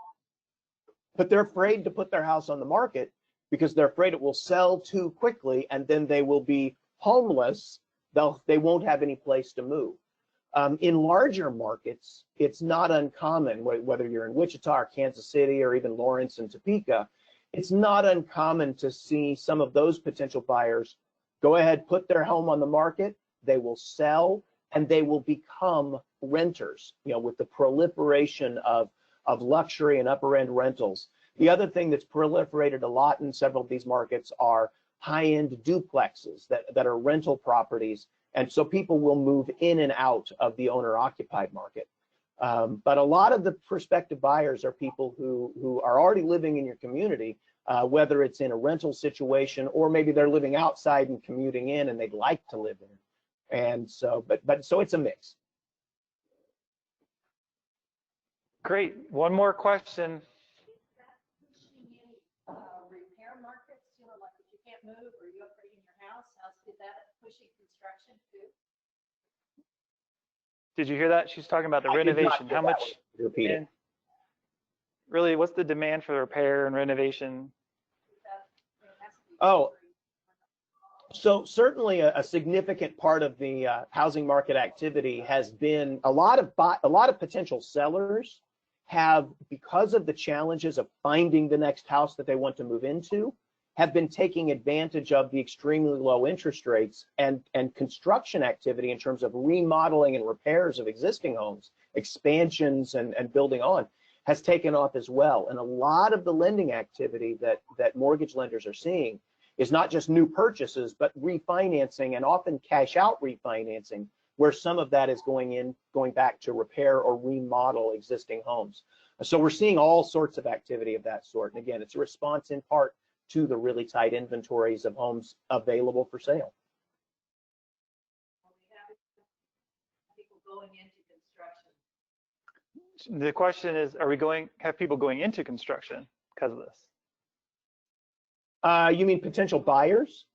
but they're afraid to put their house on the market because they're afraid it will sell too quickly and then they will be homeless. They won't have any place to move. In larger markets, it's not uncommon, whether you're in Wichita or Kansas City or even Lawrence and Topeka, it's not uncommon to see some of those potential buyers go ahead, put their home on the market, they will sell, and they will become renters, with the proliferation of luxury and upper end rentals. The other thing that's proliferated a lot in several of these markets are high-end duplexes that are rental properties. And so people will move in and out of the owner-occupied market. But a lot of the prospective buyers are people who are already living in your community, whether it's in a rental situation or maybe they're living outside and commuting in and they'd like to live in. And so, but so it's a mix. Great. One more question. Repair markets, like if you can't move or you're upgrading your house, is that pushing construction too? Did you hear that? She's talking about the renovation. How much? Repeat it. Really, what's the demand for repair and renovation? Oh, so certainly a significant part of the housing market activity has been a lot of potential sellers have, because of the challenges of finding the next house that they want to move into, have been taking advantage of the extremely low interest rates and construction activity in terms of remodeling and repairs of existing homes, expansions and building on, has taken off as well. And a lot of the lending activity that mortgage lenders are seeing is not just new purchases, but refinancing and often cash out refinancing, where some of that is going back to repair or remodel existing homes. So we're seeing all sorts of activity of that sort. And again, it's a response in part to the really tight inventories of homes available for sale. People going into construction. The question is, have people going into construction because of this? You mean potential buyers?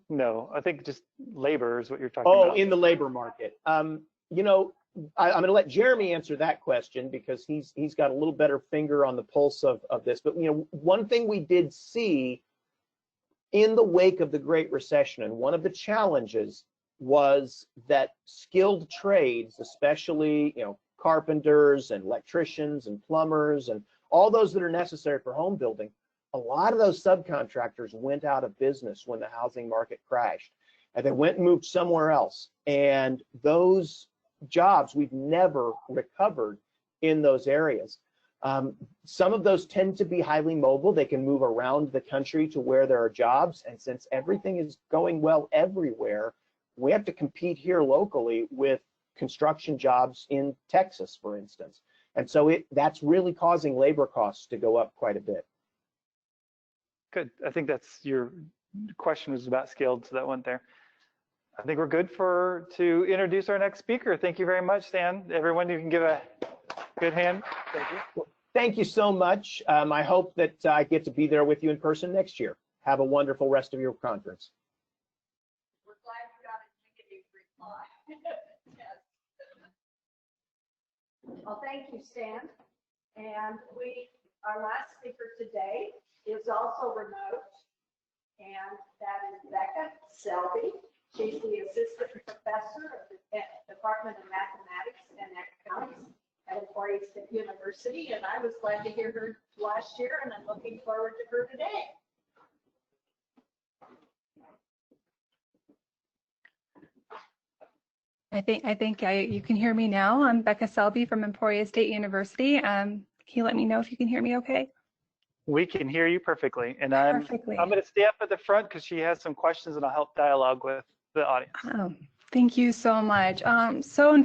No, I think just labor is what you're talking about. Oh, in the labor market. I'm going to let Jeremy answer that question because he's got a little better finger on the pulse of this. But one thing we did see in the wake of the Great Recession, and one of the challenges was that skilled trades, especially, carpenters and electricians and plumbers and all those that are necessary for home building, a lot of those subcontractors went out of business when the housing market crashed, and they went and moved somewhere else. And those jobs, we've never recovered in those areas. Some of those tend to be highly mobile. They can move around the country to where there are jobs. And since everything is going well everywhere, we have to compete here locally with construction jobs in Texas, for instance. And so that's really causing labor costs to go up quite a bit. Good. I think that's your question was about skilled, so that went there. I think we're good to introduce our next speaker. Thank you very much, Stan. Everyone, you can give a good hand. Thank you. Well, thank you so much. I hope that I get to be there with you in person next year. Have a wonderful rest of your conference. We're glad you got a negative reply. Yes. Well, thank you, Stan. And our last speaker today is also remote, and that is Bekah Selby. She's the assistant professor of the Department of Mathematics and Economics at Emporia State University, and I was glad to hear her last year, and I'm looking forward to her today. I think you can hear me now. I'm Bekah Selby from Emporia State University. Can you let me know if you can hear me okay? We can hear you perfectly. And I'm going to stay up at the front because she has some questions and I'll help dialogue with the audience. Oh, thank you so much. So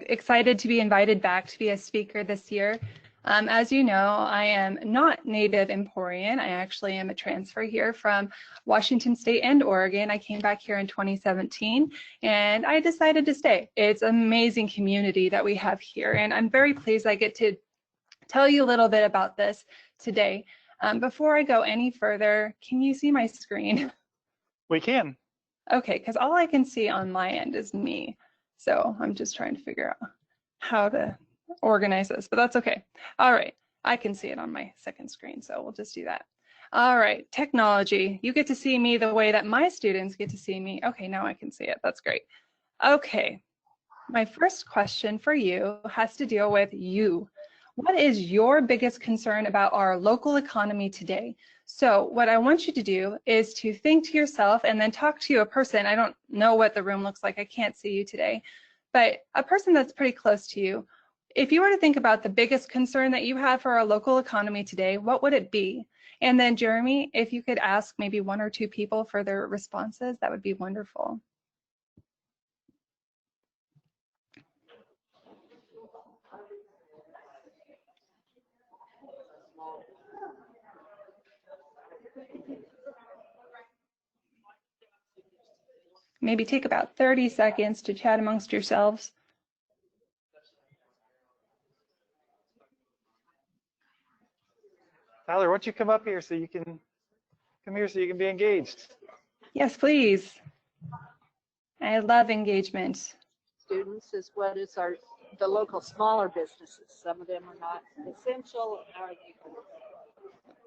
excited to be invited back to be a speaker this year. As you know, I am not native Emporian. I actually am a transfer here from Washington State and Oregon. I came back here in 2017 and I decided to stay. It's an amazing community that we have here, and I'm very pleased I get to tell you a little bit about this today. Before I go any further, can you see my screen? We can. Okay, because all I can see on my end is me. So I'm just trying to figure out how to organize this, but that's okay. All right, I can see it on my second screen, so we'll just do that. All right, technology. You get to see me the way that my students get to see me. Okay, now I can see it. That's great. Okay, my first question for you has to deal with you. What is your biggest concern about our local economy today? So what I want you to do is to think to yourself and then talk to a person. I don't know what the room looks like. I can't see you today, but a person that's pretty close to you. If you were to think about the biggest concern that you have for our local economy today, what would it be? And then Jeremy, if you could ask maybe 1 or 2 people for their responses, that would be wonderful. Maybe take about 30 seconds to chat amongst yourselves. Tyler, why don't you come up here so you can be engaged? Yes, please. I love engagement. Students is what is the local smaller businesses. Some of them are not essential.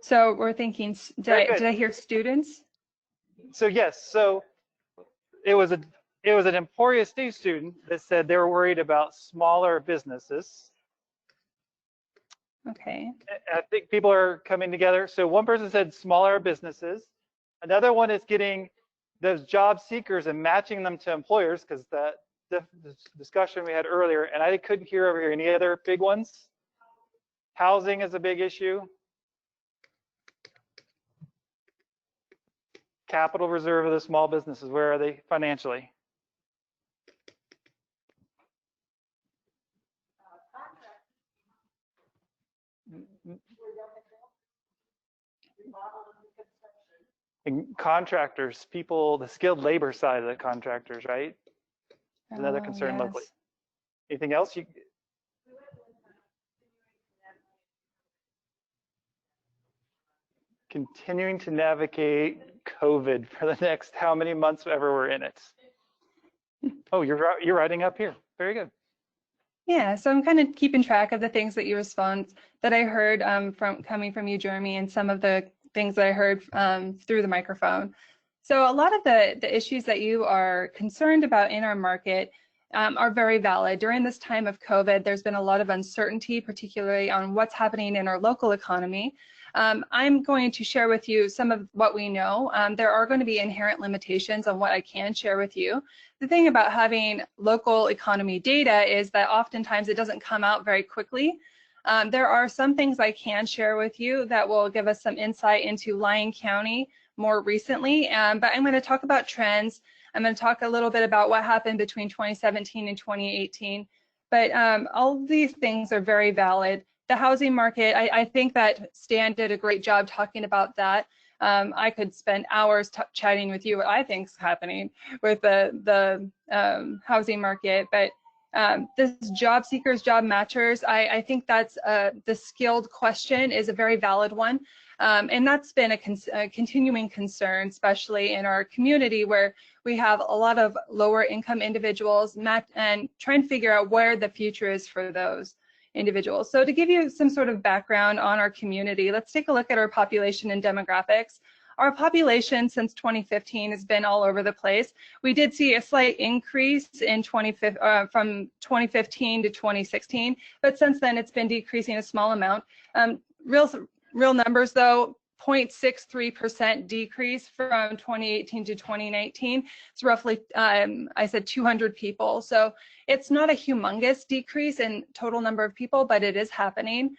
So we're thinking, did I hear students? So yes, so it was an Emporia State student that said they were worried about smaller businesses. Okay. I think people are coming together. So one person said smaller businesses. Another one is getting those job seekers and matching them to employers, because the discussion we had earlier, and I couldn't hear over here. Any other big ones? Housing is a big issue. Capital reserve of the small businesses, where are they financially? And contractors, people, the skilled labor side of the contractors, right? Is another concern yes. locally. Anything else? Continuing to navigate COVID for the next how many months ever we're in it. Oh, you're writing up here. Very good. Yeah, so I'm kind of keeping track of the things that you respond, that I heard coming from you, Jeremy, and some of the things that I heard through the microphone. So a lot of the issues that you are concerned about in our market are very valid. During this time of COVID, there's been a lot of uncertainty, particularly on what's happening in our local economy. I'm going to share with you some of what we know. There are going to be inherent limitations on what I can share with you. The thing about having local economy data is that oftentimes it doesn't come out very quickly. There are some things I can share with you that will give us some insight into Lyon County more recently, but I'm going to talk about trends. I'm going to talk a little bit about what happened between 2017 and 2018, but all of these things are very valid. The housing market, I think that Stan did a great job talking about that. I could spend hours chatting with you what I think is happening with the housing market, but this job seekers, job matchers, I think that's the skilled question is a very valid one. And that's been a continuing concern, especially in our community where we have a lot of lower income individuals and trying to figure out where the future is for those individuals. So to give you some sort of background on our community, let's take a look at our population and demographics. Our population since 2015 has been all over the place. We did see a slight increase in from 2015 to 2016, but since then it's been decreasing a small amount. Real numbers though, 0.63% decrease from 2018 to 2019. It's roughly, I said 200 people. So it's not a humongous decrease in total number of people, but it is happening.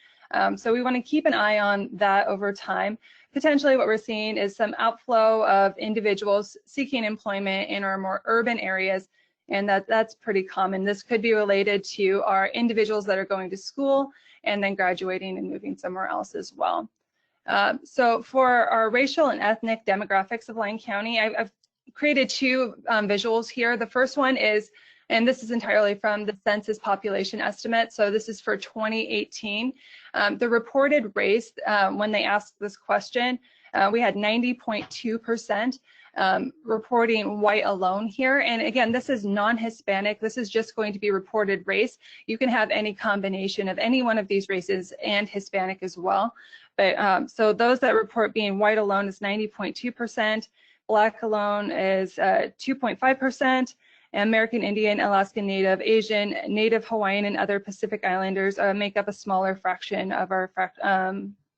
So we want to keep an eye on that over time. Potentially what we're seeing is some outflow of individuals seeking employment in our more urban areas, and that's pretty common. This could be related to our individuals that are going to school and then graduating and moving somewhere else as well. So for our racial and ethnic demographics of Lyon County, I've created two visuals here. The first one is, and this is entirely from the census population estimate. So this is for 2018. The reported race, when they asked this question, we had 90.2% reporting white alone here. And again, this is non-Hispanic. This is just going to be reported race. You can have any combination of any one of these races and Hispanic as well. But so those that report being white alone is 90.2%. Black alone is 2.5%. American Indian, Alaskan Native, Asian, Native Hawaiian, and other Pacific Islanders make up a smaller fraction of our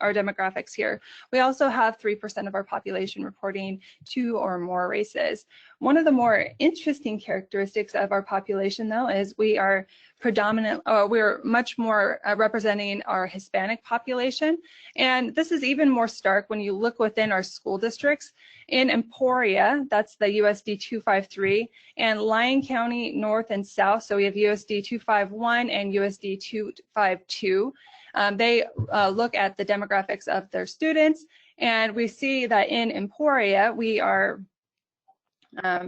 demographics here. We also have 3% of our population reporting 2 or more races. One of the more interesting characteristics of our population, though, is we are we're much more representing our Hispanic population. And this is even more stark when you look within our school districts. In Emporia, that's the USD 253, and Lyon County North and South, so we have USD 251 and USD 252. They look at the demographics of their students, and we see that in Emporia, we are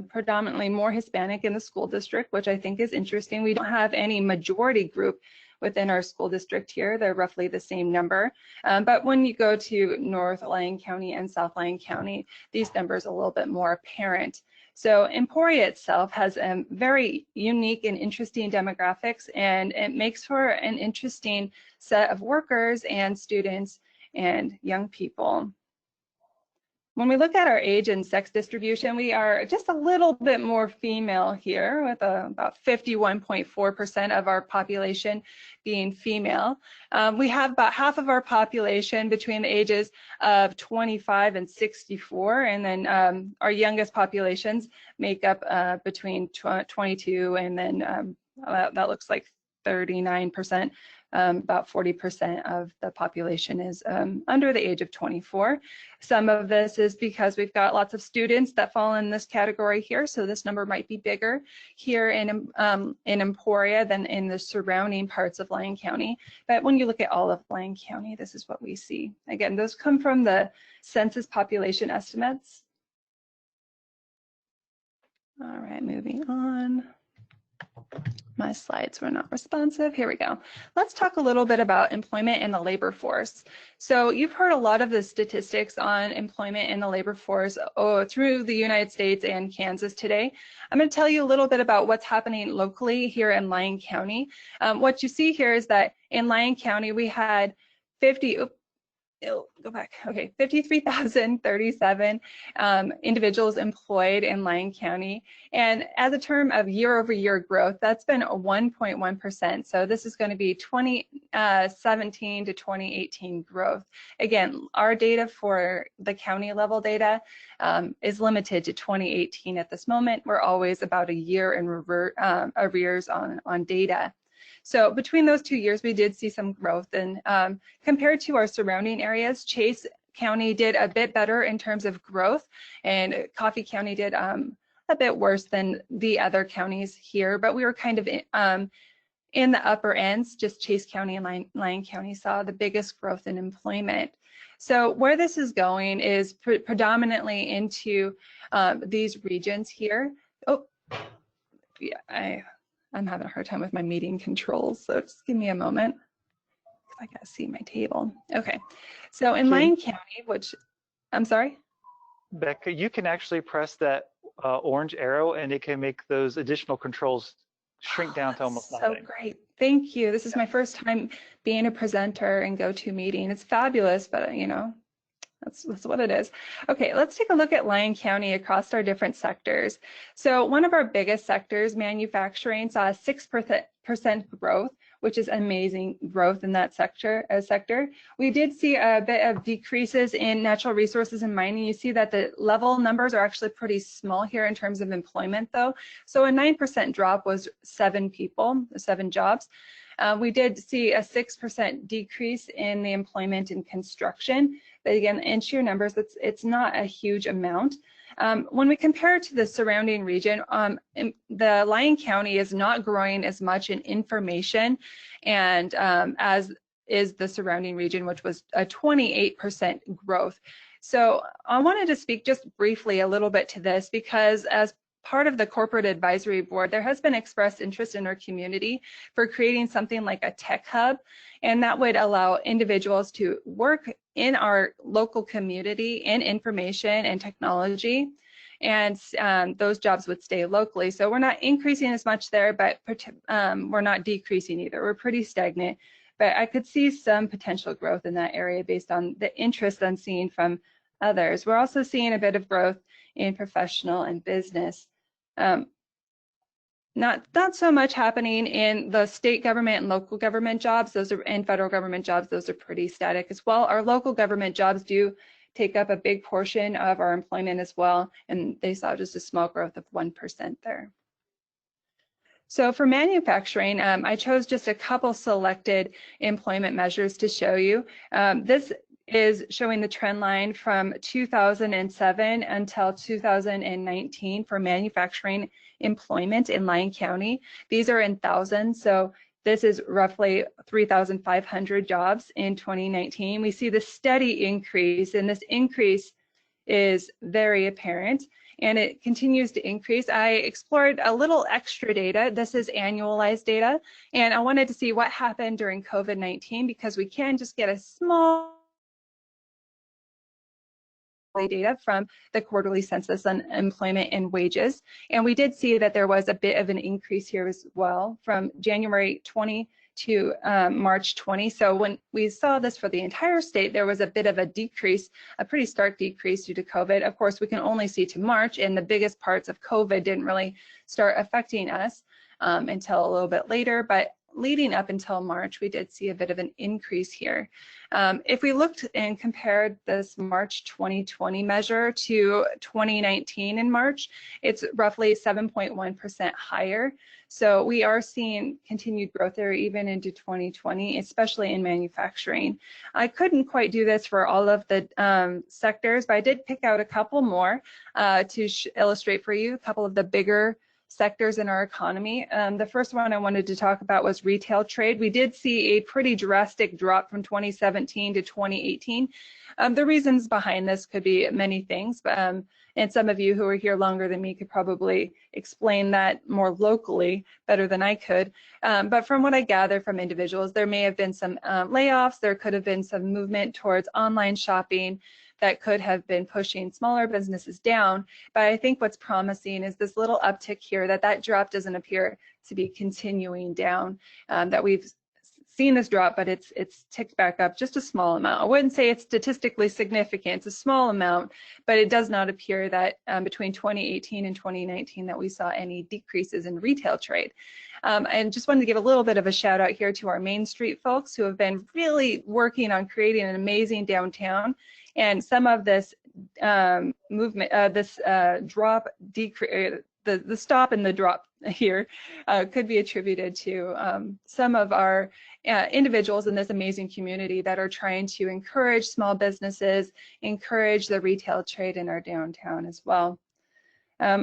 predominantly more Hispanic in the school district, which I think is interesting. We don't have any majority group within our school district here. They're roughly the same number. But when you go to North Lyon County and South Lyon County, these numbers are a little bit more apparent. So Emporia itself has a very unique and interesting demographics, and it makes for an interesting set of workers and students and young people. When we look at our age and sex distribution, we are just a little bit more female here, with about 51.4% of our population being female. We have about half of our population between the ages of 25 and 64, and then our youngest populations make up between 22 and then that looks like 39%. About 40% of the population is under the age of 24. Some of this is because we've got lots of students that fall in this category here, so this number might be bigger here in Emporia than in the surrounding parts of Lyon County. But when you look at all of Lyon County, this is what we see. Again, those come from the census population estimates. All right, moving on. My slides were not responsive. Here we go. Let's talk a little bit about employment in the labor force. So you've heard a lot of the statistics on employment in the labor force through the United States and Kansas today. I'm going to tell you a little bit about what's happening locally here in Lyon County. What you see here is that in Lyon County we had go back. Okay, 53,037 individuals employed in Lyon County. And as a term of year-over-year growth, that's been 1.1%. So this is going to be 2017 to 2018 growth. Again, our data for the county level data is limited to 2018 at this moment. We're always about a year in arrears on data. So between those 2 years, we did see some growth. And compared to our surrounding areas, Chase County did a bit better in terms of growth, and Coffee County did a bit worse than the other counties here. But we were kind of in the upper ends. Just Chase County and Lyon County saw the biggest growth in employment. So where this is going is predominantly into these regions here. Oh, yeah, I'm having a hard time with my meeting controls, so just give me a moment. I gotta see my table. Okay, so in Lyon County, which, I'm sorry? Bekah, you can actually press that orange arrow and it can make those additional controls shrink down to almost nothing. So great, thank you. This is my first time being a presenter and GoToMeeting. It's fabulous, but you know, that's what it is. Okay, let's take a look at Lyon County across our different sectors. So one of our biggest sectors, manufacturing, saw a 6% growth, which is amazing growth in that sector. We did see a bit of decreases in natural resources and mining. You see that the level numbers are actually pretty small here in terms of employment though. So a 9% drop was 7 jobs. We did see a 6% decrease in the employment in construction. But again, in sheer numbers, it's not a huge amount. When we compare it to the surrounding region, the Lyon County is not growing as much in information and as is the surrounding region, which was a 28% growth. So I wanted to speak just briefly a little bit to this because as part of the corporate advisory board, there has been expressed interest in our community for creating something like a tech hub, and that would allow individuals to work in our local community in information and technology, and those jobs would stay locally. So we're not increasing as much there, but we're not decreasing either. We're pretty stagnant, but I could see some potential growth in that area based on the interest I'm seeing from others. We're also seeing a bit of growth in professional and business. Not so much happening in the state government and local government jobs. Those are, and federal government jobs, those are pretty static as well. Our local government jobs do take up a big portion of our employment as well, and they saw just a small growth of 1% there. So for manufacturing, I chose just a couple selected employment measures to show you. This is showing the trend line from 2007 until 2019 for manufacturing employment in Lyon County. These are in thousands, so this is roughly 3,500 jobs in 2019. We see the steady increase, and this increase is very apparent, and it continues to increase. I explored a little extra data. This is annualized data, and I wanted to see what happened during COVID-19 because we can just get a small data from the quarterly census on employment and wages. And we did see that there was a bit of an increase here as well from January 20 to March 20. So when we saw this for the entire state, there was a bit of a decrease, a pretty stark decrease due to COVID. Of course, we can only see to March, and the biggest parts of COVID didn't really start affecting us until a little bit later. But leading up until March, we did see a bit of an increase here. If we looked and compared this March 2020 measure to 2019 in March, it's roughly 7.1% higher. So we are seeing continued growth there even into 2020, especially in manufacturing. I couldn't quite do this for all of the sectors, but I did pick out a couple more to illustrate for you, a couple of the bigger sectors in our economy. The first one I wanted to talk about was retail trade. We did see a pretty drastic drop from 2017 to 2018. The reasons behind this could be many things, but, and some of you who are here longer than me could probably explain that more locally better than I could. But from what I gather from individuals, there may have been some layoffs, there could have been some movement towards online shopping that could have been pushing smaller businesses down. But I think what's promising is this little uptick here, that drop doesn't appear to be continuing down, that we've seen this drop, but it's ticked back up just a small amount. I wouldn't say it's statistically significant. It's a small amount, but it does not appear that between 2018 and 2019 that we saw any decreases in retail trade. And just wanted to give a little bit of a shout out here to our Main Street folks who have been really working on creating an amazing downtown. And some of this movement, drop, decrease, the stop and the drop here could be attributed to some of our individuals in this amazing community that are trying to encourage small businesses, encourage the retail trade in our downtown as well.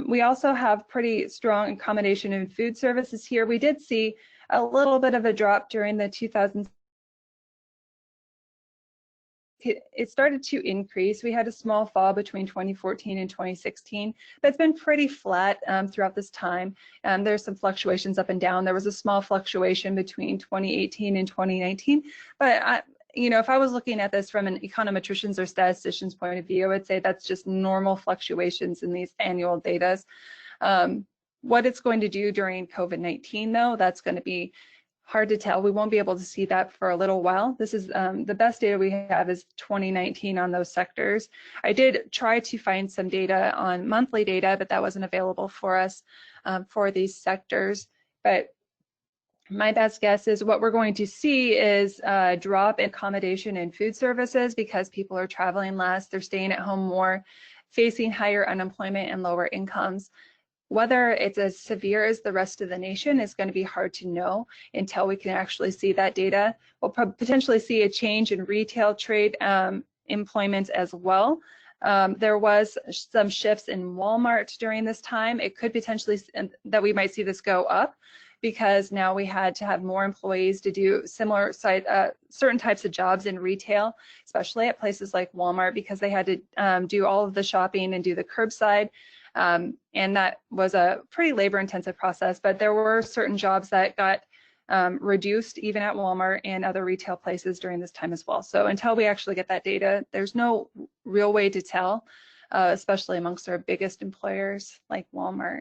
We also have pretty strong accommodation and food services here. We did see a little bit of a drop during the 2000s. It started to increase. We had a small fall between 2014 and 2016, but it's been pretty flat throughout this time. There's some fluctuations up and down. There was a small fluctuation between 2018 and 2019, but you know, if I was looking at this from an econometrician's or statistician's point of view, I would say that's just normal fluctuations in these annual data. What it's going to do during COVID-19, though, that's going to be hard to tell. We won't be able to see that for a little while. This is the best data we have is 2019 on those sectors. I did try to find some data on monthly data, but that wasn't available for us for these sectors. But my best guess is what we're going to see is a drop in accommodation and food services because people are traveling less, they're staying at home more, facing higher unemployment and lower incomes. Whether it's as severe as the rest of the nation is going to be hard to know until we can actually see that data. We'll potentially see a change in retail trade employment as well. There was some shifts in Walmart during this time. It could potentially that we might see this go up because now we had to have more employees to do similar certain types of jobs in retail, especially at places like Walmart, because they had to do all of the shopping and do the curbside. And that was a pretty labor-intensive process, but there were certain jobs that got reduced even at Walmart and other retail places during this time as well. So until we actually get that data, there's no real way to tell, especially amongst our biggest employers like Walmart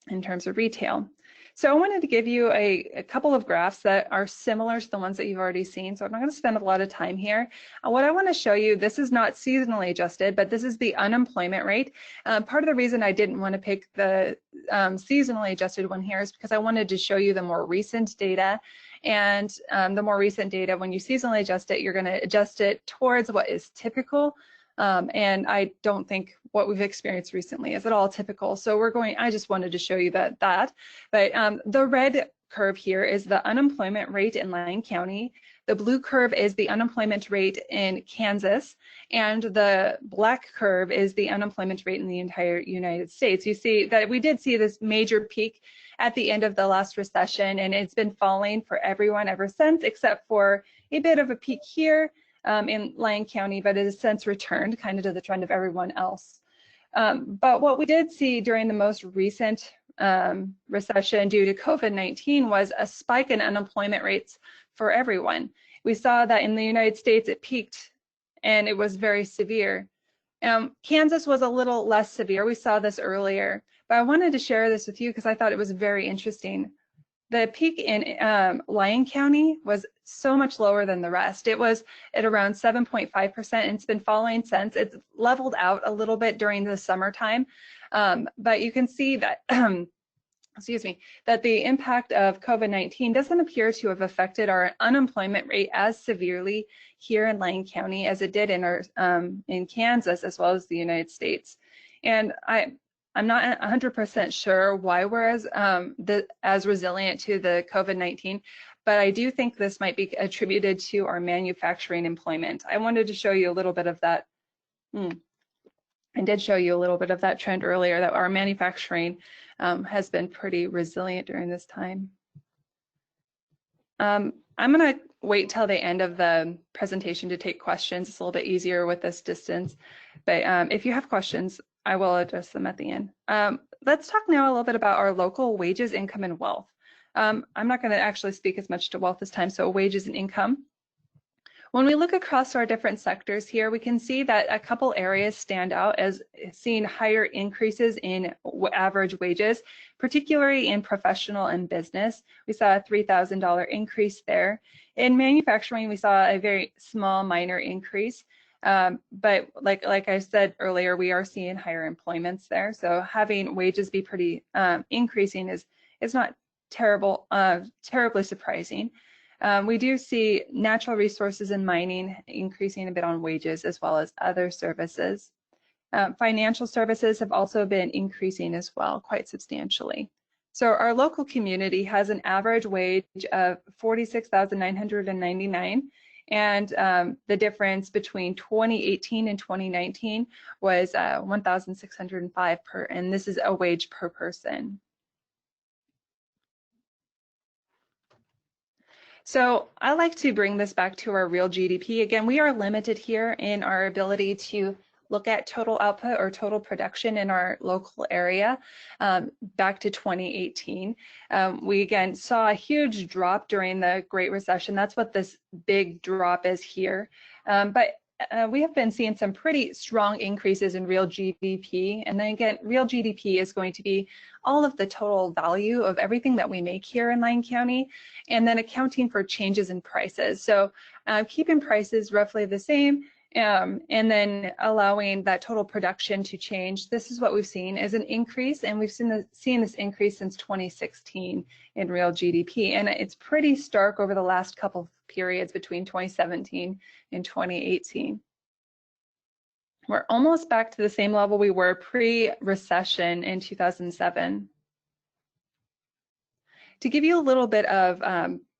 in terms of retail. So I wanted to give you a couple of graphs that are similar to the ones that you've already seen. So I'm not going to spend a lot of time here. What I want to show you, this is not seasonally adjusted, but this is the unemployment rate. Part of the reason I didn't want to pick the seasonally adjusted one here is because I wanted to show you the more recent data. And the more recent data, when you seasonally adjust it, you're going to adjust it towards what is typical. And I don't think what we've experienced recently is at all typical. So I just wanted to show you that. But the red curve here is the unemployment rate in Lyon County. The blue curve is the unemployment rate in Kansas. And the black curve is the unemployment rate in the entire United States. You see that we did see this major peak at the end of the last recession, and it's been falling for everyone ever since, except for a bit of a peak here in Lyon County, but it has since returned kind of to the trend of everyone else. But what we did see during the most recent recession due to COVID-19 was a spike in unemployment rates for everyone. We saw that in the United States it peaked and it was very severe. Kansas was a little less severe. We saw this earlier, but I wanted to share this with you because I thought it was very interesting. The peak in Lyon County was so much lower than the rest. It was at around 7.5%, and it's been falling since. It's leveled out a little bit during the summertime, but you can see that, excuse me, that the impact of COVID-19 doesn't appear to have affected our unemployment rate as severely here in Lyon County as it did in Kansas as well as the United States. And I'm not 100% sure why we're as resilient to the COVID-19, but I do think this might be attributed to our manufacturing employment. I wanted to show you a little bit of that. I did show you a little bit of that trend earlier, that our manufacturing has been pretty resilient during this time. I'm going to wait till the end of the presentation to take questions. It's a little bit easier with this distance, but if you have questions, I will address them at the end. Let's talk now a little bit about our local wages, income, and wealth. I'm not going to actually speak as much to wealth this time, so wages and income. When we look across our different sectors here, we can see that a couple areas stand out as seeing higher increases in average wages, particularly in professional and business. We saw a $3,000 increase there. In manufacturing, we saw a very small minor increase. But like I said earlier, we are seeing higher employments there. So having wages be pretty increasing is not terribly surprising. We do see natural resources and mining increasing a bit on wages as well as other services. Financial services have also been increasing as well, quite substantially. So our local community has an average wage of $46,999, and the difference between 2018 and 2019 was $1,605 per, and this is a wage per person. So I like to bring this back to our real GDP. Again, we are limited here in our ability to look at total output or total production in our local area back to 2018. We again saw a huge drop during the Great Recession. That's what this big drop is here. But we have been seeing some pretty strong increases in real GDP. And then again, real GDP is going to be all of the total value of everything that we make here in Lyon County, and then accounting for changes in prices. So keeping prices roughly the same, and then allowing that total production to change. This is what we've seen is an increase, and we've seen this increase since 2016 in real GDP. And it's pretty stark over the last couple of periods between 2017 and 2018. We're almost back to the same level we were pre-recession in 2007. To give you a little bit of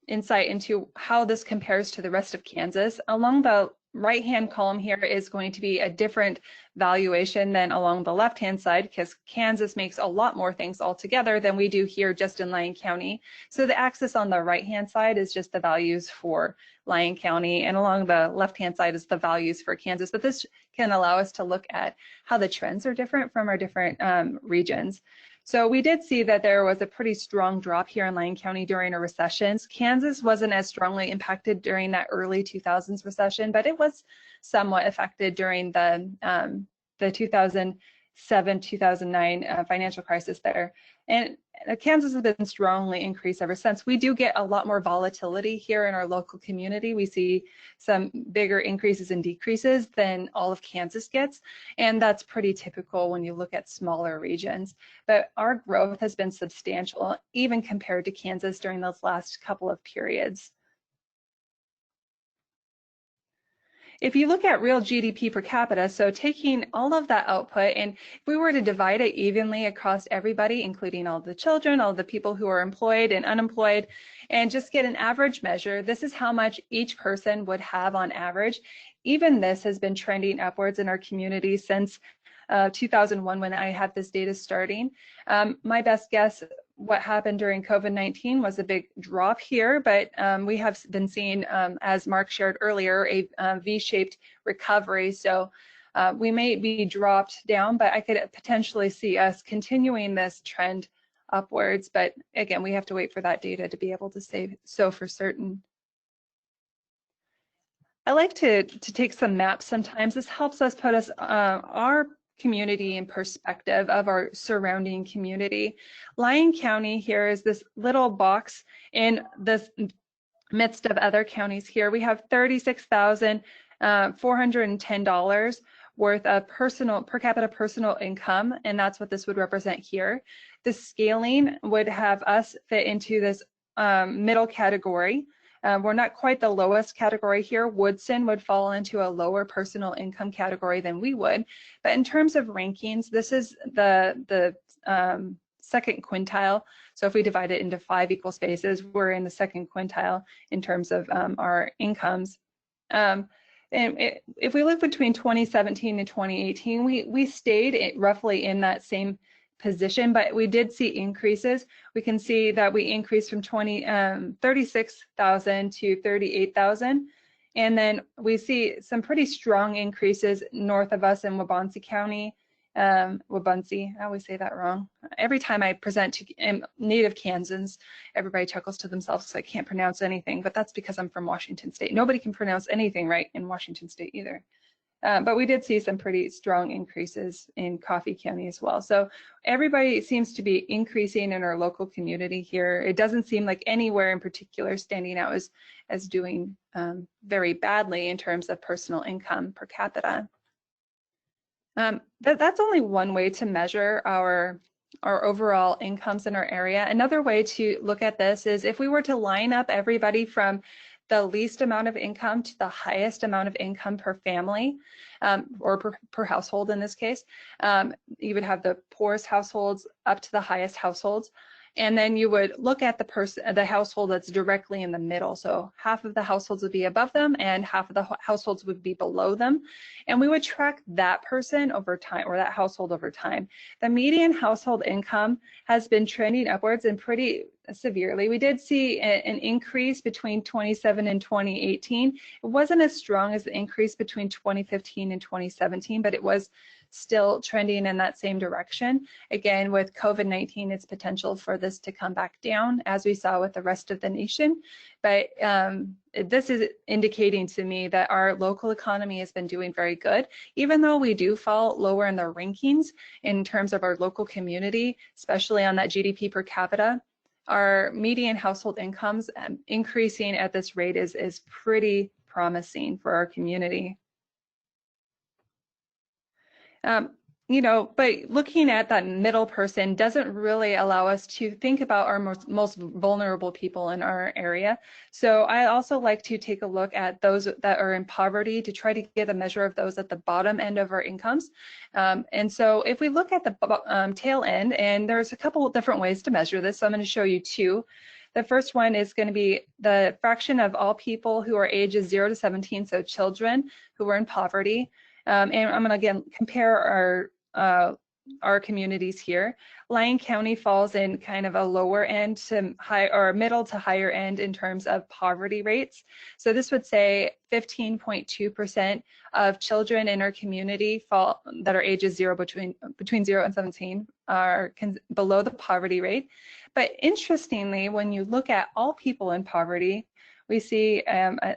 insight into how this compares to the rest of Kansas, along the right-hand column here is going to be a different valuation than along the left-hand side, because Kansas makes a lot more things altogether than we do here just in Lyon County. So the axis on the right-hand side is just the values for Lyon County, and along the left-hand side is the values for Kansas. But this can allow us to look at how the trends are different from our different regions. So we did see that there was a pretty strong drop here in Lyon County during a recession. Kansas wasn't as strongly impacted during that early 2000s recession, but it was somewhat affected during the 2007-2009 financial crisis there. And Kansas has been strongly increased ever since. We do get a lot more volatility here in our local community. We see some bigger increases and decreases than all of Kansas gets, and that's pretty typical when you look at smaller regions. But our growth has been substantial, even compared to Kansas during those last couple of periods. If you look at real GDP per capita, so taking all of that output, and if we were to divide it evenly across everybody, including all the children, all the people who are employed and unemployed, and just get an average measure, this is how much each person would have on average. Even this has been trending upwards in our community since 2001 when I had this data starting. My best guess, what happened during COVID-19 was a big drop here, but we have been seeing, as Mark shared earlier, a V-shaped recovery. So we may be dropped down, but I could potentially see us continuing this trend upwards. But again, we have to wait for that data to be able to say so for certain. I like to take some maps sometimes. This helps us put us our community in perspective of our surrounding community. Lyon County here is this little box in the midst of other counties here. We have $36,410 worth of per capita personal income, and that's what this would represent here. The scaling would have us fit into this middle category. We're not quite the lowest category here. Woodson would fall into a lower personal income category than we would. But in terms of rankings, this is the second quintile. So if we divide it into 5 equal spaces, we're in the second quintile in terms of our incomes. And if we look between 2017 and 2018, we stayed roughly in that same position, but we did see increases. We can see that we increased from 36,000 to 38,000. And then we see some pretty strong increases north of us in Waubonsee County, Wabaunsee. I always say that wrong. Every time I present to native Kansans, everybody chuckles to themselves because I can't pronounce anything, but that's because I'm from Washington State. Nobody can pronounce anything right in Washington State either. But we did see some pretty strong increases in Coffee County as well. So everybody seems to be increasing in our local community here. It doesn't seem like anywhere in particular standing out as doing very badly in terms of personal income per capita. That's only one way to measure our overall incomes in our area. Another way to look at this is if we were to line up everybody from the least amount of income to the highest amount of income per family, or per household in this case. You would have the poorest households up to the highest households. And then you would look at the household that's directly in the middle. So half of the households would be above them and half of the households would be below them. And we would track that person over time, or that household over time. The median household income has been trending upwards and pretty severely. We did see an increase between 2017 and 2018. It wasn't as strong as the increase between 2015 and 2017, but it was still trending in that same direction. Again, with COVID-19, it's potential for this to come back down, as we saw with the rest of the nation. But this is indicating to me that our local economy has been doing very good, even though we do fall lower in the rankings in terms of our local community, especially on that GDP per capita. Our median household incomes increasing at this rate is pretty promising for our community. You know, but looking at that middle person doesn't really allow us to think about our most vulnerable people in our area. So I also like to take a look at those that are in poverty to try to get a measure of those at the bottom end of our incomes. And so if we look at the tail end, and there's a couple of different ways to measure this, so I'm going to show you two. The first one is going to be the fraction of all people who are ages 0 to 17, so children who are in poverty. And I'm going to again compare our communities here. Lyon County falls in kind of a lower end to high, or middle to higher end in terms of poverty rates. So this would say 15.2% of children in our community fall that are ages between 0 and 17 are below the poverty rate. But interestingly, when you look at all people in poverty, we see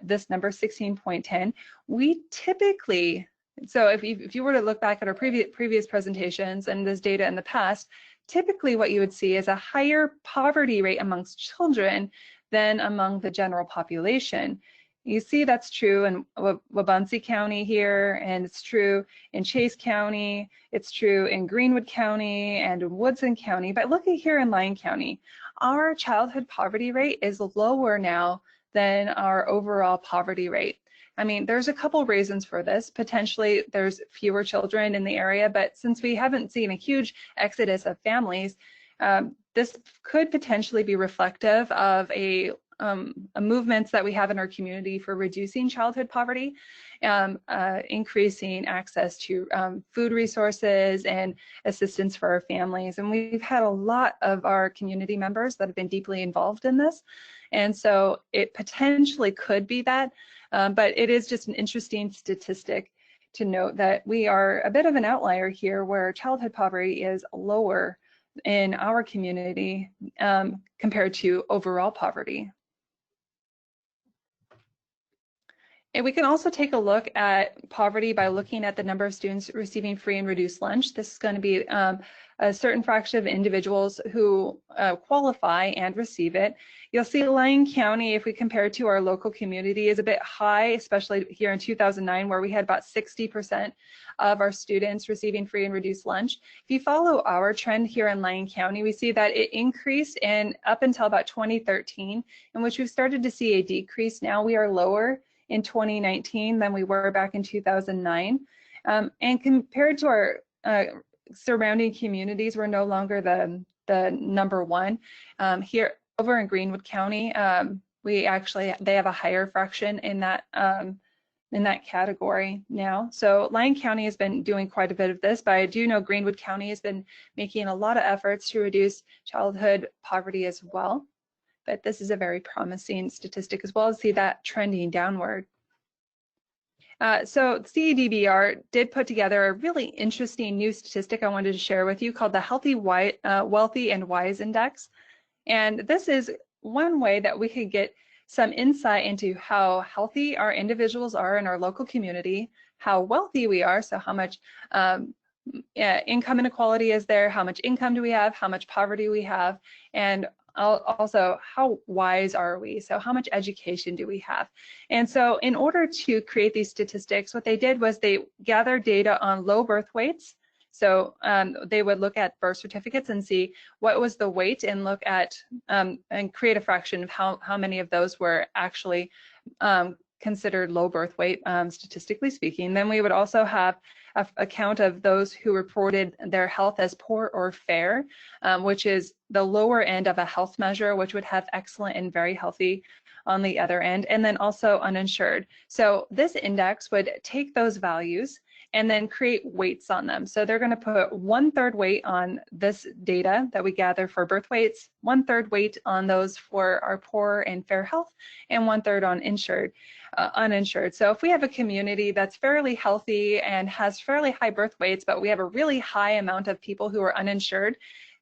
this number 16.10. We typically, so if you were to look back at our previous presentations and this data in the past, typically what you would see is a higher poverty rate amongst children than among the general population. You see that's true in Wabaunsee County here, and it's true in Chase County, it's true in Greenwood County and in Woodson County. But look at here in Lyon County, our childhood poverty rate is lower now than our overall poverty rate. I mean, there's a couple reasons for this. Potentially, there's fewer children in the area, but since we haven't seen a huge exodus of families, this could potentially be reflective of a movements that we have in our community for reducing childhood poverty, increasing access to food resources and assistance for our families. And we've had a lot of our community members that have been deeply involved in this. And so it potentially could be that. But it is just an interesting statistic to note that we are a bit of an outlier here, where childhood poverty is lower in our community compared to overall poverty. And we can also take a look at poverty by looking at the number of students receiving free and reduced lunch. This is going to be a certain fraction of individuals who qualify and receive it. You'll see Lyon County, if we compare it to our local community, is a bit high, especially here in 2009, where we had about 60% of our students receiving free and reduced lunch. If you follow our trend here in Lyon County, we see that it increased and up until about 2013, in which we've started to see a decrease. Now we are lower in 2019 than we were back in 2009. And compared to our surrounding communities, we're no longer the number one. Here over in Greenwood County, they have a higher fraction in that category now. So Lyon County has been doing quite a bit of this, but I do know Greenwood County has been making a lot of efforts to reduce childhood poverty as well. But this is a very promising statistic as well, to see that trending downward. So CEDBR did put together a really interesting new statistic I wanted to share with you called the Wealthy and Wise Index. And this is one way that we could get some insight into how healthy our individuals are in our local community, how wealthy we are, so how much income inequality is there, how much income do we have, how much poverty we have, and also how wise are we, so how much education do we have. And so in order to create these statistics, what they did was they gathered data on low birth weights. So they would look at birth certificates and see what was the weight and look at and create a fraction of how many of those were actually considered low birth weight, statistically speaking. Then we would also have a count of those who reported their health as poor or fair, which is the lower end of a health measure, which would have excellent and very healthy on the other end, and then also uninsured. So this index would take those values and then create weights on them. So they're going to put 1/3 weight on this data that we gather for birth weights, 1/3 weight on those for our poor and fair health, and 1/3 on uninsured. So if we have a community that's fairly healthy and has fairly high birth weights, but we have a really high amount of people who are uninsured,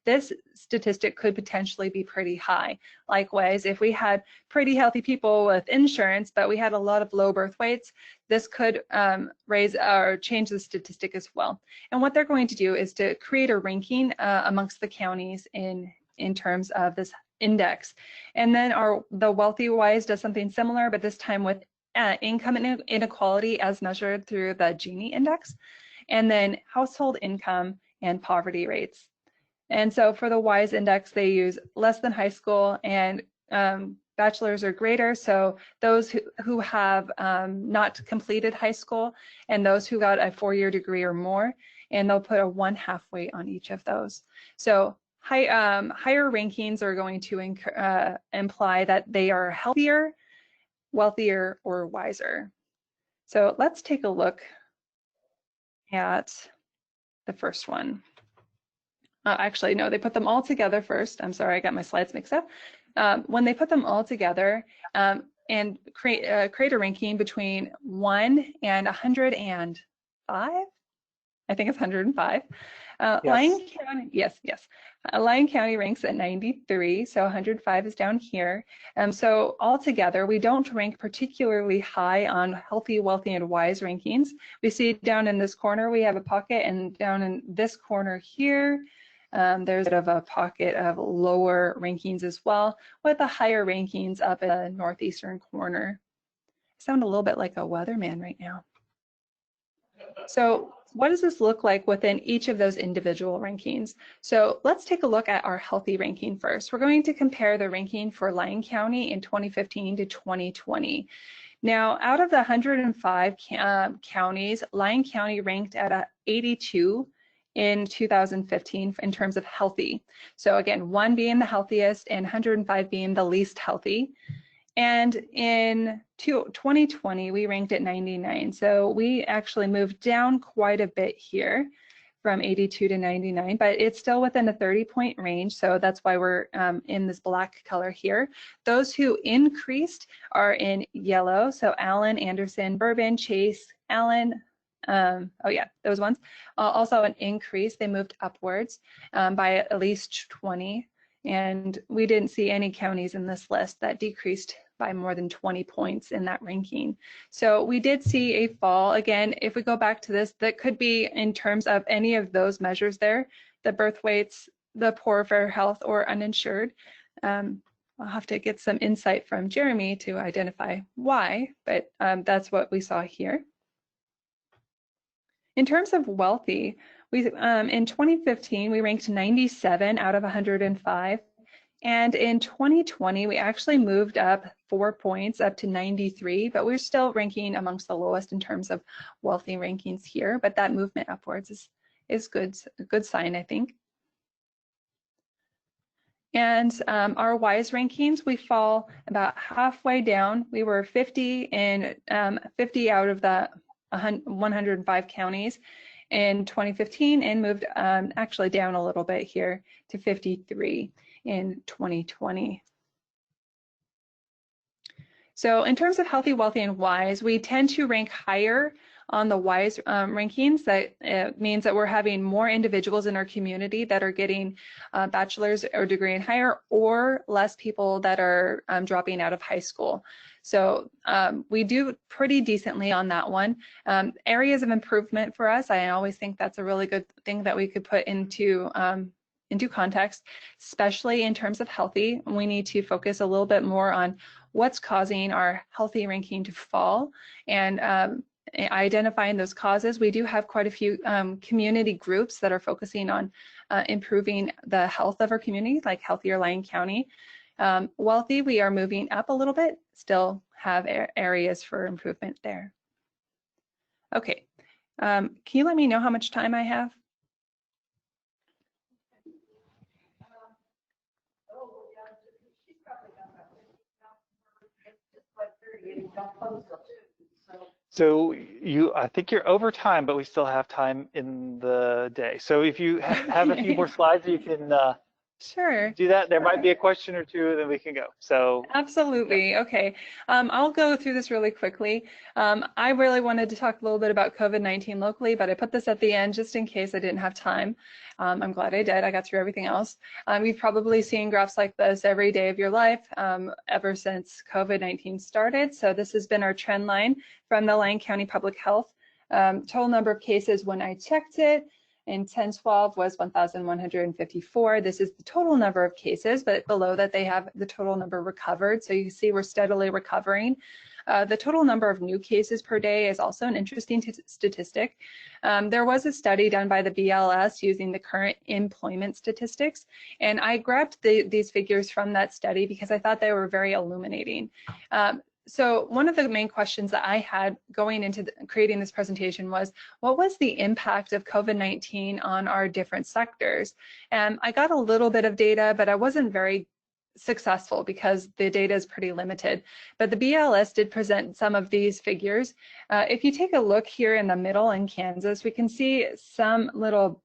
this statistic could potentially be pretty high. Likewise, if we had pretty healthy people with insurance, but we had a lot of low birth weights, this could raise or change the statistic as well. And what they're going to do is to create a ranking amongst the counties in terms of this index. And then the Wealthy Wise does something similar, but this time with income inequality as measured through the Gini index, and then household income and poverty rates. And so for the WISE index, they use less than high school and bachelor's or greater. So those who have not completed high school and those who got a 4-year degree or more, and they'll put a 1/2 weight on each of those. So higher rankings are going to imply that they are healthier, wealthier, or wiser. So let's take a look at the first one. Actually, no, they put them all together first. I'm sorry, I got my slides mixed up. When they put them all together and create a ranking between 1 and 105, I think it's 105. Yes. Lyon County, yes. Lyon County ranks at 93, so 105 is down here. So altogether, we don't rank particularly high on healthy, wealthy, and wise rankings. We see down in this corner, we have a pocket, and down in this corner here, there's a bit of a pocket of lower rankings as well, with the higher rankings up in the northeastern corner. I sound a little bit like a weatherman right now. So what does this look like within each of those individual rankings? So let's take a look at our healthy ranking first. We're going to compare the ranking for Lyon County in 2015 to 2020. Now, out of the 105 counties, Lyon County ranked at 82 in 2015 in terms of healthy. So again, 1 being the healthiest and 105 being the least healthy. And in 2020, we ranked at 99. So we actually moved down quite a bit here from 82 to 99, but it's still within a 30-point range. So that's why we're in this black color here. Those who increased are in yellow. So Allen, Anderson, Bourbon, Chase, Allen, oh yeah, those ones. Also an increase, they moved upwards by at least 20. And we didn't see any counties in this list that decreased by more than 20 points in that ranking. So we did see a fall. Again, if we go back to this, that could be in terms of any of those measures there, the birth weights, the poor, fair health, or uninsured. I'll have to get some insight from Jeremy to identify why, but that's what we saw here. In terms of wealthy, we in 2015, we ranked 97 out of 105. And in 2020, we actually moved up 4 points up to 93, but we're still ranking amongst the lowest in terms of wealthy rankings here. But that movement upwards is a good sign, I think. And our WISE rankings, we fall about halfway down. We were 50 out of the 105 counties in 2015 and moved actually down a little bit here to 53 in 2020. So in terms of healthy, wealthy, and wise, we tend to rank higher on the wise rankings. That means that we're having more individuals in our community that are getting a bachelor's or degree and higher, or less people that are dropping out of high school. So we do pretty decently on that one. Areas of improvement for us, I always think that's a really good thing that we could put into context, especially in terms of healthy. We need to focus a little bit more on what's causing our healthy ranking to fall, and identifying those causes. We do have quite a few community groups that are focusing on improving the health of our community, like Healthier Lyon County. Wealthy, we are moving up a little bit, still have areas for improvement there. Okay, can you let me know how much time I have? So I think you're over time, but we still have time in the day. So if you have a few more slides, you can Sure. do that. There might be a question or two, then we can go. So absolutely. Yeah. Okay. I'll go through this really quickly. I really wanted to talk a little bit about COVID-19 locally, but I put this at the end just in case I didn't have time. I'm glad I did. I got through everything else. You've probably seen graphs like this every day of your life ever since COVID-19 started. So this has been our trend line from the Lyon County Public Health. Total number of cases when I checked it in 10/12 was 1,154. This is the total number of cases, but below that they have the total number recovered. So you see we're steadily recovering. The total number of new cases per day is also an interesting statistic. There was a study done by the BLS using the current employment statistics, and I grabbed these figures from that study because I thought they were very illuminating. So one of the main questions that I had going into creating this presentation was, what was the impact of COVID-19 on our different sectors? And I got a little bit of data, but I wasn't very successful because the data is pretty limited. But the BLS did present some of these figures. If you take a look here in the middle in Kansas, we can see some little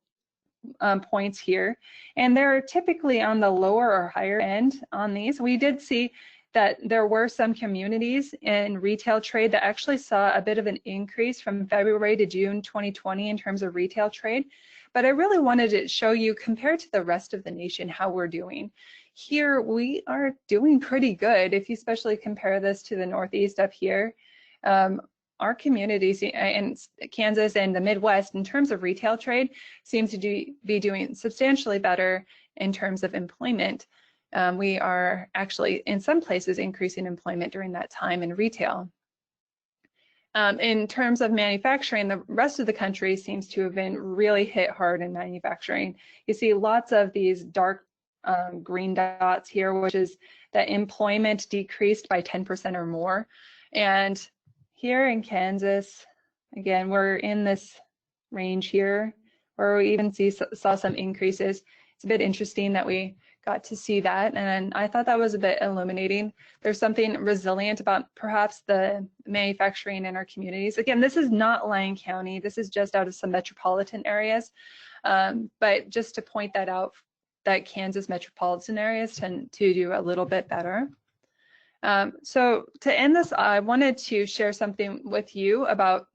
points here, and they're typically on the lower or higher end on these. We did see that there were some communities in retail trade that actually saw a bit of an increase from February to June 2020 in terms of retail trade. But I really wanted to show you, compared to the rest of the nation, how we're doing. Here, we are doing pretty good, if you especially compare this to the Northeast up here. Our communities in Kansas and the Midwest, in terms of retail trade, seems to be doing substantially better in terms of employment. We are actually, in some places, increasing employment during that time in retail. In terms of manufacturing, the rest of the country seems to have been really hit hard in manufacturing. You see lots of these dark green dots here, which is that employment decreased by 10% or more. And here in Kansas, again, we're in this range here, where we even saw some increases. It's a bit interesting that we got to see that, and I thought that was a bit illuminating. There's something resilient about perhaps the manufacturing in our communities. Again, this is not Lyon County, this is just out of some metropolitan areas, but just to point that out, that Kansas metropolitan areas tend to do a little bit better. So to end this, I wanted to share something with you about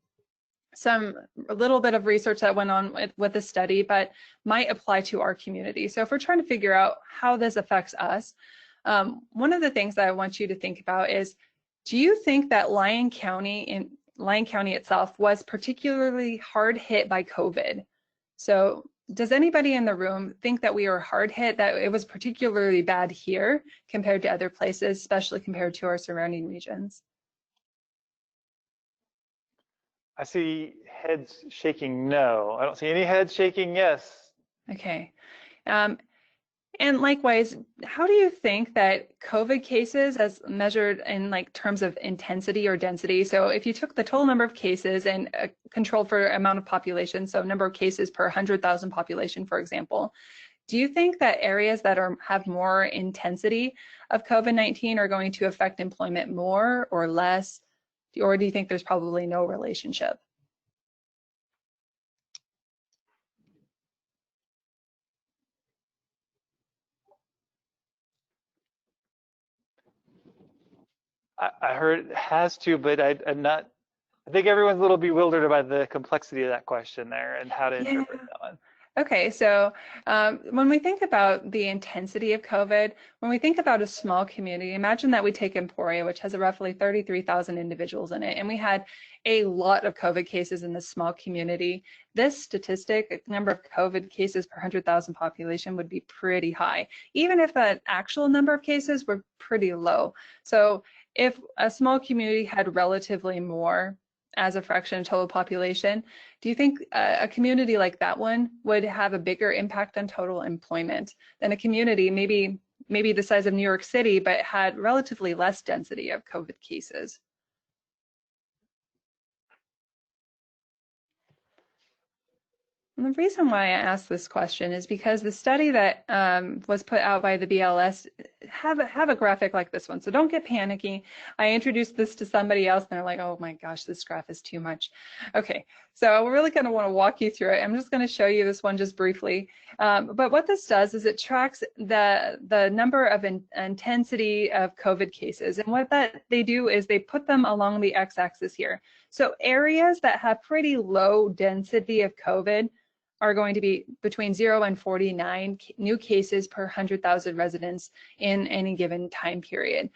a little bit of research that went on with the study, but might apply to our community. So if we're trying to figure out how this affects us, one of the things that I want you to think about is, do you think that Lyon County itself was particularly hard hit by COVID? So does anybody in the room think that we were hard hit, that it was particularly bad here compared to other places, especially compared to our surrounding regions? I see heads shaking no. I don't see any heads shaking yes. Okay. And likewise, how do you think that COVID cases, as measured in terms of intensity or density, so if you took the total number of cases and controlled for amount of population, so number of cases per 100,000 population, for example, do you think that areas that have more intensity of COVID-19 are going to affect employment more or less? Or do you think there's probably no relationship? I heard it has to, but I'm not. I think everyone's a little bewildered by the complexity of that question there and how to interpret that one. Okay, so when we think about the intensity of COVID, when we think about a small community, imagine that we take Emporia, which has roughly 33,000 individuals in it, and we had a lot of COVID cases in this small community. This statistic, number of COVID cases per 100,000 population, would be pretty high, even if the actual number of cases were pretty low. So if a small community had relatively more as a fraction of total population, do you think a community like that one would have a bigger impact on total employment than a community maybe the size of New York City, but had relatively less density of COVID cases? And the reason why I asked this question is because the study that was put out by the BLS have a graphic like this one. So don't get panicky. I introduced this to somebody else and they're like, oh my gosh, this graph is too much. Okay, so we're really going to want to walk you through it. I'm just going to show you this one just briefly. But what this does is it tracks the number of intensity of COVID cases. And what that they do is they put them along the x-axis here. So areas that have pretty low density of COVID are going to be between 0 and 49 new cases per 100,000 residents in any given time period.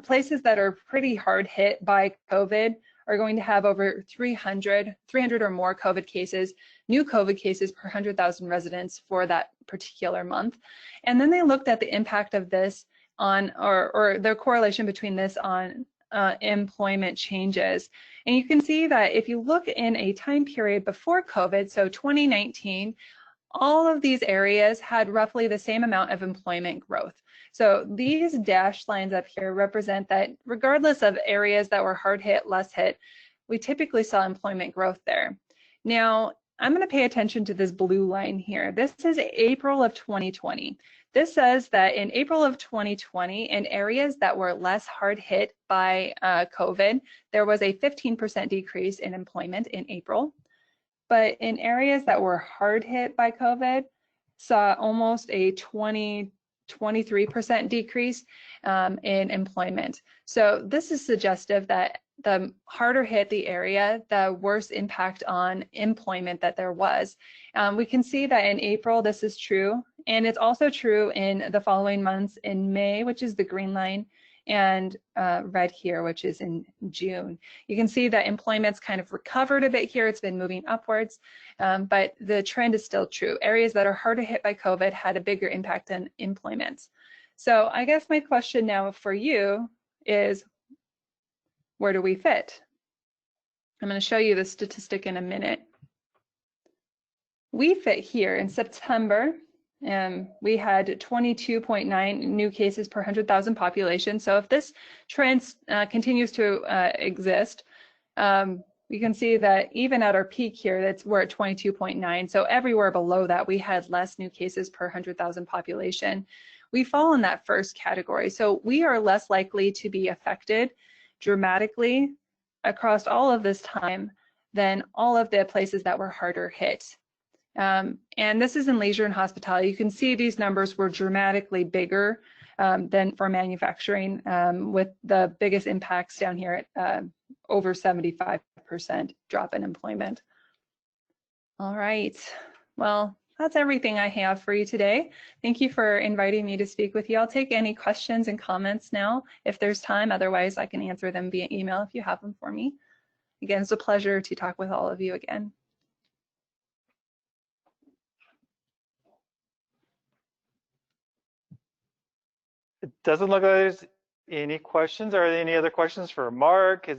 Places that are pretty hard hit by COVID are going to have over 300 or more COVID cases, new COVID cases per 100,000 residents for that particular month. And then they looked at the impact of this on, or the correlation between this on employment changes. And you can see that if you look in a time period before COVID, so 2019, all of these areas had roughly the same amount of employment growth. So these dashed lines up here represent that regardless of areas that were hard hit, less hit, we typically saw employment growth there. Now, I'm going to pay attention to this blue line here. This is April of 2020. This says that in April of 2020, in areas that were less hard hit by COVID, there was a 15% decrease in employment in April. But in areas that were hard hit by COVID, saw almost a 23% decrease in employment. So this is suggestive that the harder hit the area, the worse impact on employment that there was. We can see that in April, this is true. And it's also true in the following months in May, which is the green line, and red here, which is in June. You can see that employment's kind of recovered a bit here. It's been moving upwards, but the trend is still true. Areas that are harder hit by COVID had a bigger impact on employment. So I guess my question now for you is, where do we fit? I'm going to show you the statistic in a minute. We fit here in September. We had 22.9 new cases per 100,000 population. So if this trend continues to exist, you can see that even at our peak here, we're at 22.9. So everywhere below that, we had less new cases per 100,000 population. We fall in that first category. So we are less likely to be affected dramatically across all of this time than all of the places that were harder hit. And this is in leisure and hospitality. You can see these numbers were dramatically bigger than for manufacturing, with the biggest impacts down here at over 75% drop in employment. All right, well, that's everything I have for you today. Thank you for inviting me to speak with you. I'll take any questions and comments now if there's time. Otherwise, I can answer them via email if you have them for me. Again, it's a pleasure to talk with all of you again. It doesn't look like there's any questions. Are there any other questions for Marc? I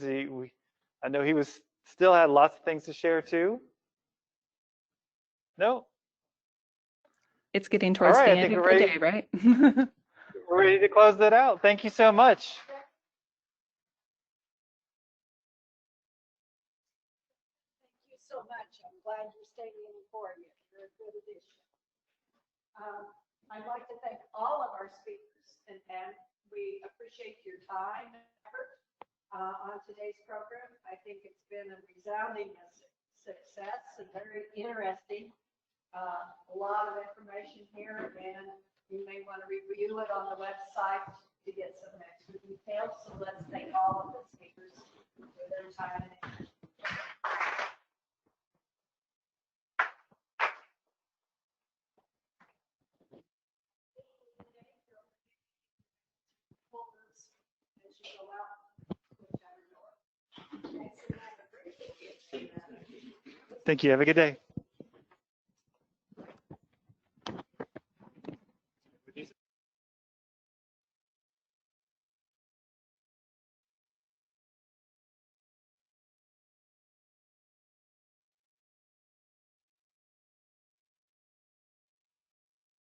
know he still had lots of things to share too. No? It's getting towards the end of the day, right? We're ready to close that out. Thank you so much. Thank you so much. I'm glad you're staying in Emporia. You're a good addition. I'd like to thank all of our speakers, and we appreciate your time and effort on today's program. I think it's been a resounding success and very interesting. A lot of information here, and you may want to review it on the website to get some extra details. So let's thank all of the speakers for their time and energy. As you go out, whichever door. Thank you. Have a good day.